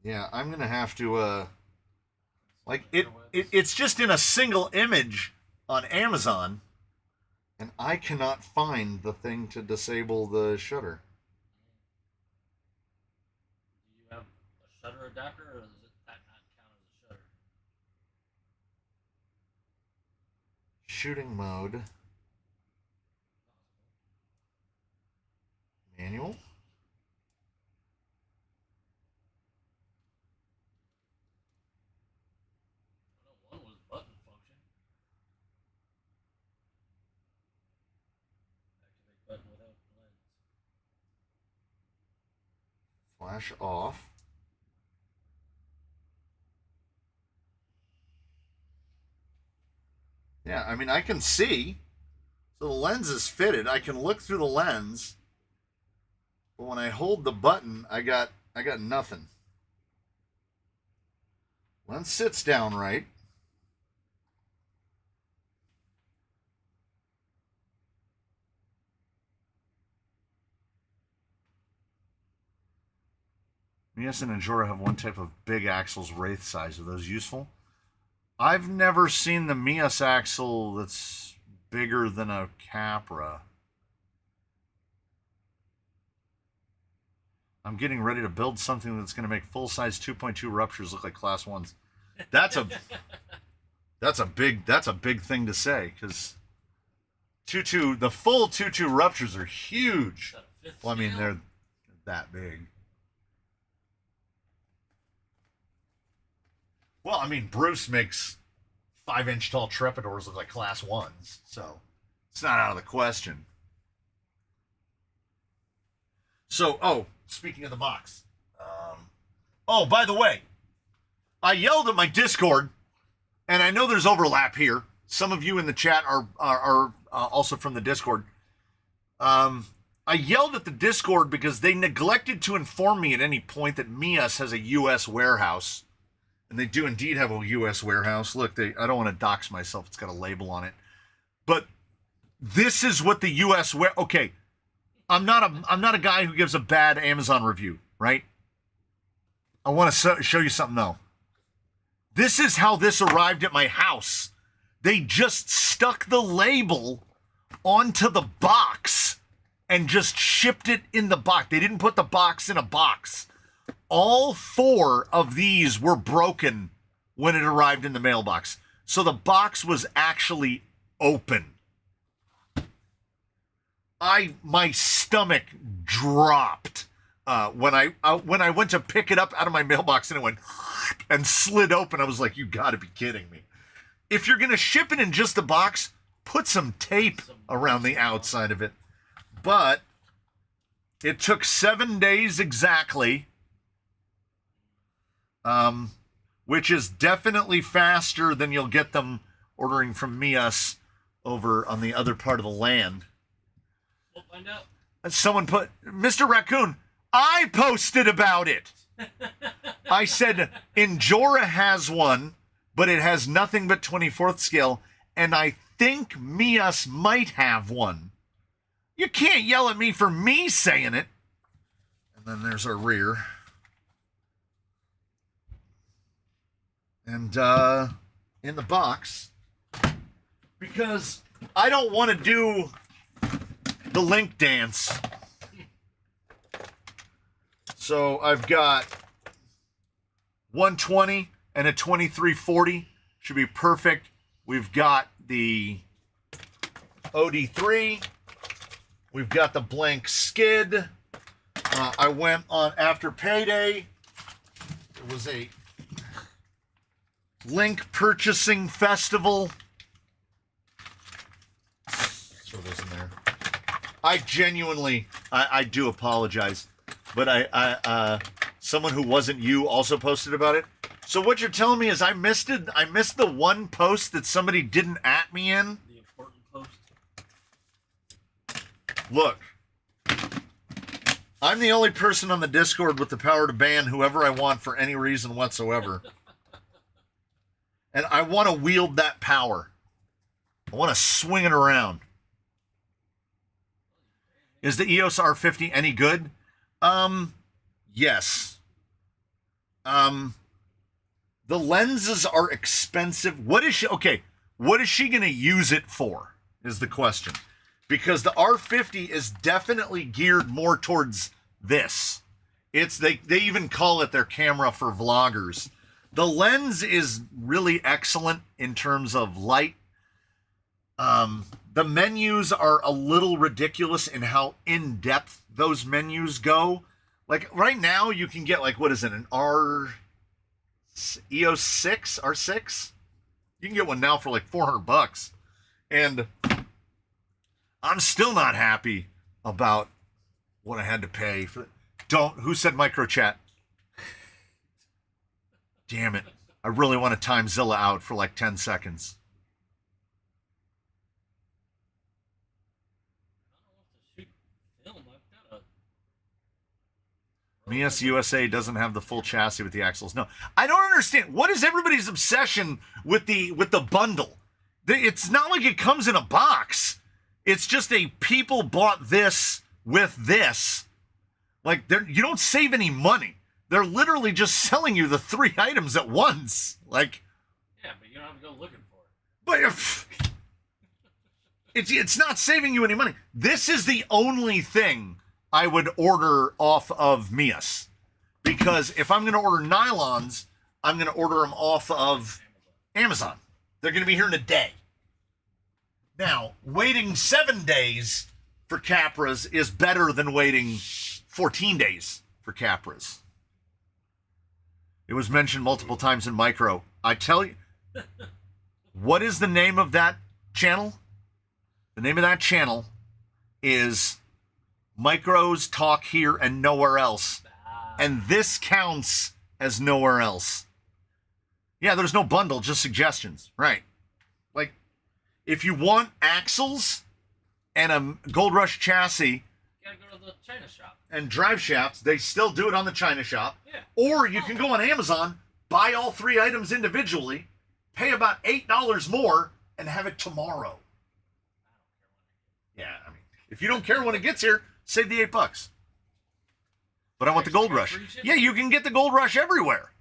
Yeah, I'm gonna have to like it's just in a single image on Amazon, and I cannot find the thing to disable the shutter. Do you have a shutter adapter, or does that not count as a shutter? Shooting mode. Manual. I know one was button function. Activate button without lens. Flash off. Yeah, I mean I can see. So the lens is fitted. I can look through the lens. But when I hold the button, I got nothing. Lens sits down right. Mias and Anjora have one type of big axles, Wraith size. Are those useful? I've never seen the Mias axle that's bigger than a Capra. I'm getting ready to build something that's going to make full-size 2.2 ruptures look like class 1s. That's a big thing to say, because the full 2.2 ruptures are huge. Well, I mean, they're that big. Well, I mean, Bruce makes 5-inch tall Trepadors look like class 1s, so it's not out of the question. So, speaking of the box, by the way, I yelled at my Discord, and I know there's overlap here. Some of you in the chat are also from the Discord. I yelled at the Discord because they neglected to inform me at any point that Mias has a U.S. warehouse. And they do indeed have a U.S. warehouse. Look, I don't want to dox myself. It's got a label on it. But this is what the U.S. Okay, I'm not a guy who gives a bad Amazon review, right? I want to show you something, though. This is how this arrived at my house. They just stuck the label onto the box and just shipped it in the box. They didn't put the box in a box. All 4 of these were broken when it arrived in the mailbox. So the box was actually open. My stomach dropped when I went to pick it up out of my mailbox, and it went and slid open. I was like, you got to be kidding me. If you're going to ship it in just the box, put some tape around the outside of it. But it took 7 days exactly. Which is definitely faster than you'll get them ordering from Mias over on the other part of the land. We'll find out. Someone put, Mr. Raccoon, I posted about it. I said, Anjora has one, but it has nothing but 24th scale, and I think Mias might have one. You can't yell at me for me saying it. And then there's our rear. And in the box, because I don't want to do the link dance. So I've got 120 and a 2340. Should be perfect. We've got the OD3. We've got the blank skid. I went on after payday. It was a link purchasing festival. Throw those in there. I genuinely, I do apologize, but I someone who wasn't you also posted about it. So what you're telling me is I missed it. I missed the one post that somebody didn't at me in. The important post. Look, I'm the only person on the Discord with the power to ban whoever I want for any reason whatsoever. And I want to wield that power. I want to swing it around. Is the EOS R50 any good? Yes. The lenses are expensive. What is she? Okay, what is she going to use it for? Is the question. Because the R50 is definitely geared more towards this. They even call it their camera for vloggers. The lens is really excellent in terms of light. The menus are a little ridiculous in how in-depth those menus go. Like right now you can get like, what is it, an EOS 6, R6? You can get one now for like $400. And I'm still not happy about what I had to pay for. Who said micro chat? Damn it. I really want to time Zilla out for like 10 seconds. Mias USA doesn't have the full chassis with the axles. No, I don't understand. What is everybody's obsession with the bundle? It's not like it comes in a box. It's just people bought this with this. Like you don't save any money. They're literally just selling you the 3 items at once. Like, yeah, but you don't have to go looking for it. But it's not saving you any money. This is the only thing I would order off of Mias, because if I'm going to order nylons, I'm going to order them off of Amazon. They're going to be here in a day. Now, waiting 7 days for Capras is better than waiting 14 days for Capras. It was mentioned multiple times in Micro. I tell you, what is the name of that channel? The name of that channel is Micros Talk Here and Nowhere Else. And this counts as nowhere else. Yeah, there's no bundle, just suggestions. Right. Like, if you want axles and a Gold Rush chassis, You gotta go to the China shop. and drive shafts, they still do it on the China shop. Yeah. Or you can go on Amazon, buy all 3 items individually, pay about $8 more, and have it tomorrow. Yeah, I mean, if you don't care when it gets here, save the $8. But I want the Gold Rush. Yeah, you can get the Gold Rush everywhere.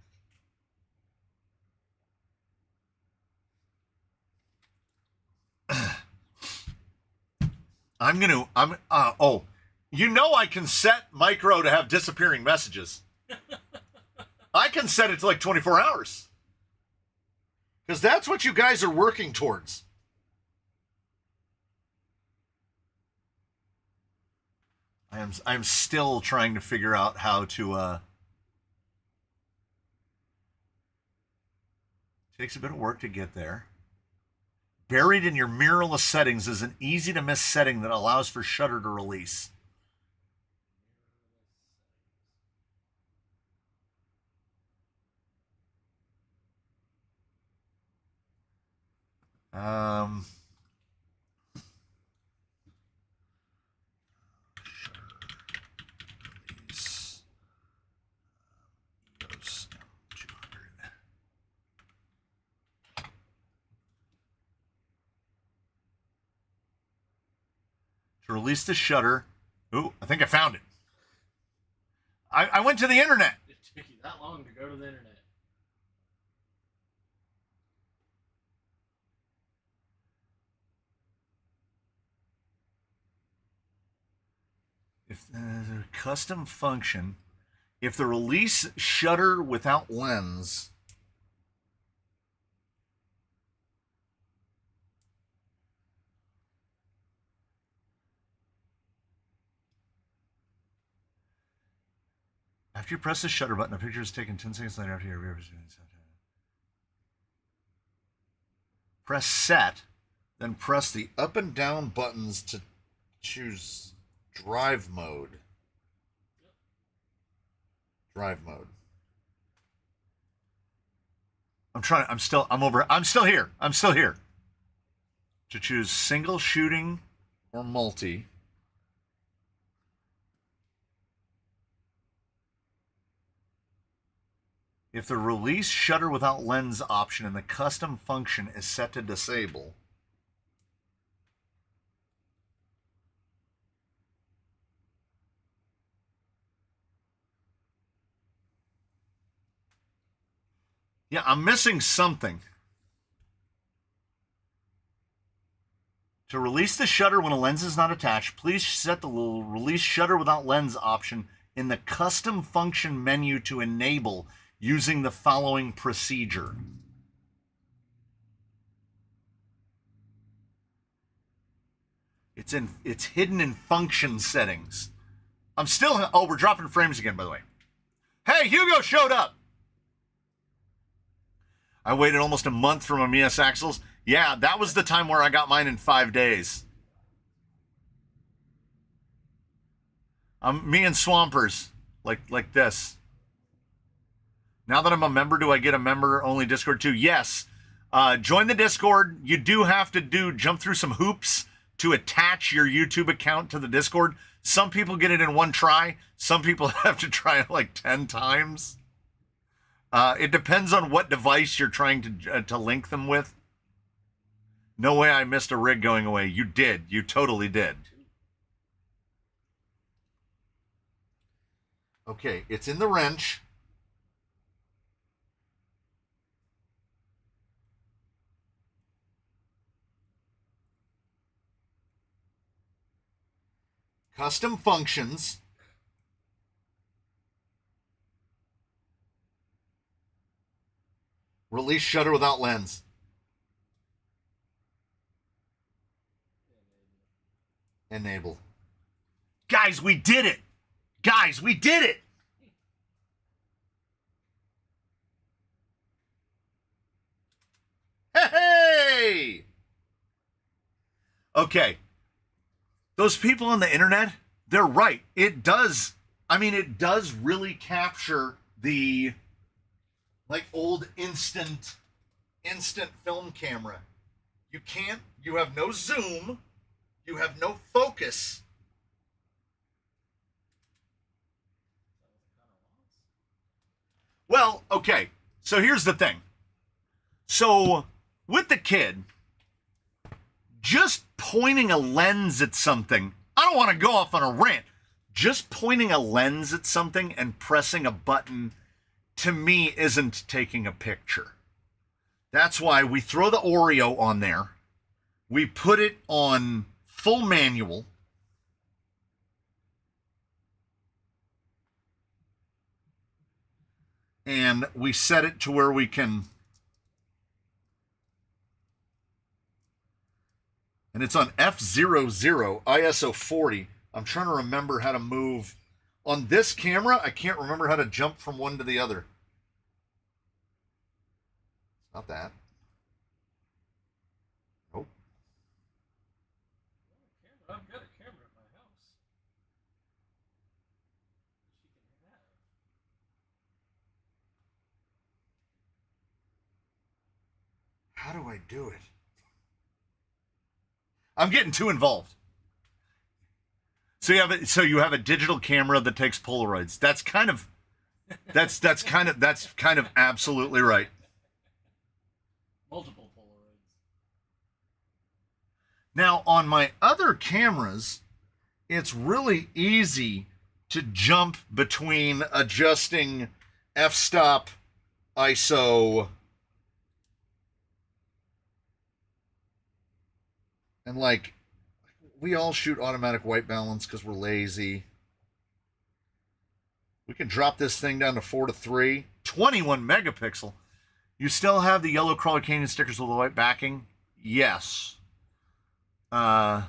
You know I can set Micro to have disappearing messages. I can set it to like 24 hours. Because that's what you guys are working towards. I'm still trying to figure out how to takes a bit of work to get there. Buried in your mirrorless settings is an easy to miss setting that allows for shutter to release. To release the shutter. Ooh, I think I found it. I went to the internet. It took you that long to go to the internet. If the custom function, if the release shutter without lens, after you press the shutter button, a picture is taken 10 seconds later after your press set, then press the up and down buttons to choose drive mode. Drive mode. I'm still here. To choose single shooting or multi. If the release shutter without lens option in the custom function is set to disable, Yeah, I'm missing something. To release the shutter when a lens is not attached, please set the little release shutter without lens option in the custom function menu to enable using the following procedure. It's hidden in function settings. I'm still, oh, we're dropping frames again, by the way. Hey, Hugo showed up. I waited almost a month for my Mias Axles. Yeah, that was the time where I got mine in 5 days. Me and Swampers, like this. Now that I'm a member, do I get a member-only Discord too? Yes. Join the Discord. You do have to jump through some hoops to attach your YouTube account to the Discord. Some people get it in one try. Some people have to try it like 10 times. It depends on what device you're trying to link them with. No way I missed a rig going away. You did. You totally did. Okay, it's in the wrench. Custom functions. Release shutter without lens. Enable. Guys, we did it. Guys, we did it. Hey! Okay. Those people on the internet, they're right. It does really capture the like old instant film camera. You have no zoom, you have no focus. Well, okay. So here's the thing. So with the kid, just pointing a lens at something, I don't want to go off on a rant. Just pointing a lens at something and pressing a button, to me, isn't taking a picture. That's why we throw the Oreo on there. We put it on full manual. And we set it to where we can. And it's on F00, ISO 40. I'm trying to remember how to move. On this camera, I can't remember how to jump from one to the other. It's not that. Nope. I've got a camera at my house. How do I do it? I'm getting too involved. So you have a digital camera that takes Polaroids. That's kind of absolutely right. Multiple Polaroids. Now on my other cameras, it's really easy to jump between adjusting f-stop, ISO, and like, we all shoot automatic white balance because we're lazy. We can drop this thing down to 4:3, 21 megapixel. You still have the yellow Crawler Canyon stickers with the white backing? Yes. I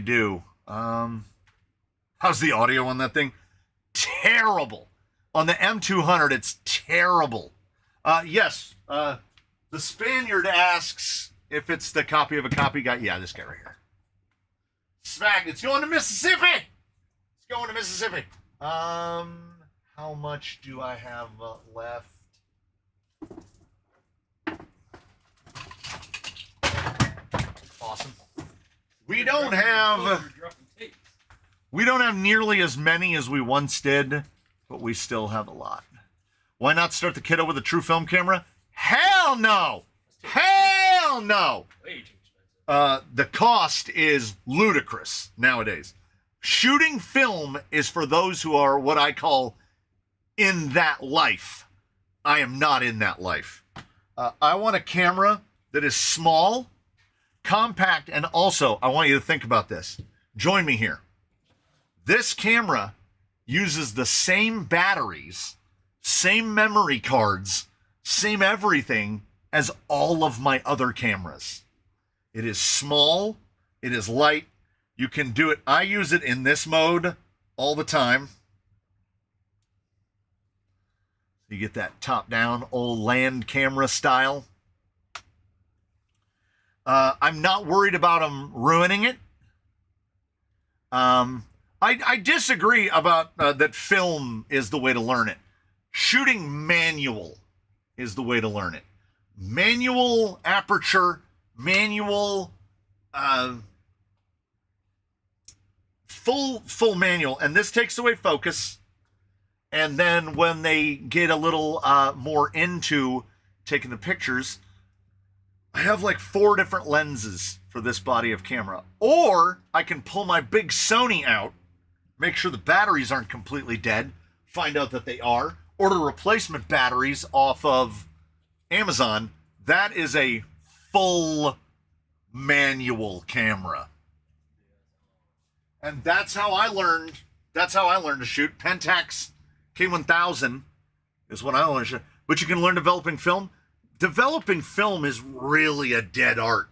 do. How's the audio on that thing? Terrible. On the M200, it's terrible. Yes. The Spaniard asks if it's the copy of a copy guy. Yeah, this guy right here. Smack, it's going to Mississippi. It's going to Mississippi. How much do I have left? Awesome. We don't have nearly as many as we once did, but we still have a lot. Why not start the kiddo with a true film camera? Hell no! Hell no! Way too expensive. The cost is ludicrous nowadays. Shooting film is for those who are what I call in that life. I am not in that life. I want a camera that is small, compact, and also, I want you to think about this. Join me here. This camera uses the same batteries, same memory cards, same everything as all of my other cameras. It is small, it is light, you can do it. I use it in this mode all the time. You get that top-down old land camera style. I'm not worried about them ruining it. I disagree about that film is the way to learn it. Shooting manual is the way to learn it. Manual aperture, manual, full manual, and this takes away focus. And then when they get a little more into taking the pictures, I have like 4 different lenses for this body of camera. Or I can pull my big Sony out, make sure the batteries aren't completely dead, find out that they are, order replacement batteries off of Amazon. That is a full manual camera. And that's how I learned to shoot. Pentax K1000 is what I learned to shoot. But you can learn developing film. Developing film is really a dead art.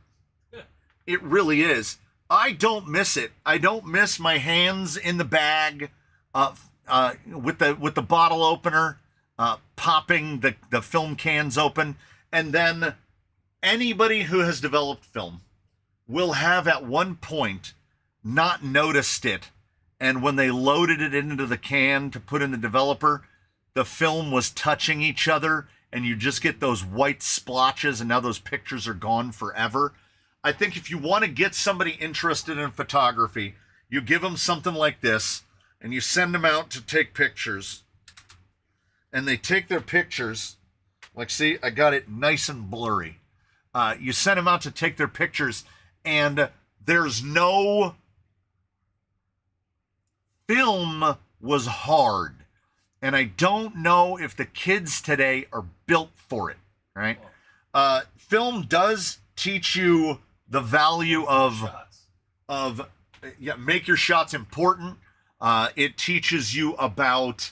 It really is. I don't miss it. I don't miss my hands in the bag with the bottle opener, popping the film cans open. And then anybody who has developed film will have at one point not noticed it. And when they loaded it into the can to put in the developer, the film was touching each other and you just get those white splotches and now those pictures are gone forever. I think if you want to get somebody interested in photography, you give them something like this and you send them out to take pictures. And they take their pictures. Like, see, I got it nice and blurry. You send them out to take their pictures and there's no... Film was hard. And I don't know if the kids today are built for it, right? Film does teach you the value of make your shots important. It teaches you about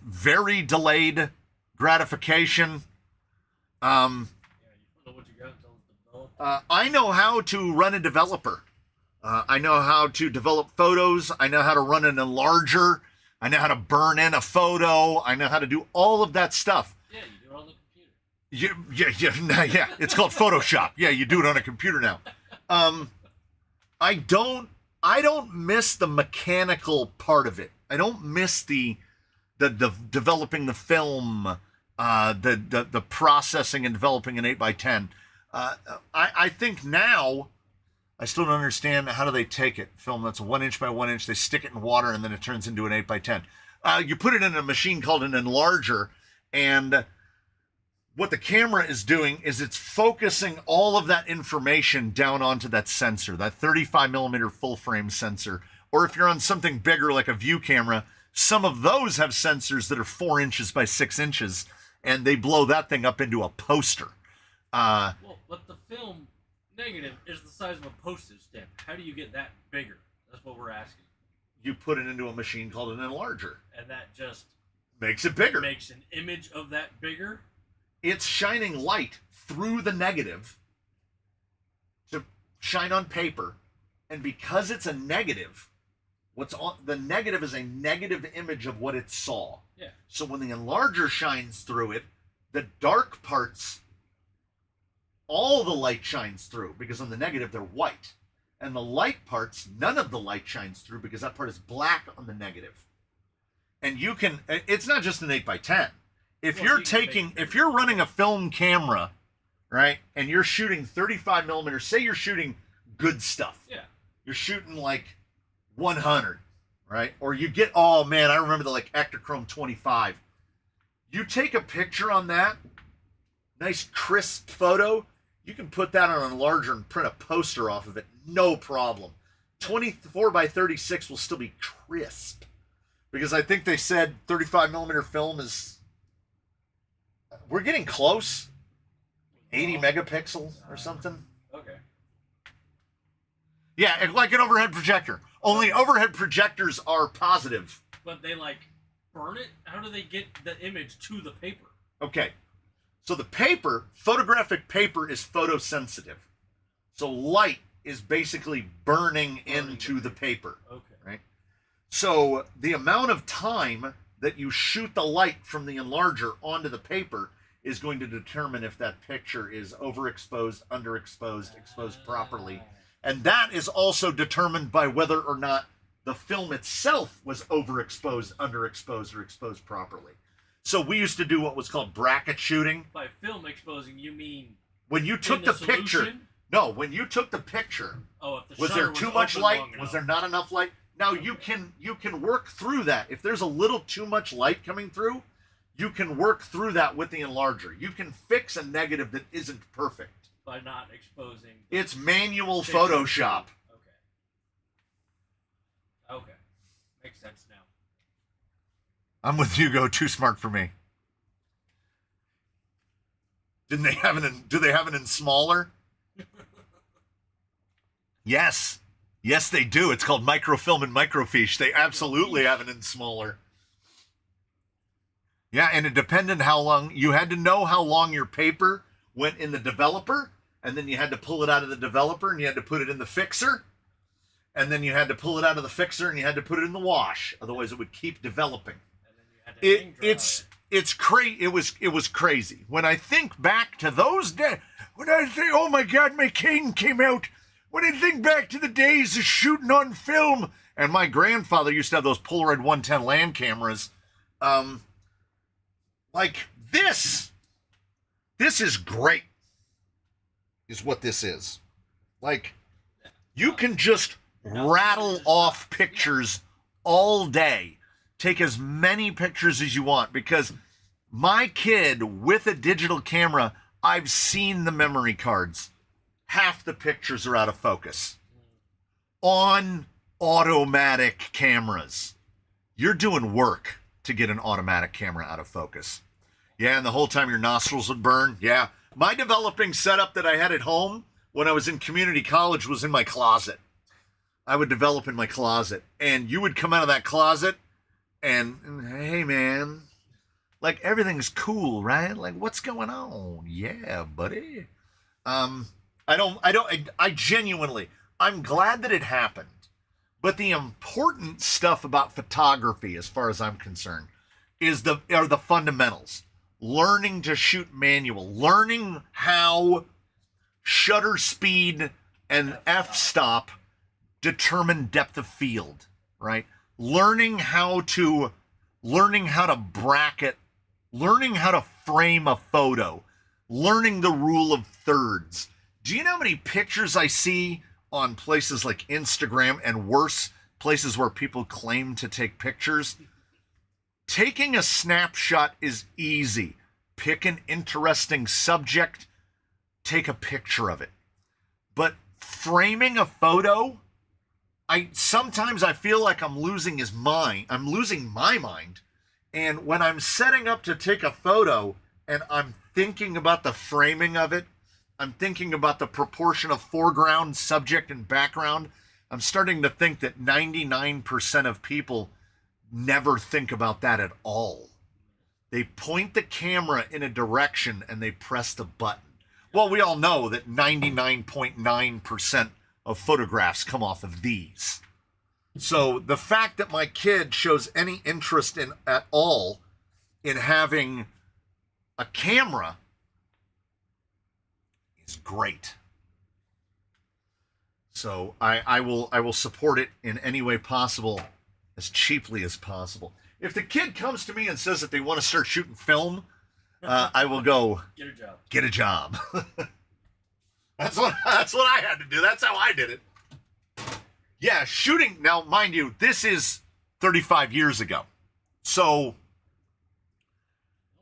very delayed gratification. I know how to run a developer. I know how to develop photos. I know how to run an enlarger. I know how to burn in a photo. I know how to do all of that stuff. Yeah, you do it on the computer. Yeah. It's called Photoshop. Yeah, you do it on a computer now. I don't miss the mechanical part of it. I don't miss the developing the film, the processing and developing an 8x10. I think now. I still don't understand how do they take it. Film that's 1 inch by 1 inch, they stick it in water and then it turns into an 8x10. You put it in a machine called an enlarger, and what the camera is doing is it's focusing all of that information down onto that sensor, that 35 millimeter full frame sensor. Or if you're on something bigger like a view camera, some of those have sensors that are 4 inches by 6 inches, and they blow that thing up into a poster. Well, but the film negative is the size of a postage stamp. How do you get that bigger? That's what we're asking. You put it into a machine called an enlarger. And that just makes it bigger. Makes an image of that bigger. It's shining light through the negative to shine on paper. And because it's a negative, what's on the negative is a negative image of what it saw. Yeah. So when the enlarger shines through it, the dark parts, all the light shines through, because on the negative they're white. And the light parts, none of the light shines through because that part is black on the negative. And you can, it's not just an 8x10. If you're running a film camera, right, and you're shooting 35 millimeters, say you're shooting good stuff. Yeah. You're shooting like 100, right? Or you get, oh man, I remember the like Ektachrome 25. You take a picture on that, nice crisp photo, you can put that on a enlarger and print a poster off of it, no problem. 24 by 36 will still be crisp. Because I think they said 35 millimeter film is We're getting close. 80 megapixels or something. Okay. Yeah, like an overhead projector. Only overhead projectors are positive. But they like burn it? How do they get the image to the paper? Okay. So the paper, photographic paper, is photosensitive. So light is basically burning into the paper. Okay. Right? So the amount of time that you shoot the light from the enlarger onto the paper is going to determine if that picture is overexposed, underexposed, exposed properly. And that is also determined by whether or not the film itself was overexposed, underexposed, or exposed properly. So we used to do what was called bracket shooting. By film exposing, you mean when you took the picture. No, when you took the picture, oh, if the was there too much light? Was there enough? not enough light? Now you can work through that. If there's a little too much light coming through, you can work through that with the enlarger. You can fix a negative that isn't perfect. By not exposing. It's manual Photoshop. Okay. Okay. Makes sense now. I'm with Hugo. Too smart for me. Do they have it in smaller? Yes. Yes, they do. It's called microfilm and microfiche. They absolutely have it in smaller. Yeah, and it depended how long. You had to know how long your paper went in the developer, and then you had to pull it out of the developer, and you had to put it in the fixer, and then you had to pull it out of the fixer, and you had to put it in the wash. Otherwise, it would keep developing. And then you had to hang dry It's crazy. It was crazy. When I think back to those days, when I think, oh my God, my cane came out. When I think back to the days of shooting on film, and my grandfather used to have those Polaroid 110 land cameras, like this is great, is what this is. Like, you can just rattle off pictures all day. Take as many pictures as you want, because my kid with a digital camera, I've seen the memory cards. Half the pictures are out of focus. On automatic cameras. You're doing work to get an automatic camera out of focus. Yeah, and the whole time your nostrils would burn. Yeah. My developing setup that I had at home when I was in community college was in my closet. I would develop in my closet. And you would come out of that closet and hey, man, like, everything's cool, right? Like, what's going on? Yeah, buddy. I genuinely, I'm glad that it happened. But the important stuff about photography, as far as I'm concerned, are the fundamentals. Learning to shoot manual, learning how shutter speed and f-stop determine depth of field, right? Learning how to bracket, learning how to frame a photo, learning the rule of thirds. Do you know how many pictures I see on places like Instagram and worse, places where people claim to take pictures? Taking a snapshot is easy. Pick an interesting subject, take a picture of it. But framing a photo, sometimes I feel like I'm losing my mind. And when I'm setting up to take a photo and I'm thinking about the framing of it, I'm thinking about the proportion of foreground, subject, and background, I'm starting to think that 99% of people never think about that at all. They point the camera in a direction and they press the button. Well, we all know that 99.9% of photographs come off of these. So the fact that my kid shows any interest at all in having a camera is great. So I will support it in any way possible, as cheaply as possible. If the kid comes to me and says that they want to start shooting film, I will go Get a job. Get a job. That's what I had to do. That's how I did it. Yeah, shooting. Now, mind you, this is 35 years ago. So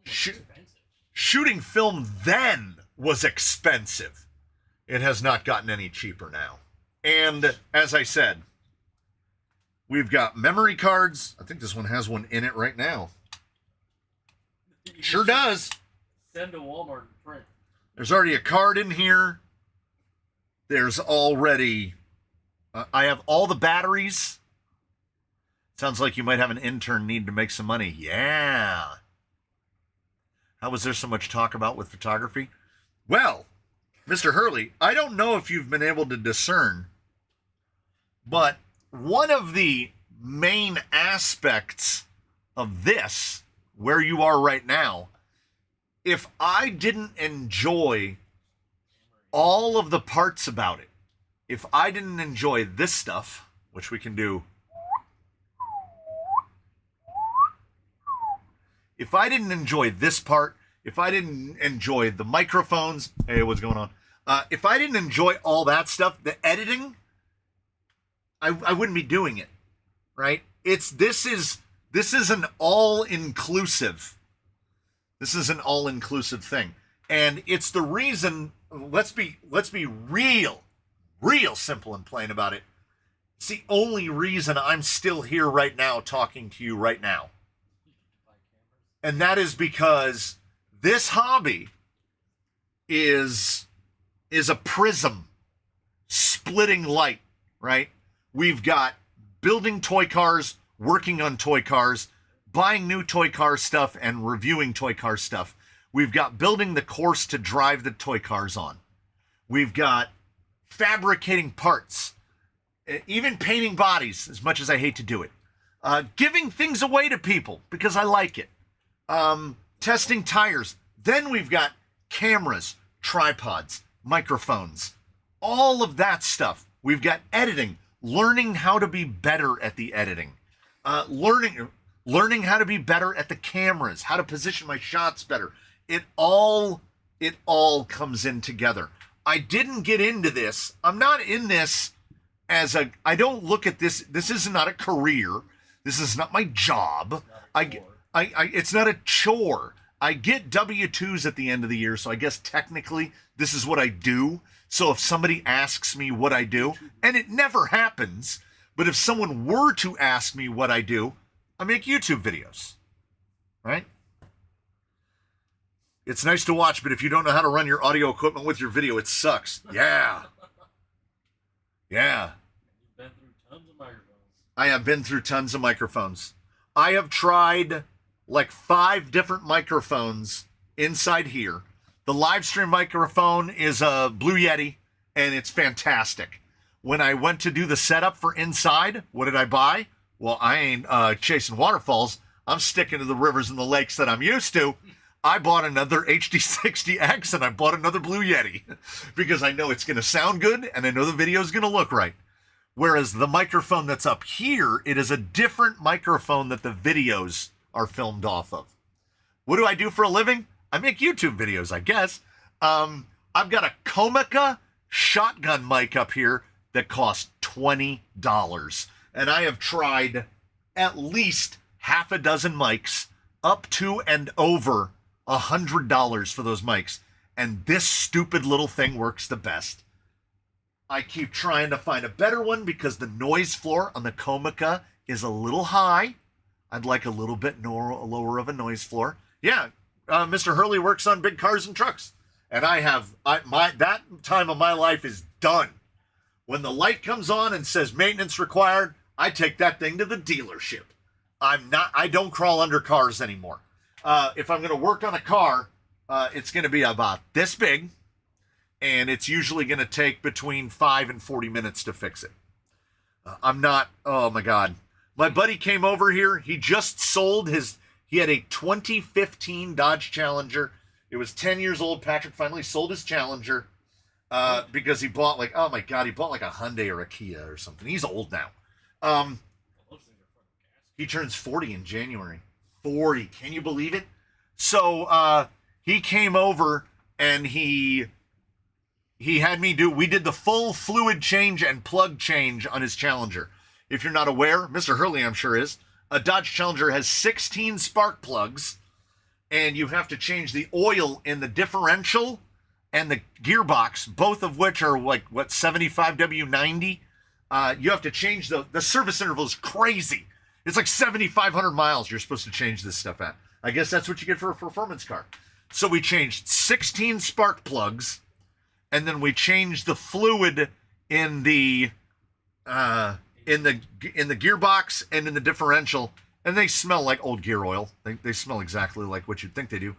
shooting film then was expensive. It has not gotten any cheaper now. And as I said, we've got memory cards. I think this one has one in it right now. Sure does. Send to Walmart and print. There's already a card in here. There's already... I have all the batteries. Sounds like you might have an intern need to make some money. Yeah. How was there so much talk about with photography? Well, Mr. Hurley, I don't know if you've been able to discern, but one of the main aspects of this, where you are right now, if I didn't enjoy all of the parts about it, if I didn't enjoy this stuff, which we can do, if I didn't enjoy this part, if I didn't enjoy the microphones, hey, what's going on? If I didn't enjoy all that stuff, the editing, I wouldn't be doing it, right? This is an all-inclusive. This is an all-inclusive thing, and it's the reason. Let's be real simple and plain about it. It's the only reason I'm still here right now talking to you right now. And that is because this hobby is a prism splitting light, right? We've got building toy cars, working on toy cars, buying new toy car stuff, and reviewing toy car stuff. We've got building the course to drive the toy cars on. We've got fabricating parts, even painting bodies, as much as I hate to do it. Giving things away to people because I like it. Testing tires. Then we've got cameras, tripods, microphones, all of that stuff. We've got editing, learning how to be better at the editing, learning how to be better at the cameras, how to position my shots better. It all comes in together. I didn't get into this. I'm not in this I don't look at this. This is not a career. This is not my job. It's not a chore. I get W-2s at the end of the year, so I guess technically this is what I do. So if somebody asks me what I do, and it never happens, but if someone were to ask me what I do, I make YouTube videos, right? It's nice to watch, but if you don't know how to run your audio equipment with your video, it sucks. Yeah. Yeah. You've been through tons of microphones. I have been through tons of microphones. I have tried like 5 different microphones inside here. The live stream microphone is a Blue Yeti, and it's fantastic. When I went to do the setup for inside, what did I buy? Well, I ain't chasing waterfalls. I'm sticking to the rivers and the lakes that I'm used to. I bought another HD60X and I bought another Blue Yeti because I know it's going to sound good and I know the video is going to look right. Whereas the microphone that's up here, it is a different microphone that the videos are filmed off of. What do I do for a living? I make YouTube videos, I guess. I've got a Comica shotgun mic up here that costs $20. And I have tried at least half a dozen mics, up to and over $100 for those mics. And this stupid little thing works the best. I keep trying to find a better one because the noise floor on the Comica is a little high. I'd like a little bit lower of a noise floor. Yeah, Mr. Hurley works on big cars and trucks. And that time of my life is done. When the light comes on and says maintenance required, I take that thing to the dealership. I don't crawl under cars anymore. If I'm going to work on a car, it's going to be about this big, and it's usually going to take between 5 and 40 minutes to fix it. Oh my God. My buddy came over here. He just sold he had a 2015 Dodge Challenger. It was 10 years old. Patrick finally sold his Challenger because he bought he bought like a Hyundai or a Kia or something. He's old now. He turns 40 in January. 40. Can you believe it? So he came over and he had me we did the full fluid change and plug change on his Challenger. If you're not aware, Mr. Hurley, I'm sure is, a Dodge Challenger has 16 spark plugs, and you have to change the oil in the differential and the gearbox, both of which are 75 W90. You have to change the service interval is crazy. It's like 7,500 miles you're supposed to change this stuff at. I guess that's what you get for a performance car. So we changed 16 spark plugs, and then we changed the fluid in the gearbox and in the differential, and they smell like old gear oil. They smell exactly like what you'd think they do.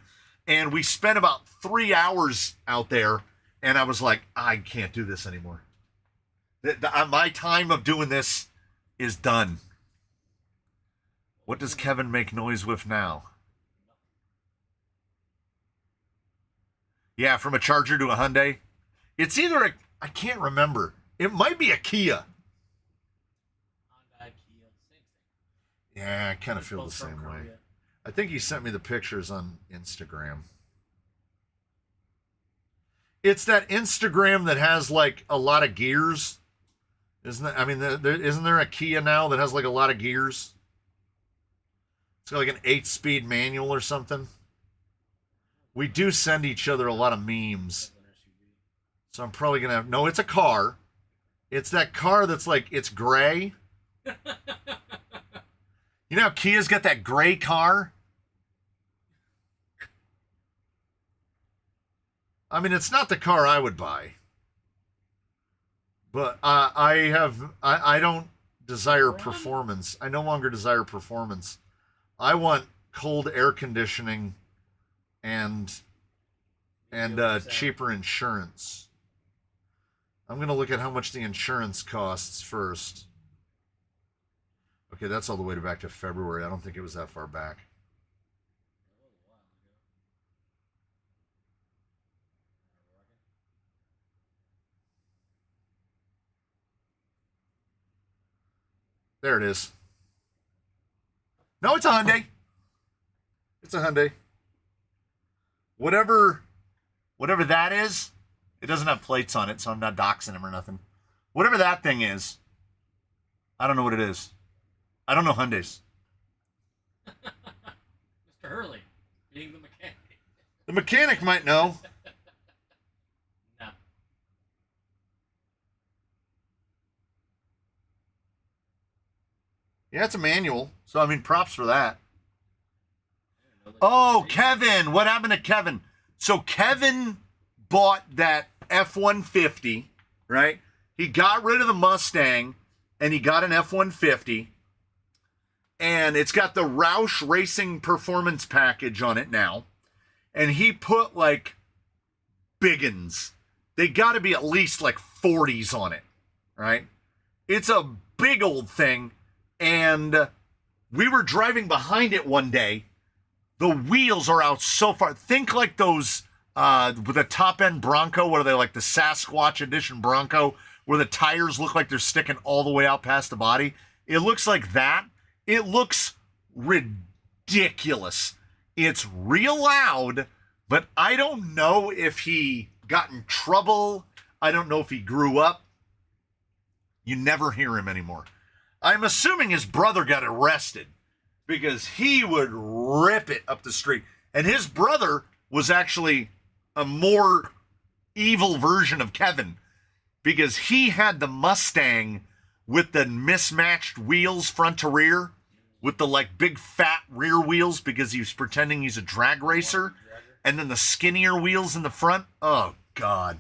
And we spent about 3 hours out there, and I was like, I can't do this anymore. My time of doing this is done. What does Kevin make noise with now? Yeah, from a Charger to a Hyundai. It's either I can't remember. It might be a Kia. Honda, Kia, same thing. Yeah, I kind of It's feel the both from same way. Korea. I think he sent me the pictures on Instagram. It's that Instagram that has like a lot of gears. Isn't that? I mean, isn't there a Kia now that has like a lot of gears? It's got like an 8-speed manual or something. We do send each other a lot of memes. So I'm probably going to have... No, it's a car. It's that car that's like, it's gray. You know how Kia's got that gray car? I mean, it's not the car I would buy. But I don't desire performance. I no longer desire performance. I want cold air conditioning and cheaper insurance. I'm going to look at how much the insurance costs first. Okay, that's all the way back to February. I don't think it was that far back. There it is. No, it's a Hyundai. It's a Hyundai. Whatever that is, it doesn't have plates on it, so I'm not doxing him or nothing. Whatever that thing is, I don't know what it is. I don't know Hyundais. Mr. Hurley, being the mechanic. The mechanic might know. No. Yeah, it's a manual. So, I mean, props for that. Oh, Kevin. What happened to Kevin? So, Kevin bought that F-150, right? He got rid of the Mustang, and he got an F-150. And it's got the Roush Racing Performance Package on it now. And he put, like, biggins. They got to be at least, like, 40s on it, right? It's a big old thing. And we were driving behind it one day. The wheels are out so far. Think like those with a top-end Bronco. What are they, like the Sasquatch Edition Bronco, where the tires look like they're sticking all the way out past the body? It looks like that. It looks ridiculous. It's real loud, but I don't know if he got in trouble. I don't know if he grew up. You never hear him anymore. I'm assuming his brother got arrested because he would rip it up the street. And his brother was actually a more evil version of Kevin because he had the Mustang with the mismatched wheels front to rear with the like big fat rear wheels because he was pretending he's a drag racer, and then the skinnier wheels in the front. Oh, God.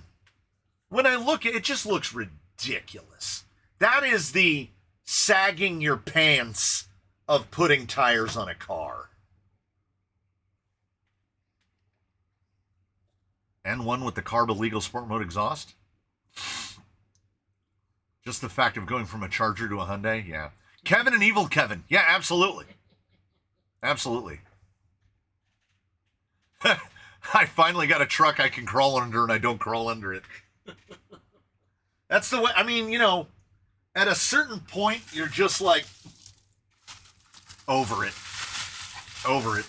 When I look at it, it just looks ridiculous. That is the sagging your pants of putting tires on a car. And one with the carb illegal sport mode exhaust. Just the fact of going from a Charger to a Hyundai, yeah. Kevin and Evil Kevin, yeah, absolutely. Absolutely. I finally got a truck I can crawl under and I don't crawl under it. That's the way, I mean, you know, at a certain point, you're just like, over it. Over it.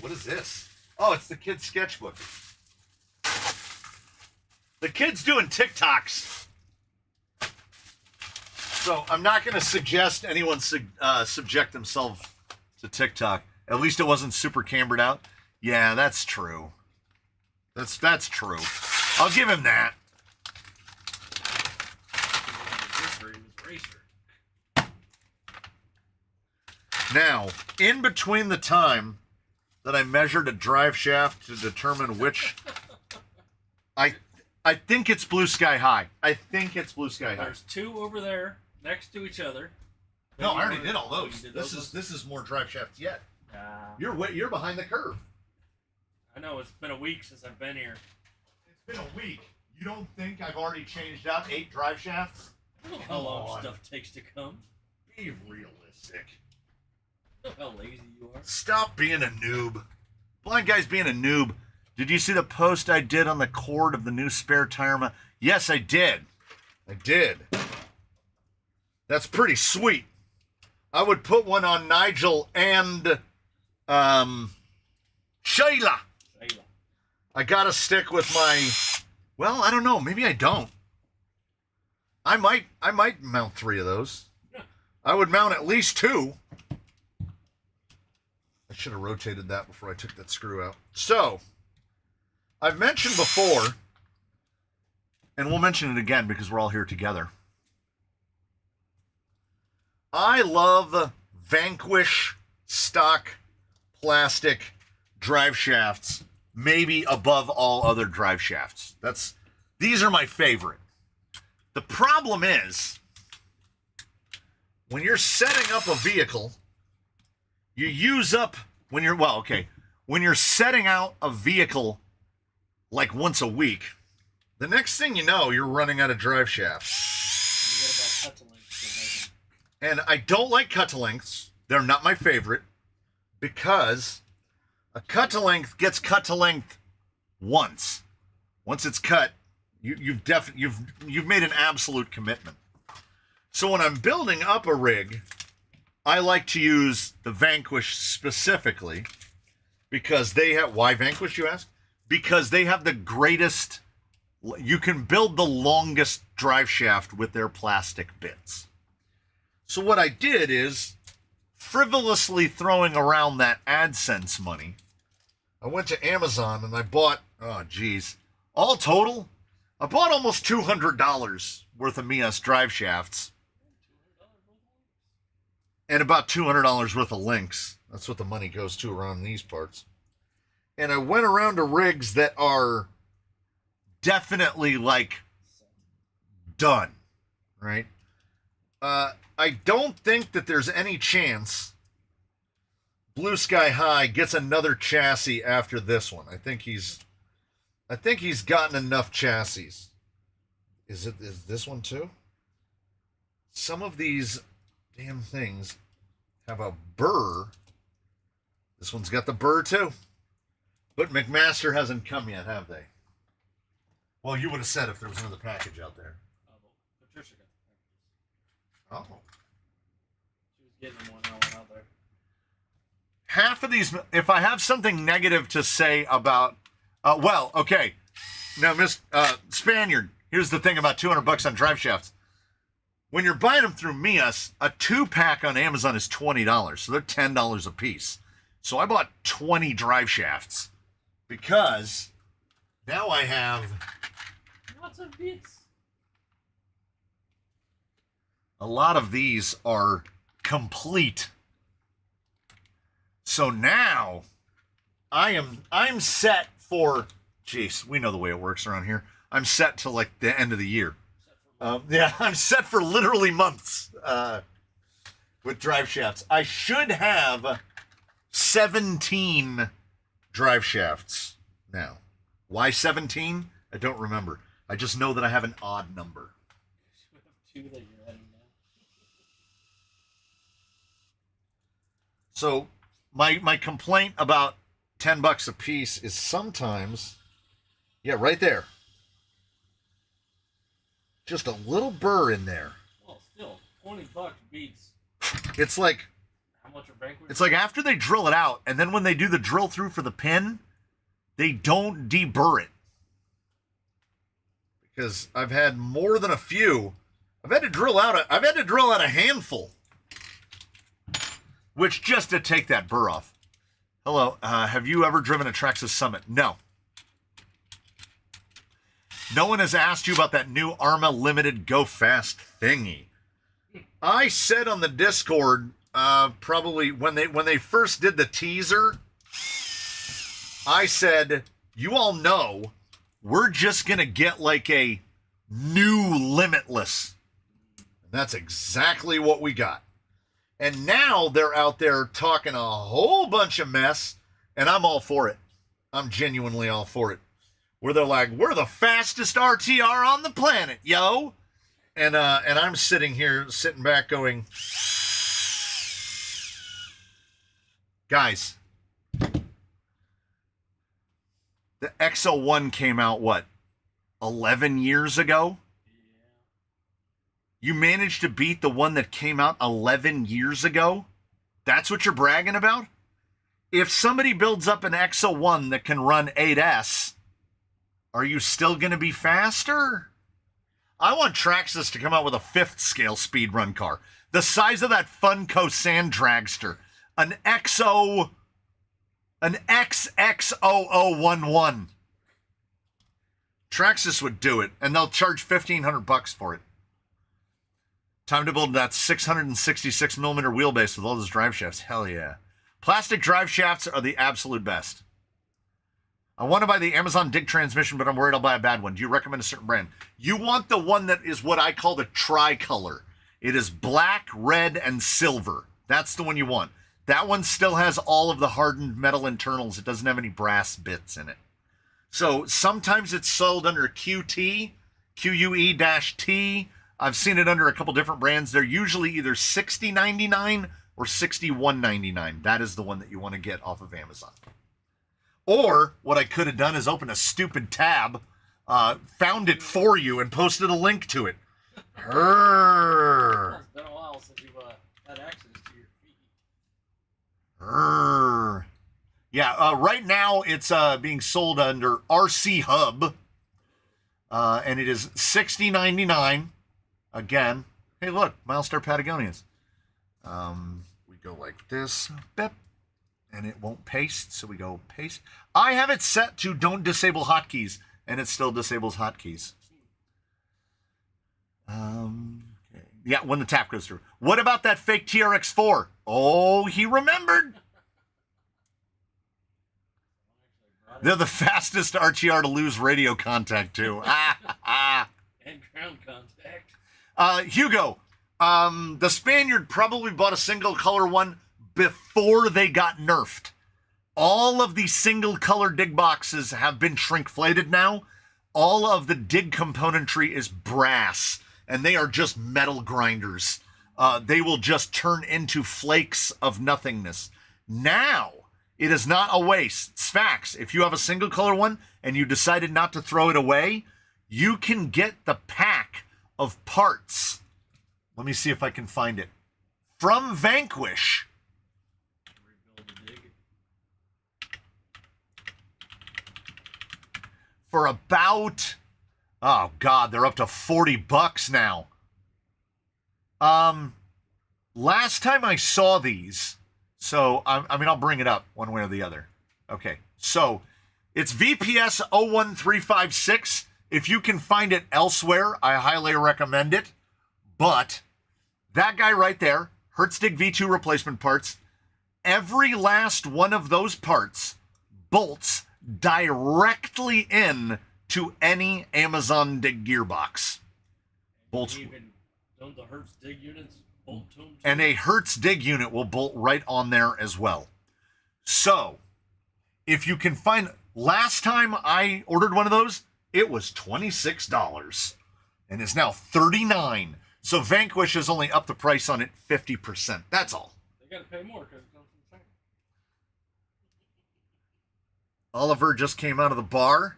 What is this? Oh, it's the kid's sketchbook. The kid's doing TikToks. So I'm not going to suggest anyone subject themselves to TikTok. At least it wasn't super cambered out. Yeah, that's true. That's true. I'll give him that. Now, in between the time that I measured a drive shaft to determine which. I think it's Blue Sky High. I think it's Blue Sky High. There's two over there next to each other. No, I already did all Oh, those. you did This is more drive shafts yet. Nah. You're behind the curve. I know it's been a week since I've been here. It's been a week. You don't think I've already changed out 8 drive shafts? I don't know how long stuff takes to come. Be realistic. I know how lazy you are. Stop being a noob. Blind guy's being a noob. Did you see the post I did on the cord of the new spare tire? Yes, I did. I did. That's pretty sweet. I would put one on Nigel and Shayla. I gotta stick with my. Well, I don't know. Maybe I don't. I might mount 3 of those. I would mount at least 2. I should have rotated that before I took that screw out. So, I've mentioned before, and we'll mention it again because we're all here together. I love Vanquish stock plastic drive shafts, maybe above all other drive shafts. These are my favorite. The problem is, when you're setting up a vehicle, you use up, when you're setting out a vehicle like once a week, the next thing you know, you're running out of drive shafts. You get about cut to length. And I don't like cut to lengths. They're not my favorite because a cut to length gets cut to length once. Once it's cut, you've made an absolute commitment. So when I'm building up a rig, I like to use the Vanquish specifically because they have. Why Vanquish, you ask? Because they have the greatest. You can build the longest drive shaft with their plastic bits. So what I did is, frivolously throwing around that AdSense money, I went to Amazon and I bought, all total, I bought almost $200 worth of Mias drive shafts and about $200 worth of links. That's what the money goes to around these parts. And I went around to rigs that are definitely like done, right? I don't think that there's any chance Blue Sky High gets another chassis after this one. I think he's gotten enough chassis. Is this one too? Some of these damn things have a burr. This one's got the burr too. But McMaster hasn't come yet, have they? Well, you would have said if there was another package out there. Patricia got the packages. Oh. She was getting them when I went out there. Half of these, if I have something negative to say about, okay. Now, Miss Spaniard, here's the thing about $200 on drive shafts. When you're buying them through Mias, a 2-pack on Amazon is $20, so they're $10 a piece. So I bought 20 drive shafts because now I have Lots of bits. a lot of these are complete. So now I'm set for, we know the way it works around here. I'm set till like the end of the year. I'm set for literally months with drive shafts. I should have 17 drive shafts now. Why 17? I don't remember. I just know that I have an odd number. You have 2 that you're adding now. So my complaint about $10 a piece is sometimes, right there. Just a little burr in there. Well, still, $20 beats. It's like How much are Vanquish? It's like after they drill it out, and then when they do the drill through for the pin, they don't deburr it. Because I've had more than a few. I've had to drill out a handful. Which just to take that burr off. Hello, have you ever driven a Traxxas Summit? No. No one has asked you about that new Arma Limited Go Fast thingy. I said on the Discord, probably when they first did the teaser, I said, you all know we're just going to get like a new Limitless. And that's exactly what we got. And now they're out there talking a whole bunch of mess, and I'm all for it. I'm genuinely all for it. Where they're like, we're the fastest RTR on the planet, yo. And I'm sitting back going, guys, the X01 came out, what, 11 years ago? You managed to beat the one that came out 11 years ago? That's what you're bragging about? If somebody builds up an X01 that can run 8S, are you still going to be faster? I want Traxxas to come out with a 5th scale speedrun car. The size of that Funko Sand Dragster. An XX0011. Traxxas would do it, and they'll charge $1,500 for it. Time to build that 666 millimeter wheelbase with all those drive shafts. Hell yeah. Plastic drive shafts are the absolute best. I want to buy the Amazon Dig transmission, but I'm worried I'll buy a bad one. Do you recommend a certain brand? You want the one that is what I call the tricolor. It is black, red, and silver. That's the one you want. That one still has all of the hardened metal internals. It doesn't have any brass bits in it. So sometimes it's sold under QT, QUE-T. I've seen it under a couple different brands. They're usually either $60.99 or $61.99. That is the one that you want to get off of Amazon. Or what I could have done is open a stupid tab, found it for you, and posted a link to it. It's been a while since you've had access to your feed. Yeah, right now it's being sold under RC Hub, and it is $60.99. Again, hey, look, Milestar Patagonias. We go like this, beep, and it won't paste, so we go paste. I have it set to don't disable hotkeys, and it still disables hotkeys. Okay. Yeah, when the tap goes through. What about that fake TRX4? Oh, he remembered. They're the fastest RTR to lose radio contact to. And ground contact. Hugo, the Spaniard probably bought a single color one before they got nerfed. All of the single color dig boxes have been shrinkflated now. All of the dig componentry is brass, and they are just metal grinders. They will just turn into flakes of nothingness. Now, it is not a waste. It's facts. If you have a single color one and you decided not to throw it away, you can get the pack of parts. Let me see if I can find it. From Vanquish. Rebuild the dig. For about, oh God, they're up to $40 now. Last time I saw these, so I mean, I'll bring it up one way or the other. Okay, so it's VPS 01356. If you can find it elsewhere, I highly recommend it. But that guy right there, Hertzdig V2 replacement parts, every last one of those parts bolts directly in to any Amazon Dig gearbox. Bolts. Even don't the Hertz dig units bolt to them too? And a Hertz Dig unit will bolt right on there as well. So, if you can find, last time I ordered one of those, it was $26 and is now $39. So Vanquish has only upped the price on it 50%. That's all. They got to pay more because it comes from China. Oliver just came out of the bar,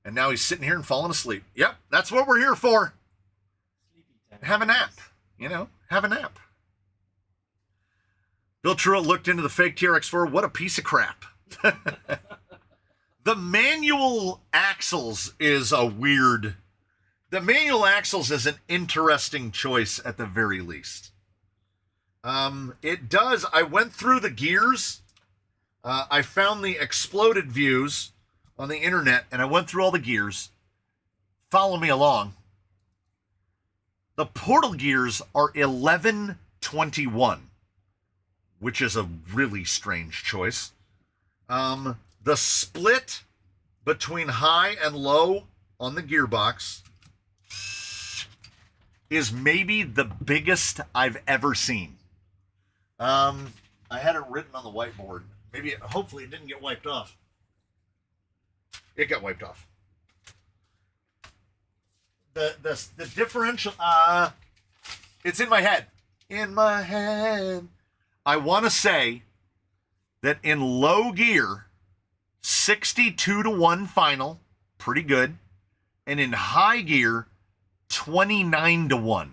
and now he's sitting here and falling asleep. Yep, that's what we're here for. Sleepy time. Have a nap. You know, have a nap. Bill Truitt looked into the fake TRX4. What a piece of crap. The manual axles is a weird... The manual axles is an interesting choice at the very least. It does... I went through the gears. I found the exploded views on the internet, and I went through all the gears. Follow me along. The portal gears are 1121, which is a really strange choice. The split between high and low on the gearbox is maybe the biggest I've ever seen. I had it written on the whiteboard. Hopefully it didn't get wiped off. It got wiped off. The differential, it's in my head. In my head. I want to say that in low gear, 62-1 final, pretty good. And in high gear, 29-1.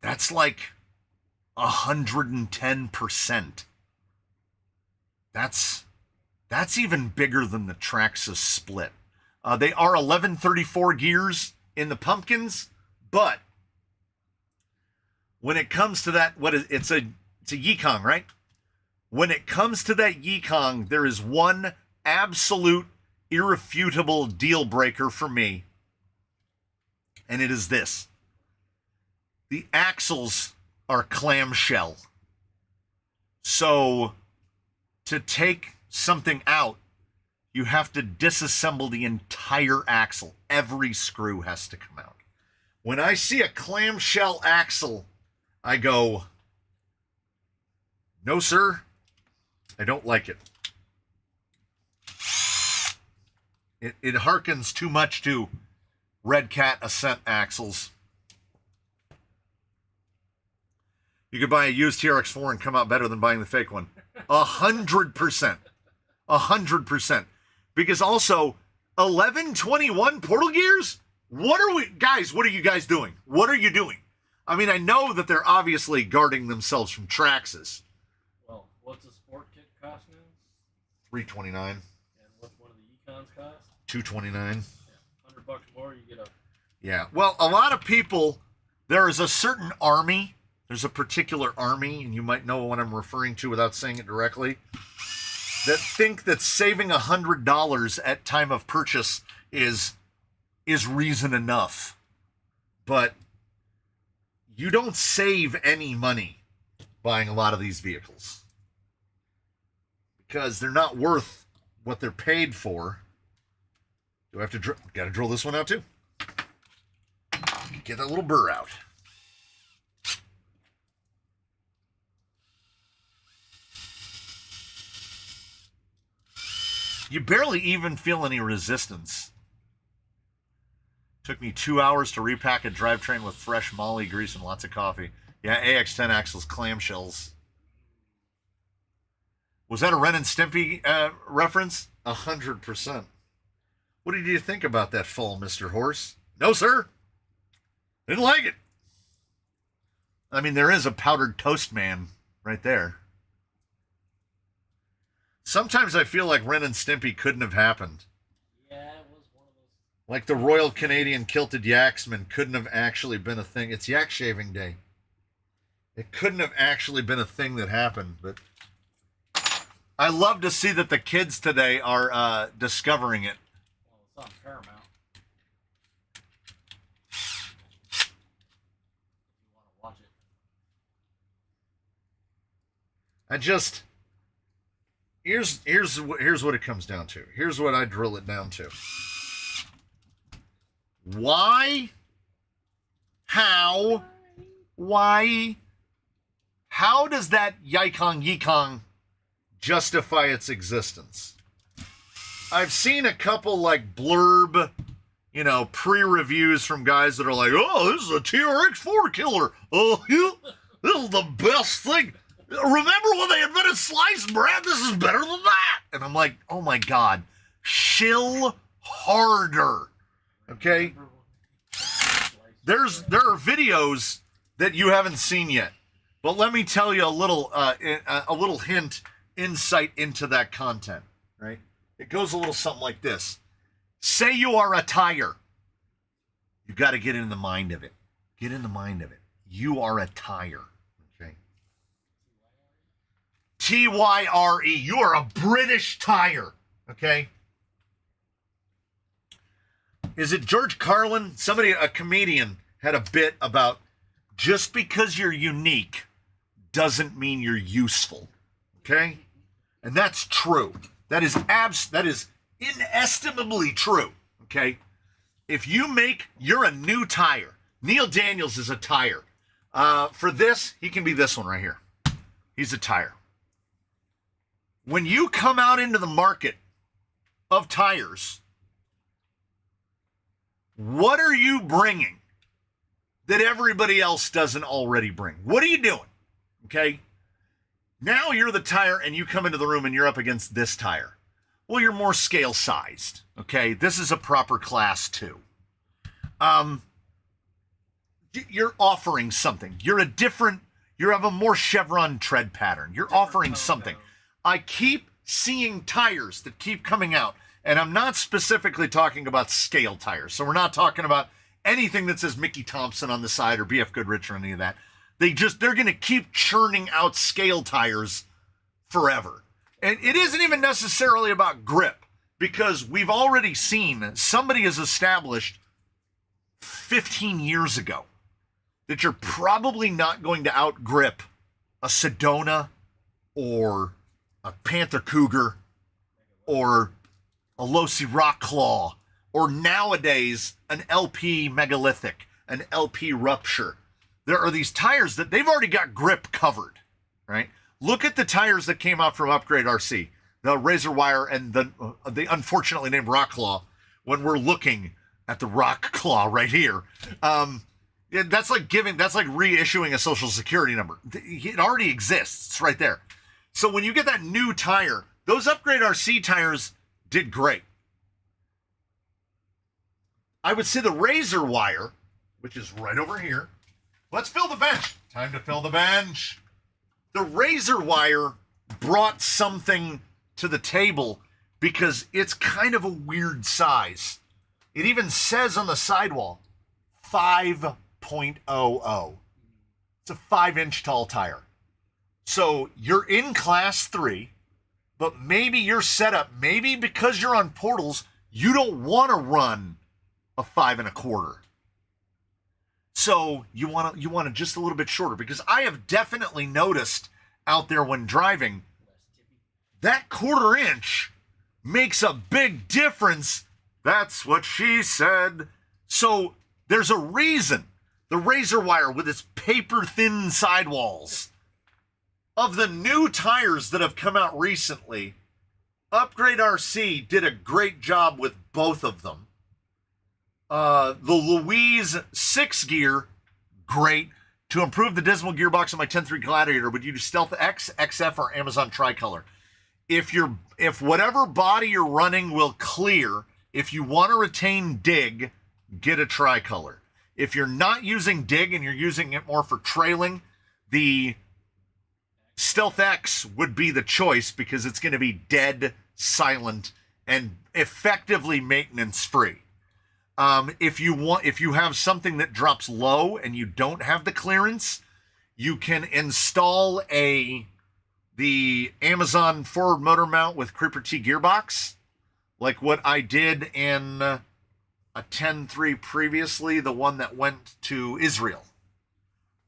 That's like 110%. That's even bigger than the Traxxas split. They are 1134 gears in the pumpkins, but when it comes to that, it's a Yikong, right? When it comes to that Yikong, there is one absolute irrefutable deal breaker for me, and it is this: the axles are clamshell. So to take something out, you have to disassemble the entire axle. Every screw has to come out. When I see a clamshell axle, I go, no, sir, I don't like it. It harkens too much to Red Cat Ascent axles. You could buy a used TRX4 and come out better than buying the fake one. 100%. 100%. Because also, 1121 Portal Gears? What are you guys doing? What are you doing? I mean, I know that they're obviously guarding themselves from Traxxas. Well, what's a sport kit cost now? $329. And what's one of the Econs cost? $229. Yeah, $100 more, you get a... Yeah, well, a lot of people, there is a certain army, there's a particular army, and you might know what I'm referring to without saying it directly, that think that saving $100 at time of purchase is reason enough. But you don't save any money buying a lot of these vehicles, because they're not worth what they're paid for. Do I have to gotta drill this one out too? Get that little burr out. You barely even feel any resistance. Took me 2 hours to repack a drivetrain with fresh molly grease and lots of coffee. Yeah, AX10 axles, clamshells. Was that a Ren and Stimpy reference? 100%. What did you think about that fall, Mr. Horse? No, sir. Didn't like it. I mean, there is a powdered toast man right there. Sometimes I feel like Ren and Stimpy couldn't have happened. Yeah, it was one of those... Like the Royal Canadian Kilted Yaxman couldn't have actually been a thing. It's yak shaving day. It couldn't have actually been a thing that happened, but I love to see that the kids today are discovering it. Well, it's on Paramount. If you want to watch it. Here's what it comes down to. Here's what I drill it down to. Why? How? Why? How does that Yikong justify its existence? I've seen a couple like blurb, pre-reviews from guys that are like, oh, this is a TRX4 killer. Oh, this is the best thing. Remember when they invented sliced bread? This is better than that. And I'm like, oh my God, shill harder. Okay? There are videos that you haven't seen yet. But let me tell you a little hint, insight into that content, right? It goes a little something like this. Say you are a tire. You got to get in the mind of it. Get in the mind of it. You are a tire. Okay? T-Y-R-E. You are a British tire. Okay? Is it George Carlin? A comedian, had a bit about just because you're unique doesn't mean you're useful. Okay? And that's true. That is inestimably true. Okay, if you're a new tire. Neil Daniels is a tire. For this, he can be this one right here. He's a tire. When you come out into the market of tires, what are you bringing that everybody else doesn't already bring? What are you doing? Okay. Now you're the tire and you come into the room and you're up against this tire. Well, you're more scale sized. Okay. This is a proper class 2. You're offering something. You have a more chevron tread pattern. You're offering something. I keep seeing tires that keep coming out, and I'm not specifically talking about scale tires. So we're not talking about anything that says Mickey Thompson on the side or BF Goodrich or any of that. They're going to keep churning out scale tires forever. And it isn't even necessarily about grip, because we've already seen somebody has established 15 years ago that you're probably not going to outgrip a Sedona or a Panther Cougar or a Losi Rock Claw, or nowadays an LP Megalithic, an LP Rupture. There are these tires that they've already got grip covered, right? Look at the tires that came out from Upgrade RC, the Razor Wire and the unfortunately named Rock Claw. When we're looking at the Rock Claw right here, that's like reissuing a social security number. It already exists. It's right there. So when you get that new tire, those Upgrade RC tires did great. I would say the Razor Wire, which is right over here. Let's fill the bench. Time to fill the bench. The Razor Wire brought something to the table because it's kind of a weird size. It even says on the sidewall, 5.00. It's a 5-inch tall tire. So you're in class 3, but maybe your setup, maybe because you're on portals, you don't want to run a 5 1/4. So you want it just a little bit shorter, because I have definitely noticed out there when driving that 1/4 inch makes a big difference. That's what she said. So there's a reason the Razor Wire with its paper thin sidewalls, of the new tires that have come out recently, Upgrade RC did a great job with both of them. The Louise 6 gear, great. To improve the dismal gearbox on my 10.3 Gladiator, would you do Stealth X, XF, or Amazon Tricolor? If whatever body you're running will clear, if you want to retain dig, get a Tricolor. If you're not using dig and you're using it more for trailing, the Stealth X would be the choice, because it's going to be dead silent and effectively maintenance free. If you have something that drops low and you don't have the clearance, you can install the Amazon forward motor mount with Creeper T gearbox, like what I did in a 10.3 previously, the one that went to Israel.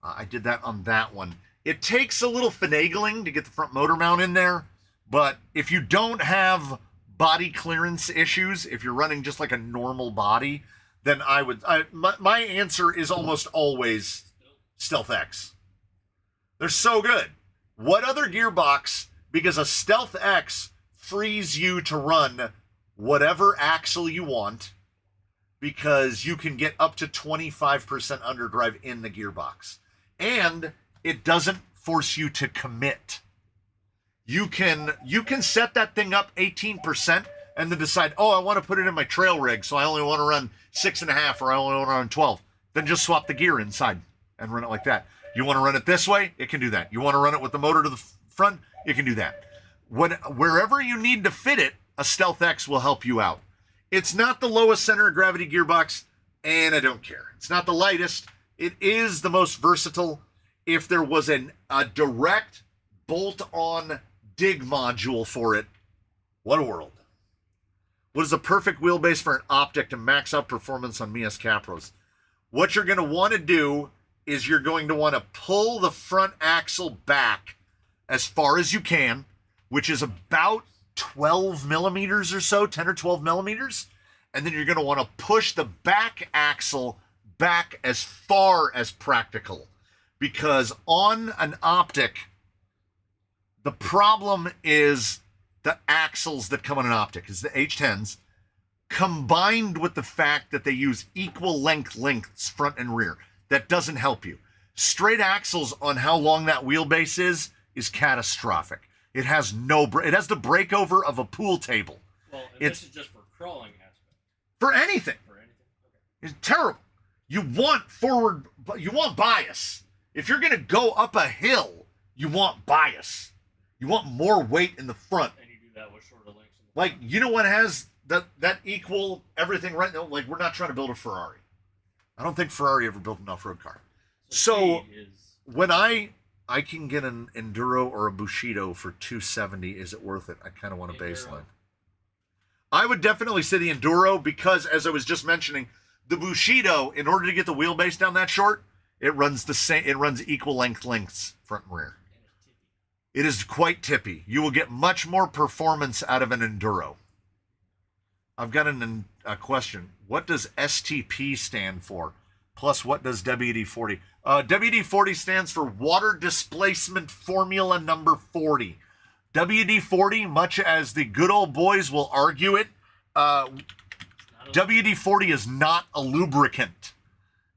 I did that on that one. It takes a little finagling to get the front motor mount in there, but if you don't have body clearance issues, if you're running just like a normal body, then my answer is almost always Stealth X. They're so good. What other gearbox, because a Stealth X frees you to run whatever axle you want, because you can get up to 25% underdrive in the gearbox. And it doesn't force you to commit. You can set that thing up 18% and then decide, oh, I want to put it in my trail rig, so I only want to run 6.5, or I only want to run 12. Then just swap the gear inside and run it like that. You want to run it this way? It can do that. You want to run it with the motor to the front? It can do that. Wherever you need to fit it, a Stealth X will help you out. It's not the lowest center of gravity gearbox, and I don't care. It's not the lightest. It is the most versatile. If there was a direct bolt-on dig module for it, what a world. What is the perfect wheelbase for an optic to max out performance on Mias Capros? What you're going to want to do is you're going to want to pull the front axle back as far as you can, which is about 12 millimeters or so, 10 or 12 millimeters. And then you're going to want to push the back axle back as far as practical. Because on an optic, the problem is the axles that come on an optic, is the H10s, combined with the fact that they use equal lengths front and rear. That doesn't help you. Straight axles on how long that wheelbase is catastrophic. It has it has the breakover of a pool table. Well, and this is just for crawling aspect. For anything. For anything? Okay. It's terrible. You want bias. If you're going to go up a hill, you want bias. You want more weight in the front. And you do that with shorter lengths. Like, you know what has that equal everything right now? Like, we're not trying to build a Ferrari. I don't think Ferrari ever built an off-road car. So when I can get an Enduro or a Bushido for $270, is it worth it? I kind of want a baseline. I would definitely say the Enduro because, as I was just mentioning, the Bushido, in order to get the wheelbase down that short, it runs the same. It runs equal lengths front and rear. It is quite tippy. You will get much more performance out of an Enduro. I've got a question. What does STP stand for? Plus, what does WD-40? WD-40 stands for Water Displacement Formula number 40. WD-40, much as the good old boys will argue it, WD-40 is not a lubricant.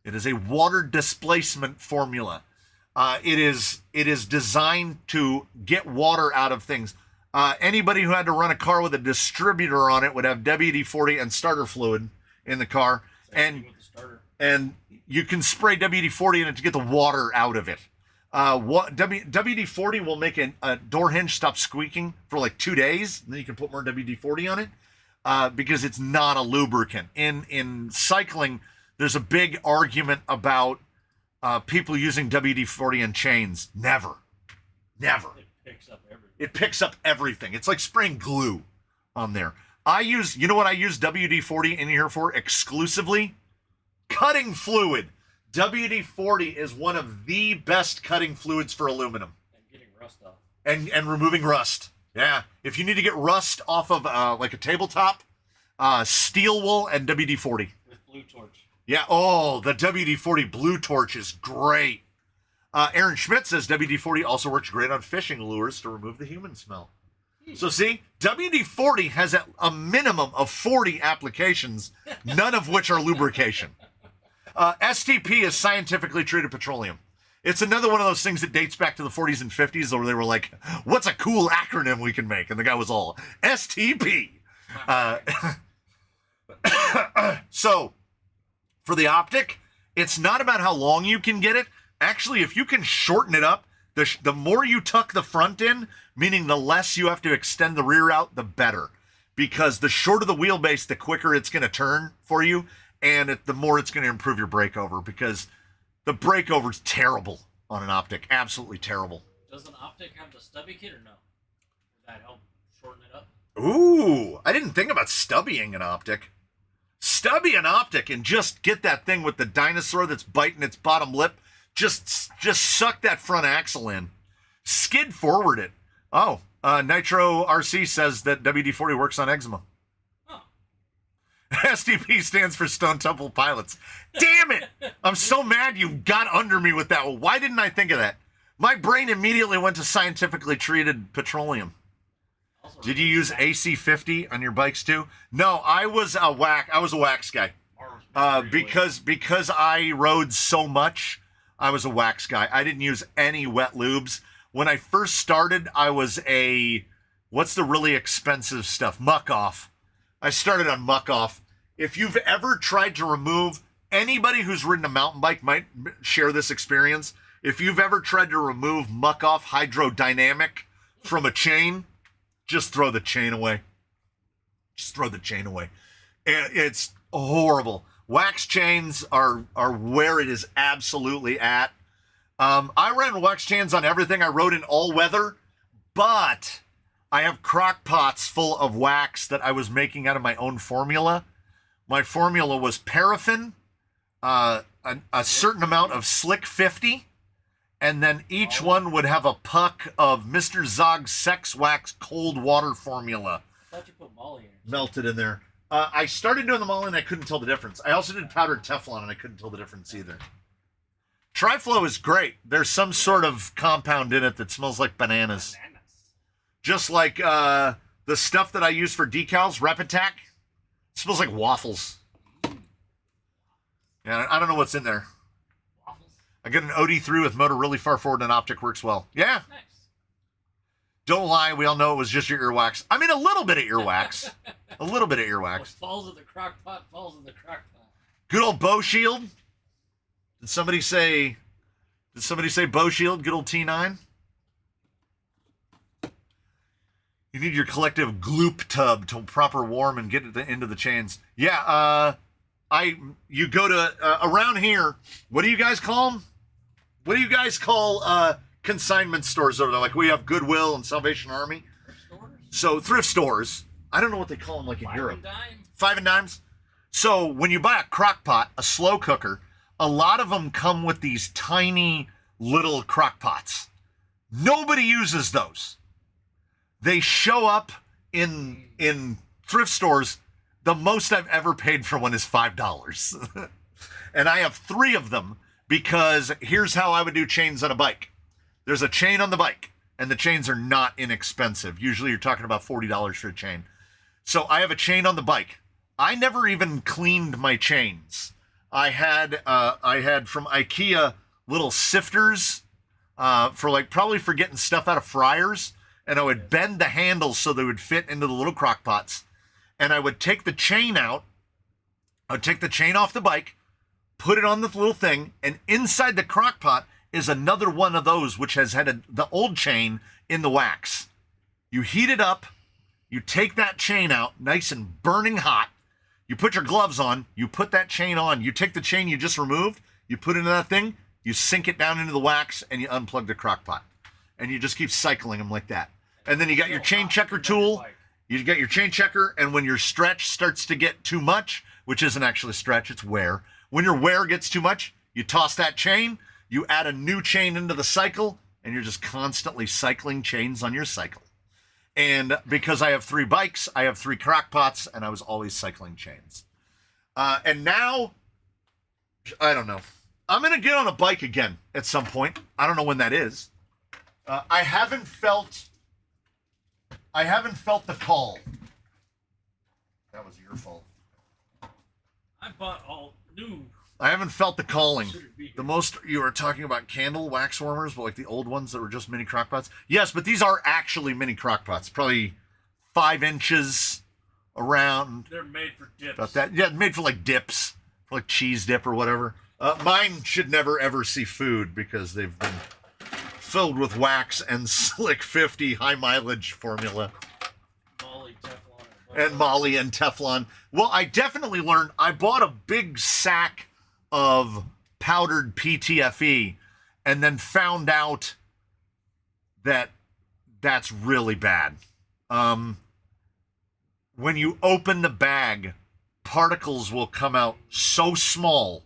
It is a water displacement formula. It is designed to get water out of things. Anybody who had to run a car with a distributor on it would have WD-40 and starter fluid in the car, and you can spray WD-40 in it to get the water out of it. WD-40 will make a door hinge stop squeaking for like 2 days, and then you can put more WD-40 on it because it's not a lubricant. In cycling, there's a big argument about people using WD-40 in chains. Never. It picks up everything. It's like spraying glue on there. You know what I use WD-40 in here for exclusively? Cutting fluid. WD-40 is one of the best cutting fluids for aluminum. And getting rust off. And removing rust. Yeah. If you need to get rust off of like a tabletop, steel wool and WD-40. With Blue Torch. Yeah. Oh, the WD-40 Blue Torch is great. Aaron Schmidt says WD-40 also works great on fishing lures to remove the human smell. So see, WD-40 has a minimum of 40 applications, none of which are lubrication. STP is scientifically treated petroleum. It's another one of those things that dates back to the 40s and 50s where they were like, what's a cool acronym we can make? And the guy was all, STP. So, for the optic, it's not about how long you can get it. Actually, if you can shorten it up, the more you tuck the front in, meaning the less you have to extend the rear out, the better. Because the shorter the wheelbase, the quicker it's going to turn for you, and the more it's going to improve your breakover, because the breakover is terrible on an optic. Absolutely terrible. Does an optic have the stubby kit or no? Does that help shorten it up? Ooh, I didn't think about stubbying an optic. Stubby an optic and just get that thing with the dinosaur that's biting its bottom lip. Just suck that front axle in. Skid forward it. Oh, Nitro RC says that WD-40 works on eczema. Oh. STP stands for Stone Temple Pilots. Damn it! I'm so mad you got under me with that. Why didn't I think of that? My brain immediately went to scientifically treated petroleum. Did you use AC50 on your bikes too? No, I was a wax guy. Because I rode so much, I was a wax guy. I didn't use any wet lubes. When I first started, I was what's the really expensive stuff? Muck Off. I started on Muck Off. If you've ever tried to remove, anybody who's ridden a mountain bike might share this experience. If you've ever tried to remove Muck Off Hydrodynamic from a chain, just throw the chain away. Just throw the chain away. It's horrible. Wax chains are where it is absolutely at. I ran wax chains on everything. I rode in all weather, but I have crock pots full of wax that I was making out of my own formula. My formula was paraffin, a certain amount of Slick 50, and then each one would have a puck of Mr. Zog's Sex Wax cold water formula I thought you put Molly in it. melted in there. I started doing the Molly and I couldn't tell the difference. I also did powdered Teflon and I couldn't tell the difference either. Triflow is great. There's some sort of compound in it that smells like bananas. Just like the stuff that I use for decals, Repitac, smells like waffles. Yeah, I don't know what's in there. Waffles? I get an OD3 with motor really far forward and optic works well. Yeah. Nice. Don't lie, we all know it was just your earwax. I mean, a little bit of earwax. A little bit of What earwax. falls in the crock pot falls in the crock pot. Good old Bow Shield. Did somebody say Bow Shield? Good old T9. You need your collective gloop tub to proper warm and get it into the chains. Yeah, you go to around here. What do you guys call them? What do you guys call consignment stores over there? Like we have Goodwill and Salvation Army. Thrift stores? So thrift stores. I don't know what they call them like in Fire Europe. and dime? Five and dimes. So when you buy a crock pot, a slow cooker, a lot of them come with these tiny little crock pots. Nobody uses those. They show up in thrift stores. The most I've ever paid for one is $5. And I have 3 of them because here's how I would do chains on a bike. There's a chain on the bike, and the chains are not inexpensive. Usually you're talking about $40 for a chain. So I have a chain on the bike. I never even cleaned my chains. I had from IKEA little sifters for probably for getting stuff out of fryers, and I would bend the handles so they would fit into the little crock pots. And I would take the chain out. I would take the chain off the bike, put it on the little thing, and inside the crock pot is another one of those which has had the old chain in the wax. You heat it up, you take that chain out, nice and burning hot, you put your gloves on, you put that chain on, you take the chain you just removed, you put it in that thing, you sink it down into the wax, and you unplug the crock pot. And you just keep cycling them like that. And then you got your chain checker tool, you got your chain checker, and when your stretch starts to get too much, which isn't actually stretch, it's wear. When your wear gets too much, you toss that chain, you add a new chain into the cycle, and you're just constantly cycling chains on your cycle. And because I have 3 bikes, I have 3 crock pots, and I was always cycling chains. And now, I don't know. I'm going to get on a bike again at some point. I don't know when that is. I haven't felt the call. That was your fault. I bought all new. I haven't felt the calling. Shouldn't be here. The most you were talking about candle wax warmers, but like the old ones that were just mini crock pots. Yes, but these are actually mini crock pots, probably 5 inches around. They're made for dips. About that, yeah, made for like dips, for like cheese dip or whatever. Mine should never ever see food because they've been filled with wax and Slick 50 high mileage formula. Molly, Teflon, And Molly and Teflon. Well, I definitely learned. I bought a big sack of powdered PTFE and then found out that that's really bad. When you open the bag, particles will come out so small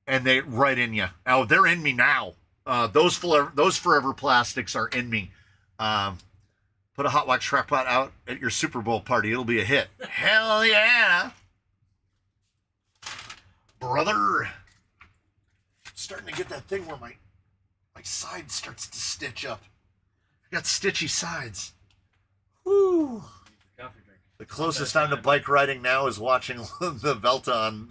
and they right in you. Oh, they're in me now. Those forever plastics are in me. Put a hot wax crock pot out at your Super Bowl party. It'll be a hit. Hell yeah. Brother. Starting to get that thing where my side starts to stitch up. I got stitchy sides. Woo. coffee drink. The closest I'm to bike riding now is watching the Velta on.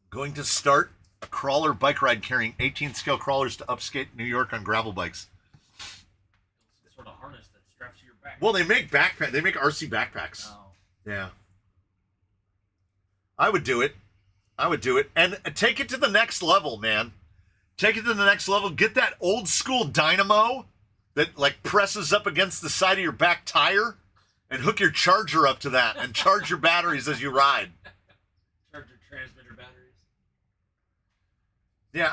Going to start a crawler bike ride carrying 18th scale crawlers to upstate New York on gravel bikes. Some sort of harness that straps to your back. Well, they make backpack. They make RC backpacks. No. Yeah. I would do it. I would do it. And take it to the next level, man. Take it to the next level. Get that old school dynamo that like presses up against the side of your back tire and hook your charger up to that and charge your batteries as you ride. Charge your transmitter batteries. Yeah,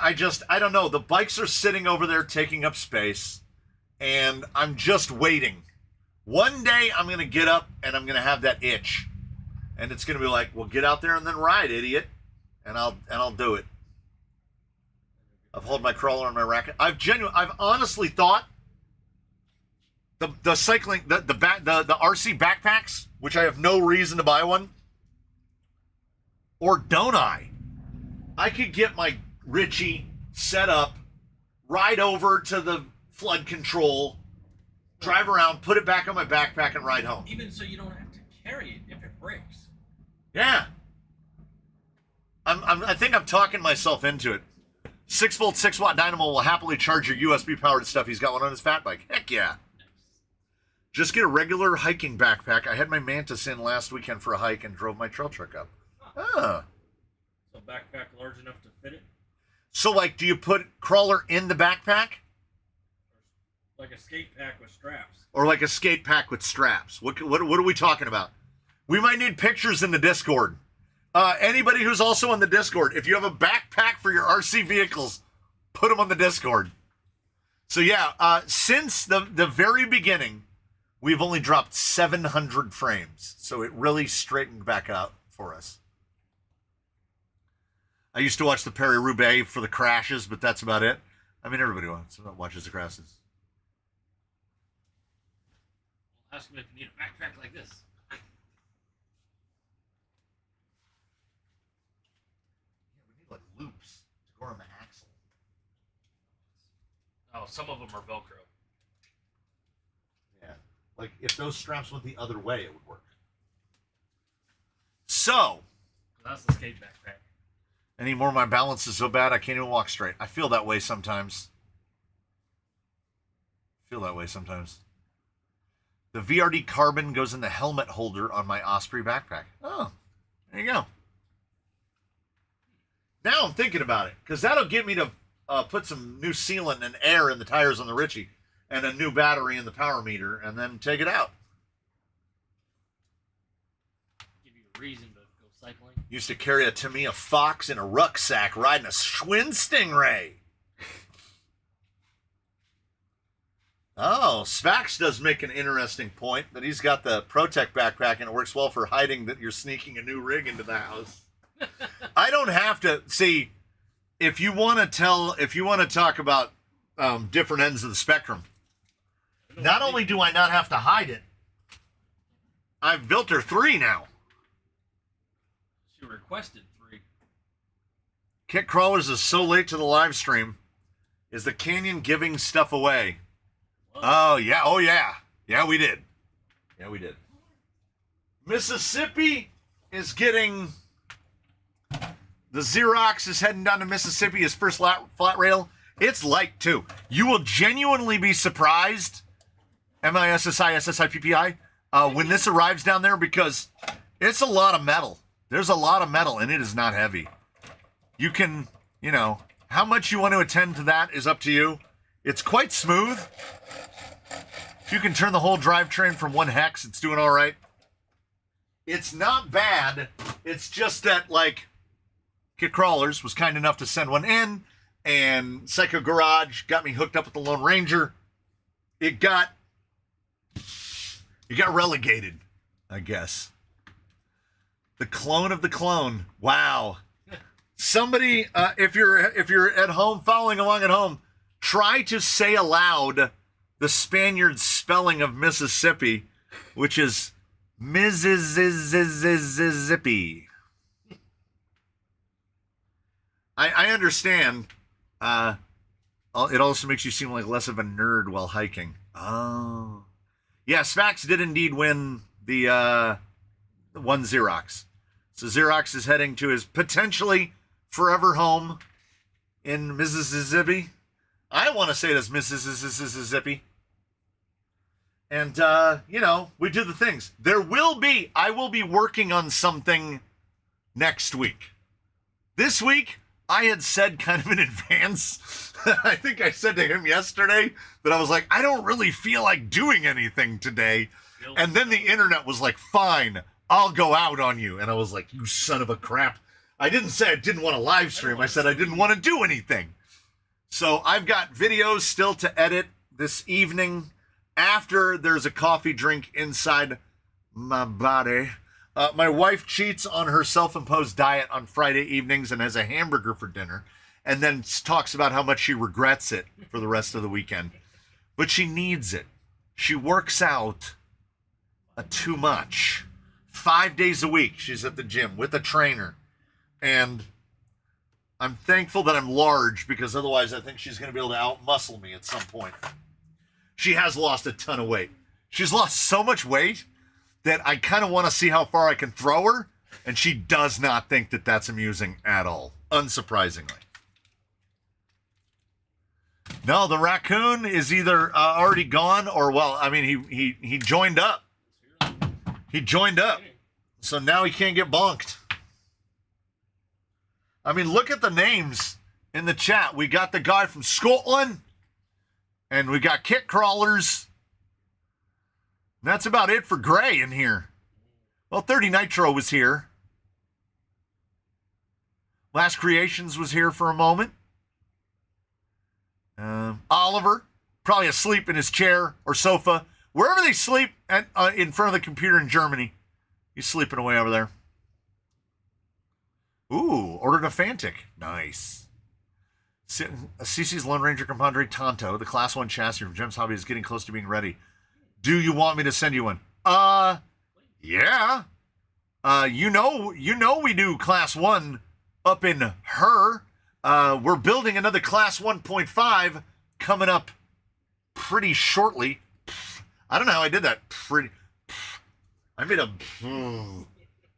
I don't know. The bikes are sitting over there taking up space and I'm just waiting. One day I'm going to get up and I'm going to have that itch. And it's going to be like, well, get out there and then ride, idiot. And I'll do it. I've held my crawler on my racket. I've honestly thought the cycling, the RC backpacks, which I have no reason to buy one, or don't I could get my Ritchie set up, ride over to the flood control, drive around, put it back on my backpack, and ride home. Even so, you don't have to carry it if it breaks. Yeah. I think I'm talking myself into it. 6-volt, 6-watt dynamo will happily charge your USB powered stuff. He's got one on his fat bike. Heck yeah. Just get a regular hiking backpack. I had my Mantis in last weekend for a hike and drove my trail truck up. Ah. So backpack large enough to fit it? So, like, do you put crawler in the backpack? Like a skate pack with straps. Or like a skate pack with straps? What are we talking about? We might need pictures in the Discord. Anybody who's also on the Discord, if you have a backpack for your RC vehicles, put them on the Discord. So yeah, since the very beginning, we've only dropped 700 frames. So it really straightened back out for us. I used to watch the Paris-Roubaix for the crashes, but that's about it. I mean, everybody watches the crashes. Ask him if you need a backpack like this. Yeah, we need like loops to go on the axle. Oh, some of them are Velcro. Yeah, like if those straps went the other way, it would work. So, That's the skate backpack. anymore, my balance is so bad I can't even walk straight. I feel that way sometimes. The VRD carbon goes in the helmet holder on my Osprey backpack. Oh, there you go. Now I'm thinking about it, because that'll get me to put some new sealant and air in the tires on the Ritchie, and a new battery in the power meter, and then take it out. Give you a reason to go cycling. Used to carry a Tamiya Fox in a rucksack riding a Schwinn Stingray. Oh, Svax does make an interesting point that he's got the Protec backpack and it works well for hiding that you're sneaking a new rig into the house. I don't have to see if you want to talk about different ends of the spectrum. Not only do I not have to hide it, I've built her 3 now. She requested 3. Kit Crawlers is so late to the live stream. Is the Canyon giving stuff away? Oh, yeah. Oh, yeah. Yeah, we did. Mississippi is getting... The Xerox is heading down to Mississippi, his first flat rail. It's light, too. You will genuinely be surprised, MISSI, when this arrives down there, because it's a lot of metal. There's a lot of metal, and it is not heavy. You can, how much you want to attend to that is up to you. It's quite smooth. If you can turn the whole drivetrain from 1 hex, it's doing all right. It's not bad. It's just that, like, Kit Crawlers was kind enough to send one in, and Psycho Garage got me hooked up with the Lone Ranger. It got relegated, I guess. The clone of the clone. Wow. Somebody, if you're at home, following along at home, try to say aloud the Spaniard spelling of Mississippi, which is Mississippi. I understand. It also makes you seem like less of a nerd while hiking. Oh. Yeah, Svax did indeed win the one Xerox. So Xerox is heading to his potentially forever home in Mississippi. I want to say it as Mississippi. And, we do the things. I will be working on something next week. This week, I had said kind of in advance, I think I said to him yesterday that I was like, I don't really feel like doing anything today. And then the internet was like, fine, I'll go out on you. And I was like, you son of a crap. I didn't say I didn't want to live stream. I said I didn't want to do anything. So I've got videos still to edit this evening after there's a coffee drink inside my body. My wife cheats on her self-imposed diet on Friday evenings and has a hamburger for dinner, and then talks about how much she regrets it for the rest of the weekend. But she needs it. She works out too much. 5 days a week she's at the gym with a trainer. And I'm thankful that I'm large, because otherwise I think she's going to be able to out-muscle me at some point. She has lost a ton of weight. She's lost so much weight that I kind of want to see how far I can throw her, and she does not think that that's amusing at all, unsurprisingly. No, the raccoon is either already gone or, well, I mean, he joined up. He joined up, so now he can't get bonked. I mean, look at the names in the chat. We got the guy from Scotland, and we got Kit Crawlers. That's about it for Gray in here. Well, 30 Nitro was here. Last Creations was here for a moment. Oliver, probably asleep in his chair or sofa. Wherever they sleep in front of the computer in Germany. He's sleeping away over there. Ooh, ordered a Fantic. Nice. CC's Lone Ranger Compadre Tonto, the Class 1 chassis from Jim's Hobby, is getting close to being ready. Do you want me to send you one? Yeah. You know we do Class 1 up in her. We're building another Class 1.5 coming up pretty shortly. I don't know how I did that.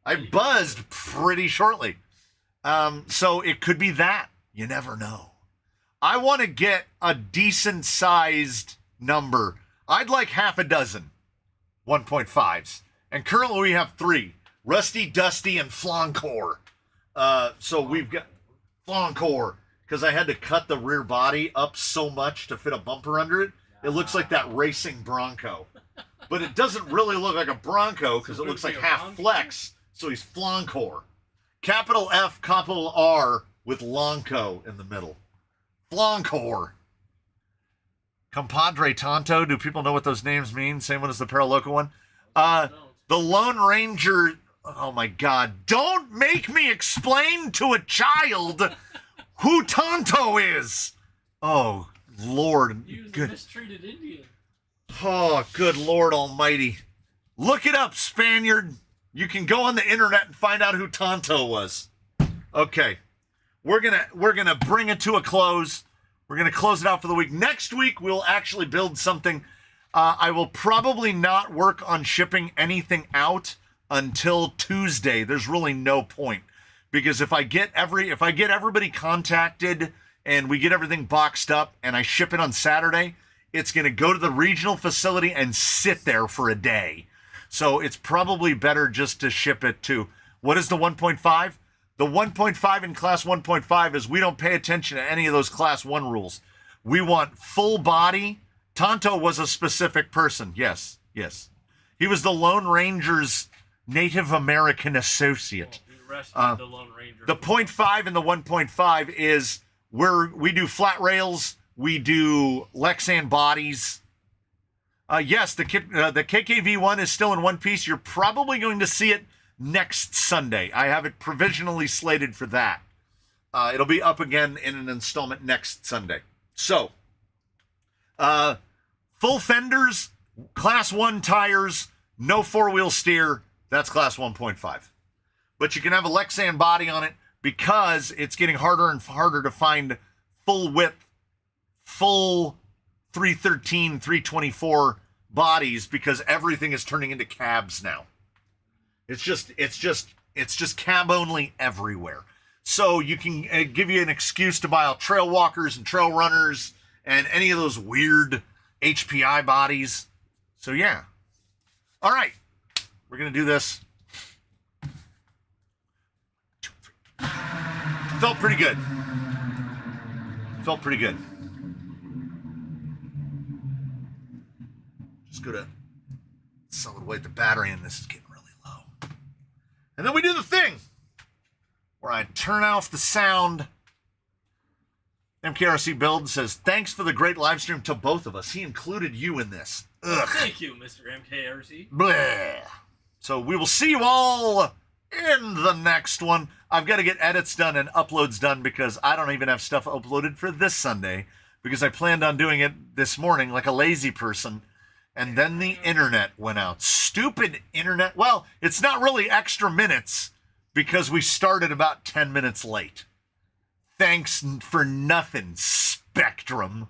I buzzed pretty shortly. So it could be that. You never know. I want to get a decent sized number. I'd like half a dozen 1.5s. And currently we have 3. Rusty, Dusty, and Flancor. So we've got Flancor, because I had to cut the rear body up so much to fit a bumper under it. It looks like that racing Bronco. But it doesn't really look like a Bronco, because it looks like half flex. So he's Flancor. Capital F, capital R, with Lonco in the middle. Flancor. Compadre Tonto. Do people know what those names mean? Same one as the Paraloco one. The Lone Ranger. Oh my God. Don't make me explain to a child who Tonto is. Oh, Lord. He was a Good. mistreated Indian. Oh, good Lord Almighty. Look it up, Spaniard. You can go on the internet and find out who Tonto was. Okay. We're gonna bring it to a close. We're going to close it out for the week. Next week, we'll actually build something. I will probably not work on shipping anything out until Tuesday. There's really no point, because if I get everybody contacted and we get everything boxed up and I ship it on Saturday, it's going to go to the regional facility and sit there for a day. So it's probably better just to ship it to, what is the 1.5? The 1.5 in Class 1.5 is we don't pay attention to any of those Class 1 rules. We want full body. Tonto was a specific person. Yes. He was the Lone Ranger's Native American associate. He rescued the Lone Ranger. The 0.5 and the 1.5 is where we do flat rails. We do Lexan bodies. Yes, the KKV1 is still in one piece. You're probably going to see it next Sunday. I have it provisionally slated for that. It'll be up again in an installment next Sunday. So, full fenders, Class 1 tires, no 4-wheel steer. That's Class 1.5. But you can have a Lexan body on it, because it's getting harder and harder to find full width, full 313, 324 bodies, because everything is turning into cabs now. It's just cab only everywhere. So you can give you an excuse to buy all trail walkers and trail runners and any of those weird HPI bodies. So yeah. All right. We're going to do this. Felt pretty good. Just go to solid weight the battery, and this is getting really low. And then we do the thing where I turn off the sound. MKRC Build says, thanks for the great live stream to both of us. He included you in this. Ugh. Thank you, Mr. MKRC. Bleh. So we will see you all in the next one. I've got to get edits done and uploads done because I don't even have stuff uploaded for this Sunday because I planned on doing it this morning like a lazy person. And then the internet went out. Stupid internet. Well, it's not really extra minutes because we started about 10 minutes late. Thanks for nothing, Spectrum.